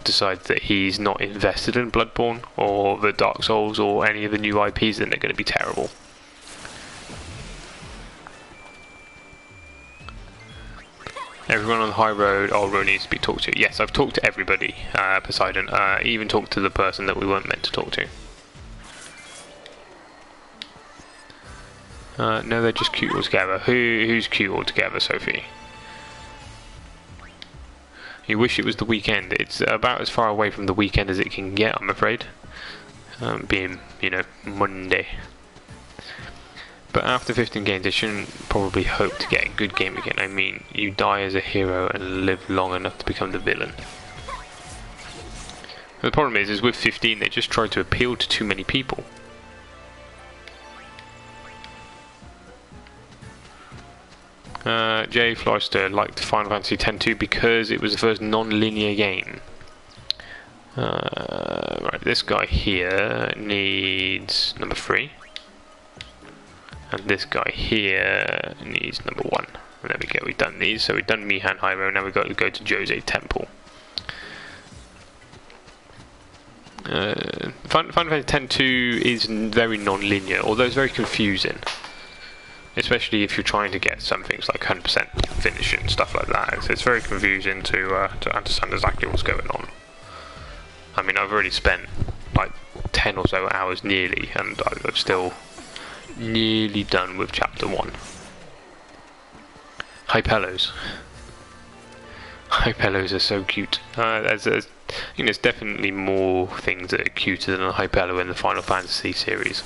decides that he's not invested in Bloodborne or the Dark Souls or any of the new IPs, then they're going to be terrible. Everyone on the high road, old road needs to be talked to. Yes, I've talked to everybody, Poseidon. Even talked to the person that we weren't meant to talk to. No, they're just cute altogether. Who's cute altogether, Sophie? You wish it was the weekend. It's about as far away from the weekend as it can get, I'm afraid. Being, Monday. But after 15 games, they shouldn't probably hope to get a good game again. I mean, you die as a hero and live long enough to become the villain. The problem is with 15, they just try to appeal to too many people. Jay Floyster liked Final Fantasy X-2 because it was the first non-linear game. Right, this guy here needs number 3. And this guy here needs number 1. And there we go, we've done these. So we've done Miihen High Road, now we've got to go to Jose Temple. Final Fantasy X-2 is very non-linear, although it's very confusing. Especially if you're trying to get some things like 100% finish and stuff like that. So it's very confusing to understand exactly what's going on. I mean, I've already spent like 10 or so hours nearly, and I'm still nearly done with chapter 1. Hypelos. Hypelos are so cute. There's definitely more things that are cuter than a Hypelo in the Final Fantasy series.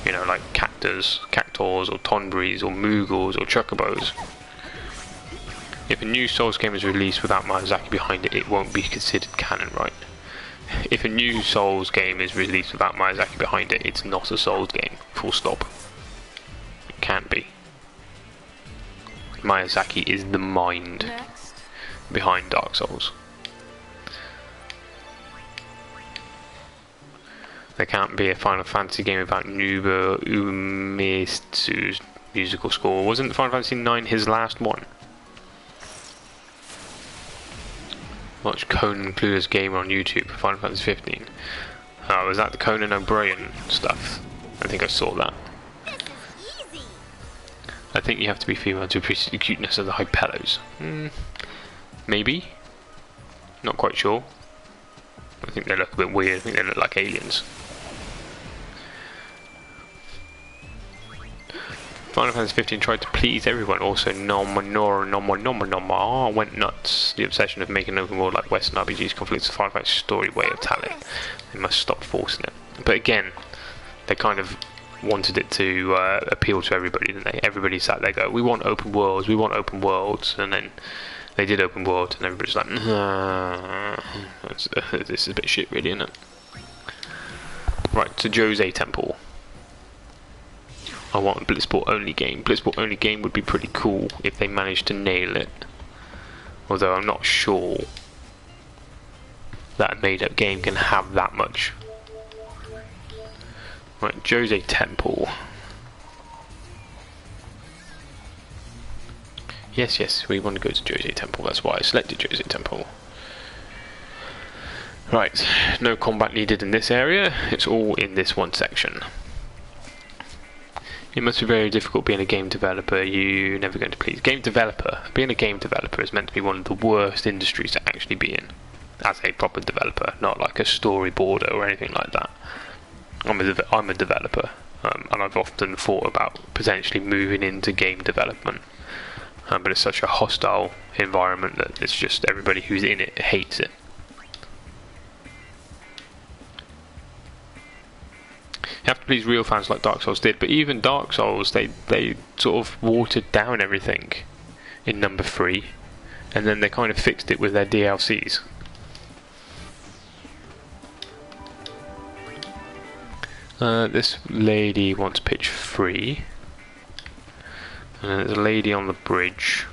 Like cactors or Tonbrees or Moogles or Chocobos. If a new Souls game is released without Miyazaki behind it, it won't be considered canon, right? If a new Souls game is released without Miyazaki behind it, it's not a Souls game. Full stop. It can't be. Miyazaki is the mind behind Dark Souls. There can't be a Final Fantasy game without Nobuo Uematsu's musical score. Wasn't Final Fantasy IX his last one? Watch Conan Clueless Gamer on YouTube for Final Fantasy 15. Oh, was that the Conan O'Brien stuff? I think I saw that. I think you have to be female to appreciate the cuteness of the Hypelos. Maybe? Not quite sure. I think they look a bit weird. I think they look like aliens. Final Fantasy 15 tried to please everyone, also went nuts. The obsession of making an open world like Western RPGs conflicts with Final Fantasy story way of telling. They must stop forcing it. But again, they kind of wanted it to appeal to everybody, didn't they? Everybody sat there go, we want open worlds, and then they did open world, and everybody's like, this is a bit shit really, isn't it? Right, to Jose Temple. I want a Blitzball only game. Blitzball only game would be pretty cool if they managed to nail it. Although I'm not sure that a made up game can have that much. Right, Jose Temple. Yes, we want to go to Jose Temple. That's why I selected Jose Temple. Right, no combat needed in this area. It's all in this one section. It must be very difficult being a game developer. You're never going to please. Being a game developer is meant to be one of the worst industries to actually be in. As a proper developer, not like a storyboarder or anything like that. I'm a developer, and I've often thought about potentially moving into game development. But it's such a hostile environment that it's just everybody who's in it hates it. You have to please real fans like Dark Souls did, but even Dark Souls, they sort of watered down everything in number 3, and then they kind of fixed it with their DLCs. This lady wants pitch 3, and then there's a lady on the bridge.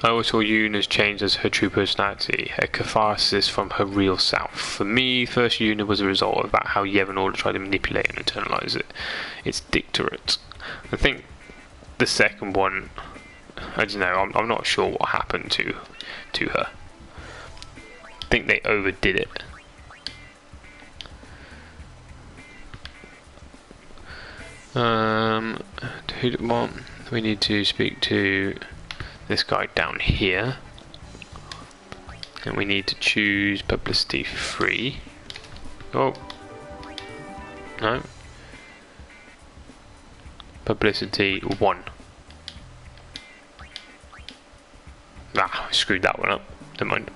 I always saw Yuna's changed as her true personality, a catharsis from her real self. For me, first Yuna was a result of about how Yevon Order tried to manipulate and internalize it. It's dictatorate. I think the second one, I don't know, I'm not sure what happened to her. I think they overdid it. We need to speak to this guy down here, and we need to choose publicity 3. Oh no, publicity 1. I screwed that one up. Never mind.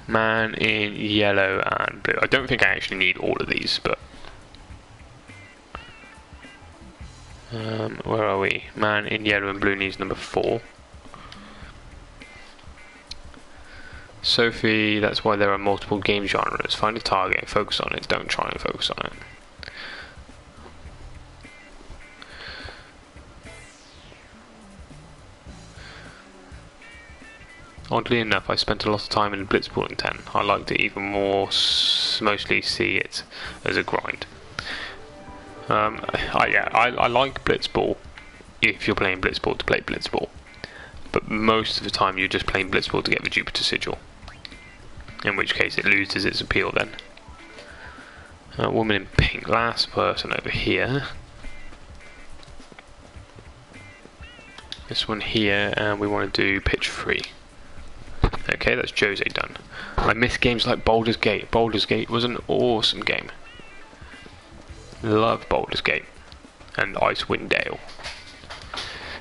Man in yellow and blue. I don't think I actually need all of these, but where are we? Man in yellow and blue needs number 4. Sophie, that's why there are multiple game genres. Find a target and focus on it. Don't try and focus on it. Oddly enough, I spent a lot of time in Blitzball in 10. I liked it even more, mostly see it as a grind. I like Blitzball if you're playing Blitzball to play Blitzball, but most of the time you're just playing Blitzball to get the Jupiter Sigil, in which case it loses its appeal then. Woman in pink, last person over here. This one here, and we want to do pitch 3. Okay, that's Jose done. I miss games like Baldur's Gate. Baldur's Gate was an awesome game. Love Baldur's Gate and Icewind Dale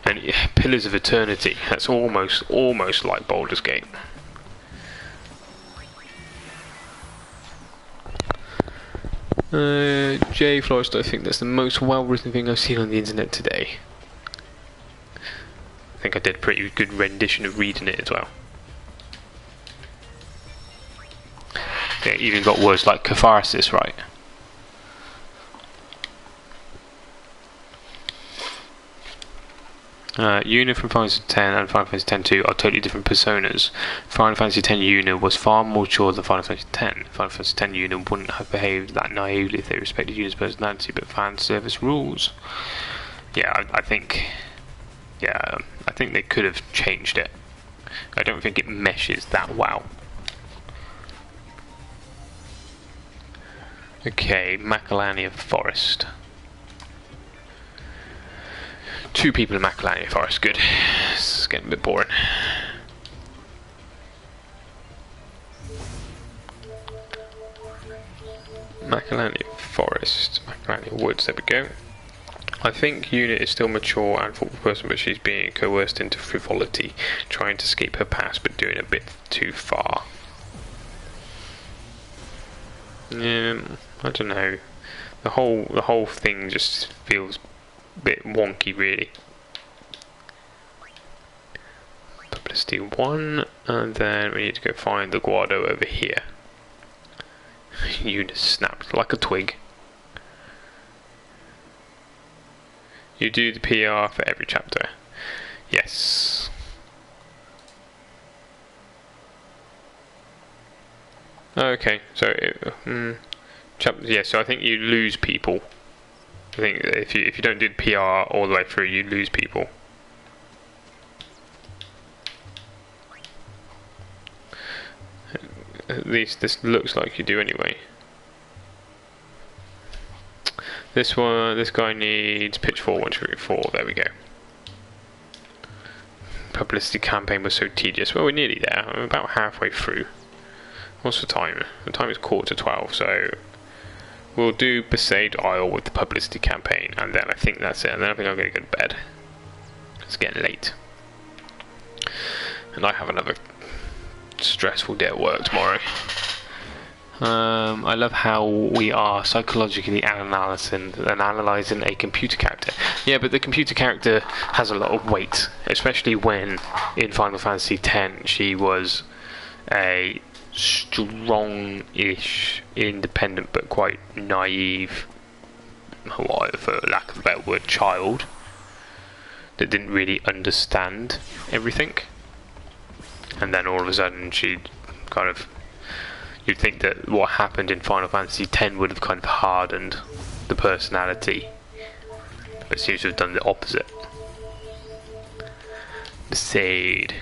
and Pillars of Eternity. That's almost like Baldur's Gate. J Florist, I think that's the most well-written thing I've seen on the internet today. I think I did a pretty good rendition of reading it as well. Yeah, even got words like catharsis right. Yuna from Final Fantasy X and Final Fantasy X-2 are totally different personas. Final Fantasy X Yuna was far more mature than Final Fantasy X. Final Fantasy X Yuna wouldn't have behaved that naively if they respected Yuna's personality, but fan service rules. Yeah, I think they could have changed it. I don't think it meshes that well. Okay, Macalania Forest. 2 people in Macalania Forest, good. It's getting a bit boring. Macalania Forest, Macalania Woods, there we go. I think Yuna is still mature and thoughtful person, but she's being coerced into frivolity, trying to escape her past, but doing a bit too far. I don't know. The whole thing just feels a bit wonky, really. Publicity 1, and then we need to go find the Guado over here. Yuna snapped like a twig. You do the PR for every chapter. Yes. Okay, so so I think you lose people. I think if you don't do the PR all the way through, you lose people. At least this looks like you do anyway. This guy needs pitch 4, 1, 2, 3, 4. There we go. Publicity campaign was so tedious. Well, we're nearly there. I'm about halfway through. What's the time? The time is 11:45, so we'll do Besaid Isle with the publicity campaign, and then I think that's it. And then I think I'm going to go to bed. It's getting late. And I have another stressful day at work tomorrow. I love how we are psychologically analysing a computer character. Yeah, but the computer character has a lot of weight, especially when in Final Fantasy X she was a strong-ish, independent but quite naive, for lack of a better word, child that didn't really understand everything. And then all of a sudden she kind of... You'd think that what happened in Final Fantasy X would have kind of hardened the personality, but it seems to have done the opposite. Besaid.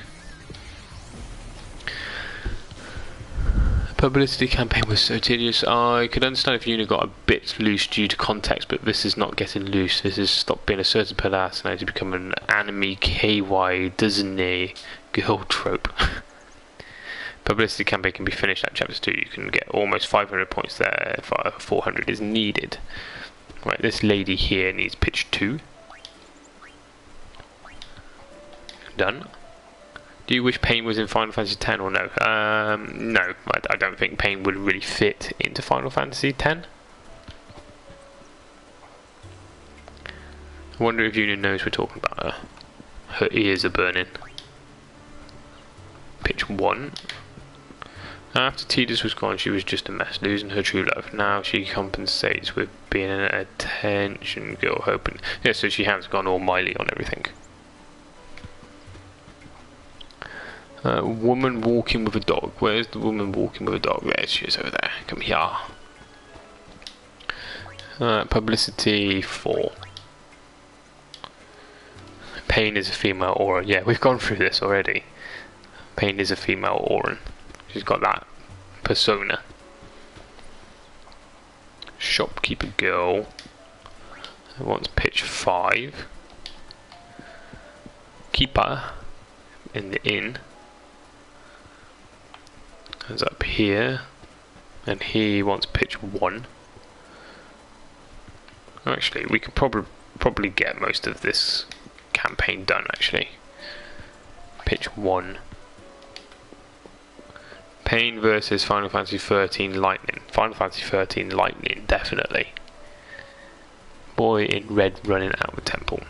Publicity campaign was so tedious. I could understand if Yuna got a bit loose due to context, but this is not getting loose. This is stop being a certain palace and now to become an anime KY Disney girl trope. Publicity campaign can be finished at chapter 2. You can get almost 500 points there if 400 is needed. Right, this lady here needs pitch 2. Done. Do you wish Pain was in Final Fantasy X or no? No, I don't think Pain would really fit into Final Fantasy X. I wonder if Yuna knows we're talking about her. Her ears are burning. Pitch 1. After Tidus was gone, she was just a mess, losing her true love. Now she compensates with being an attention girl, hoping... Yeah, so she has gone all Miley on everything. Woman walking with a dog. Where's the woman walking with a dog? There she is over there. Come here. Publicity 4. Pain is a female aura. Yeah, we've gone through this already. Pain is a female aura. She's got that persona. Shopkeeper girl wants pitch 5. Keeper in the inn is up here, and he wants pitch 1. Actually, we could probably get most of this campaign done. Actually, pitch 1. Pain versus Final Fantasy 13 Lightning. Final Fantasy 13 Lightning, definitely. Boy in red running out of the temple.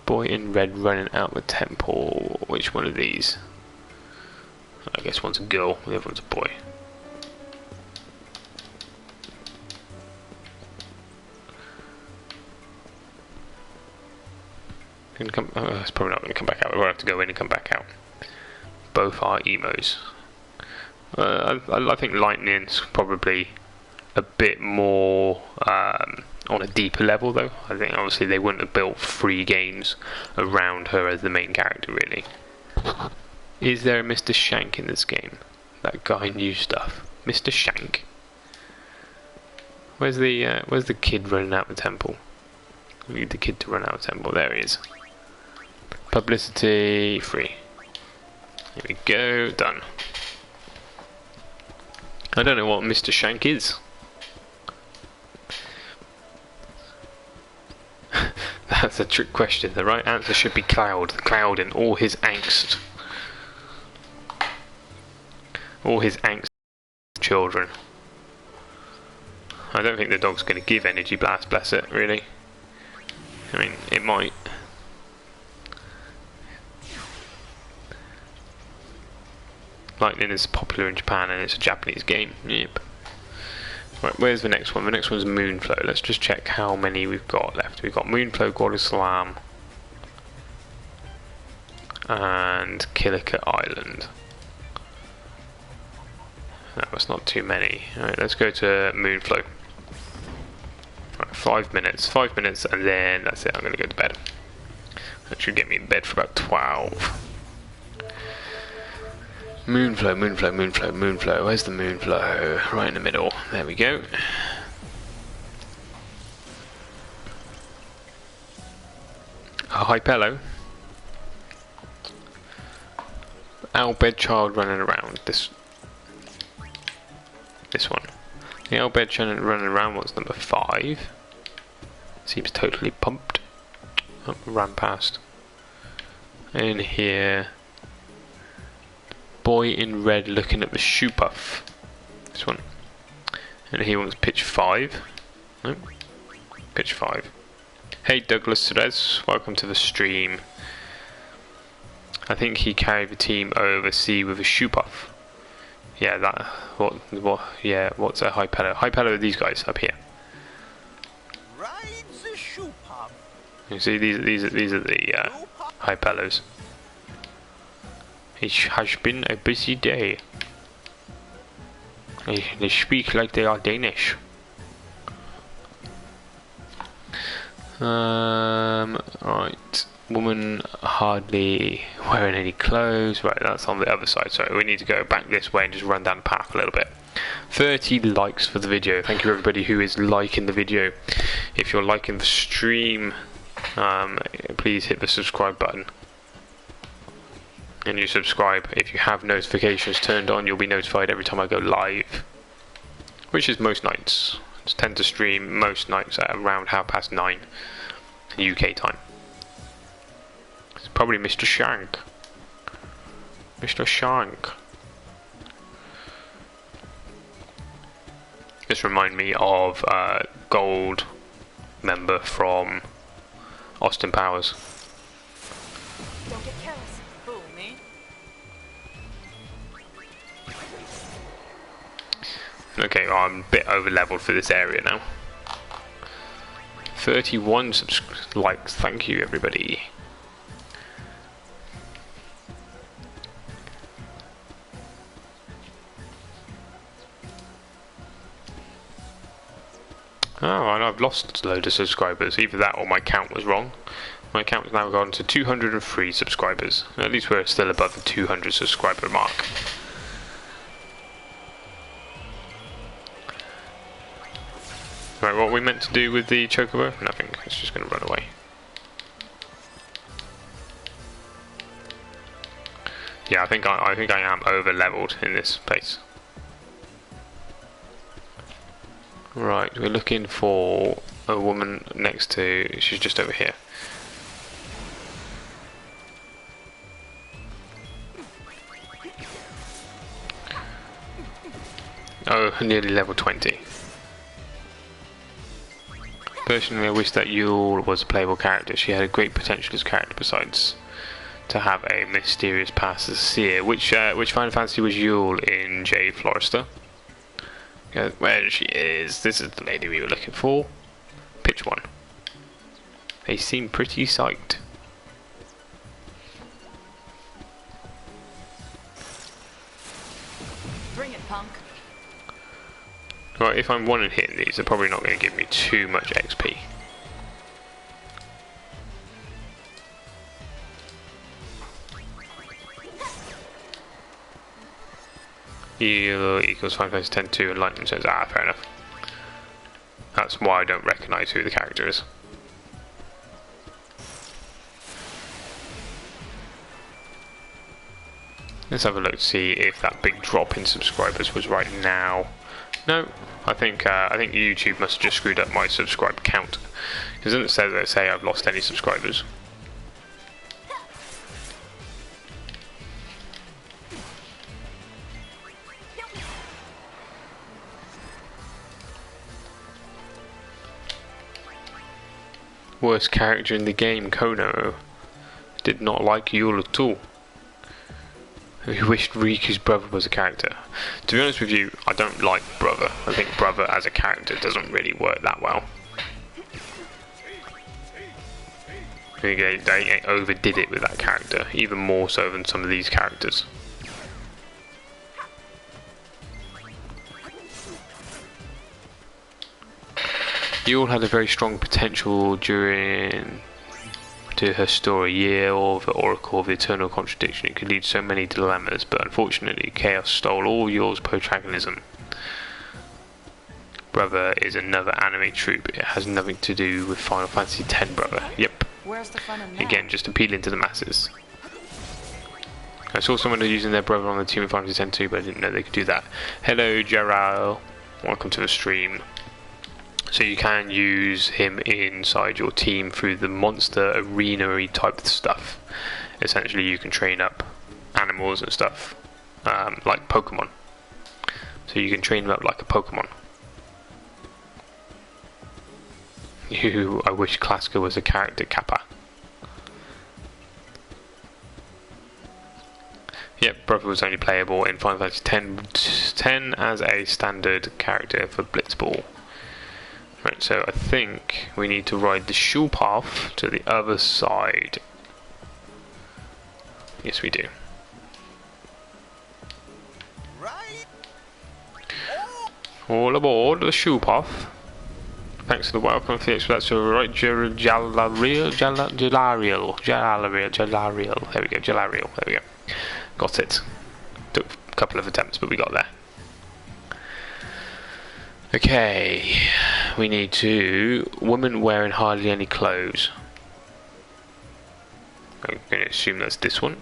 Boy in red running out of the temple. Which one of these? I guess one's a girl, the other one's a boy. It's probably not going to come back out. We'll have to go in and come back out. Both are emos. I think Lightning's probably a bit more on a deeper level, though. I think obviously they wouldn't have built 3 games around her as the main character, really. Is there a Mr. Shank in this game? That guy knew stuff. Mr. Shank. Where's the kid running out the temple? We need the kid to run out of the temple. There he is. Publicity 3. Here we go. Done. I don't know what Mr. Shank is. That's a trick question. The right answer should be Cloud. Cloud and all his angst. All his angst children. I don't think the dog's going to give Energy Blast, bless it, really. I mean, it might. Lightning is popular in Japan and it's a Japanese game. Yep. Right, where's the next one? The next one's Moonflow. Let's just check how many we've got left. We've got Moonflow, God of Slam, and Kilika Island. No, that's not too many. Alright, let's go to Moonflow. Right, 5 minutes. 5 minutes and then that's it. I'm going to go to bed. That should get me in bed for about 12. Moonflow, moonflow, moonflow, moonflow. Where's the moonflow? Right in the middle. There we go. A Hypello. Owlbed child running around. This one. The owlbed child running around was number 5. Seems totally pumped. Oh, ran past. In here. Boy in red looking at the shoe puff. This one. And he wants pitch 5. Nope. Pitch 5. Hey Douglas Rez, welcome to the stream. I think he carried the team overseas with a shoe puff. Yeah, that. What? Yeah, what's a Hypello? Hypello are these guys up here. Rides a shoe puff. You see, these are the Hypellos. It has been a busy day. They speak like they are Danish. Right. Woman hardly wearing any clothes. Right, that's on the other side. So we need to go back this way and just run down the path a little bit. 30 likes for the video. Thank you everybody who is liking the video. If you're liking the stream, please hit the subscribe button. And you subscribe. If you have notifications turned on, you'll be notified every time I go live, which is most nights. I tend to stream most nights at around 9:30 UK time. It's probably Mr. Shank. Mr. Shank. This reminds me of Gold member from Austin Powers. Don't get careless. Fool me. Okay, well, I'm a bit over leveled for this area now. 31 likes, thank you everybody. Oh, and I've lost a load of subscribers. Either that or my count was wrong. My account has now gone to 203 subscribers. At least we're still above the 200 subscriber mark. Right, what are we meant to do with the chocobo? Nothing. It's just going to run away. Yeah, I think I am over leveled in this place. Right, we're looking for a woman next to. She's just over here. Oh, nearly level 20. Personally, I wish that Yule was a playable character. She had a great potential as a character besides to have a mysterious past as a seer. Which Final Fantasy was Yule in J. Florista? Where she is. This is the lady we were looking for. Pitch 1. They seem pretty psyched. Bring it, punk. Right, if I'm one and hitting these, they're probably not going to give me too much XP. Heal equals 5 times 10 2 and lightning says, ah, fair enough. That's why I don't recognise who the character is. Let's have a look to see if that big drop in subscribers was right now. No, I think YouTube must have just screwed up my subscribe count. Because it doesn't say I've lost any subscribers. Worst character in the game, Kono. Did not like Yule at all. He wished Riku's brother was a character. To be honest with you, I don't like brother. I think brother as a character doesn't really work that well. I think they overdid it with that character, even more so than some of these characters. Yule had a very strong potential during to her story, Year of the Oracle of the Eternal Contradiction. It could lead to so many dilemmas, but unfortunately Chaos stole all yours protagonism. Brother is another anime troupe. It has nothing to do with Final Fantasy X, brother. Yep. Where's the fun in that? Again, just appealing to the masses. I saw someone using their brother on the team in Final Fantasy X too, but I didn't know they could do that. Hello, Jarrell. Welcome to the stream. So you can use him inside your team through the monster arena-y type stuff. Essentially, you can train up animals and stuff, like Pokemon. So you can train them up like a Pokemon. I wish Klaska was a character Kappa. Yep, brother was only playable in Final Fantasy X as a standard character for Blitzball. Right, so I think we need to ride the shul path to the other side. Yes, we do. All aboard the shul path. Thanks for the welcome. That's right, Jalariel. There we go, Jalariel. There we go. Got it. Took a couple of attempts, but we got there. Okay, we need to... Woman wearing hardly any clothes. I'm going to assume that's this one.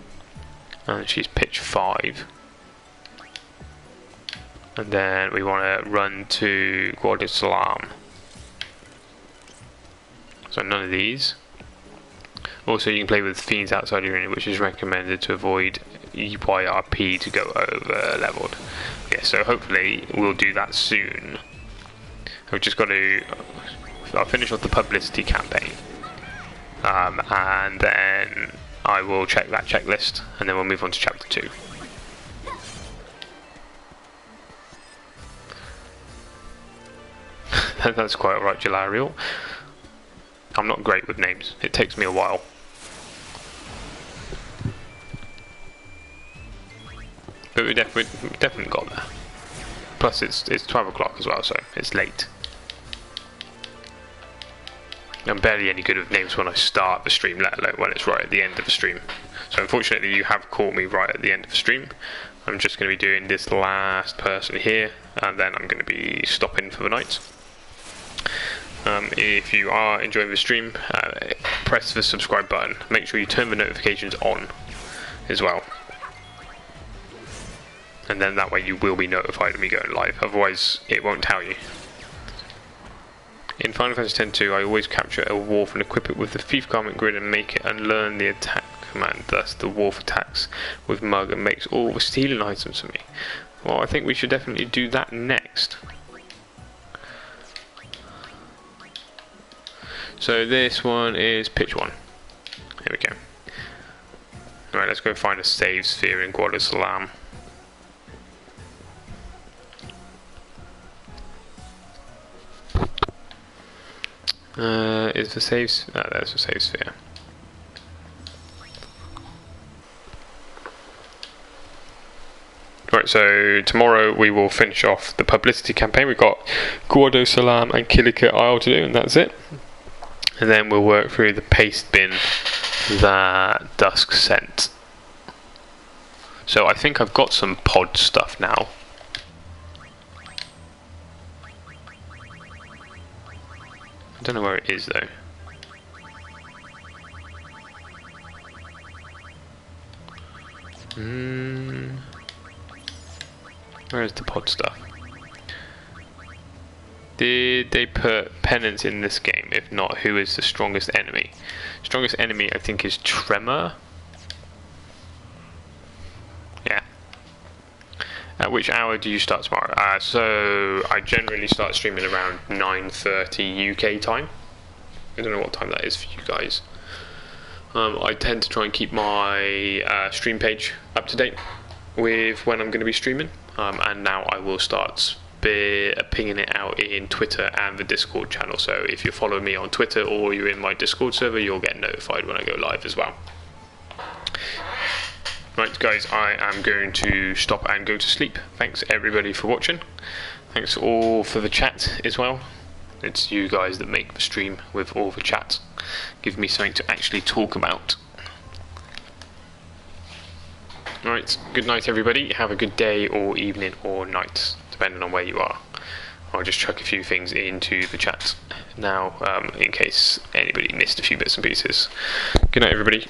And she's pitch 5. And then we want to run to Guardia Salam. So none of these. Also, you can play with fiends outside your arena, which is recommended to avoid YRP to go over leveled. Yeah, so hopefully we'll do that soon. I've just got to... I'll finish off the publicity campaign. And then I will check that checklist, and then we'll move on to chapter 2. That's quite alright, Jalariel. I'm not great with names. It takes me a while. But we definitely got there. Plus it's 12 o'clock as well, so it's late. I'm barely any good with names when I start the stream, let alone when it's right at the end of the stream. So unfortunately you have caught me right at the end of the stream. I'm just going to be doing this last person here, and then I'm going to be stopping for the night. If you are enjoying the stream, press the subscribe button. Make sure you turn the notifications on as well. And then that way you will be notified of me going live, otherwise it won't tell you. In Final Fantasy X-2, I always capture a Wharf and equip it with the Thief Garment Grid and make it unlearn the attack command. Thus, the Wharf attacks with Mug and makes all the stealing items for me. Well, I think we should definitely do that next. So this one is pitch 1. Here we go. Alright, let's go find a save sphere in Guardia Salam. Is the save... No, there's a save sphere. Right, so tomorrow we will finish off the publicity campaign. We've got Guardia Salam and Kilika Isle to do, and that's it. And then we'll work through the paste bin that Dusk sent. So I think I've got some pod stuff now. I don't know where it is though. Where is the pod stuff? Did they put penance in this game? If not, who is the strongest enemy? Strongest enemy I think is Tremor. Yeah. At which hour do you start tomorrow? So I generally start streaming around 9:30 UK time. I don't know what time that is for you guys. I tend to try and keep my stream page up to date with when I'm going to be streaming. And now I will start pinging it out in Twitter and the Discord channel. So if you're following me on Twitter or you're in my Discord server, you'll get notified when I go live as well. Right guys, I am going to stop and go to sleep. Thanks everybody for watching. Thanks all for the chat as well. It's you guys that make the stream with all the chat. Give me something to actually talk about. Alright, good night everybody. Have a good day or evening or night, depending on where you are. I'll just chuck a few things into the chat now, in case anybody missed a few bits and pieces. Good night everybody.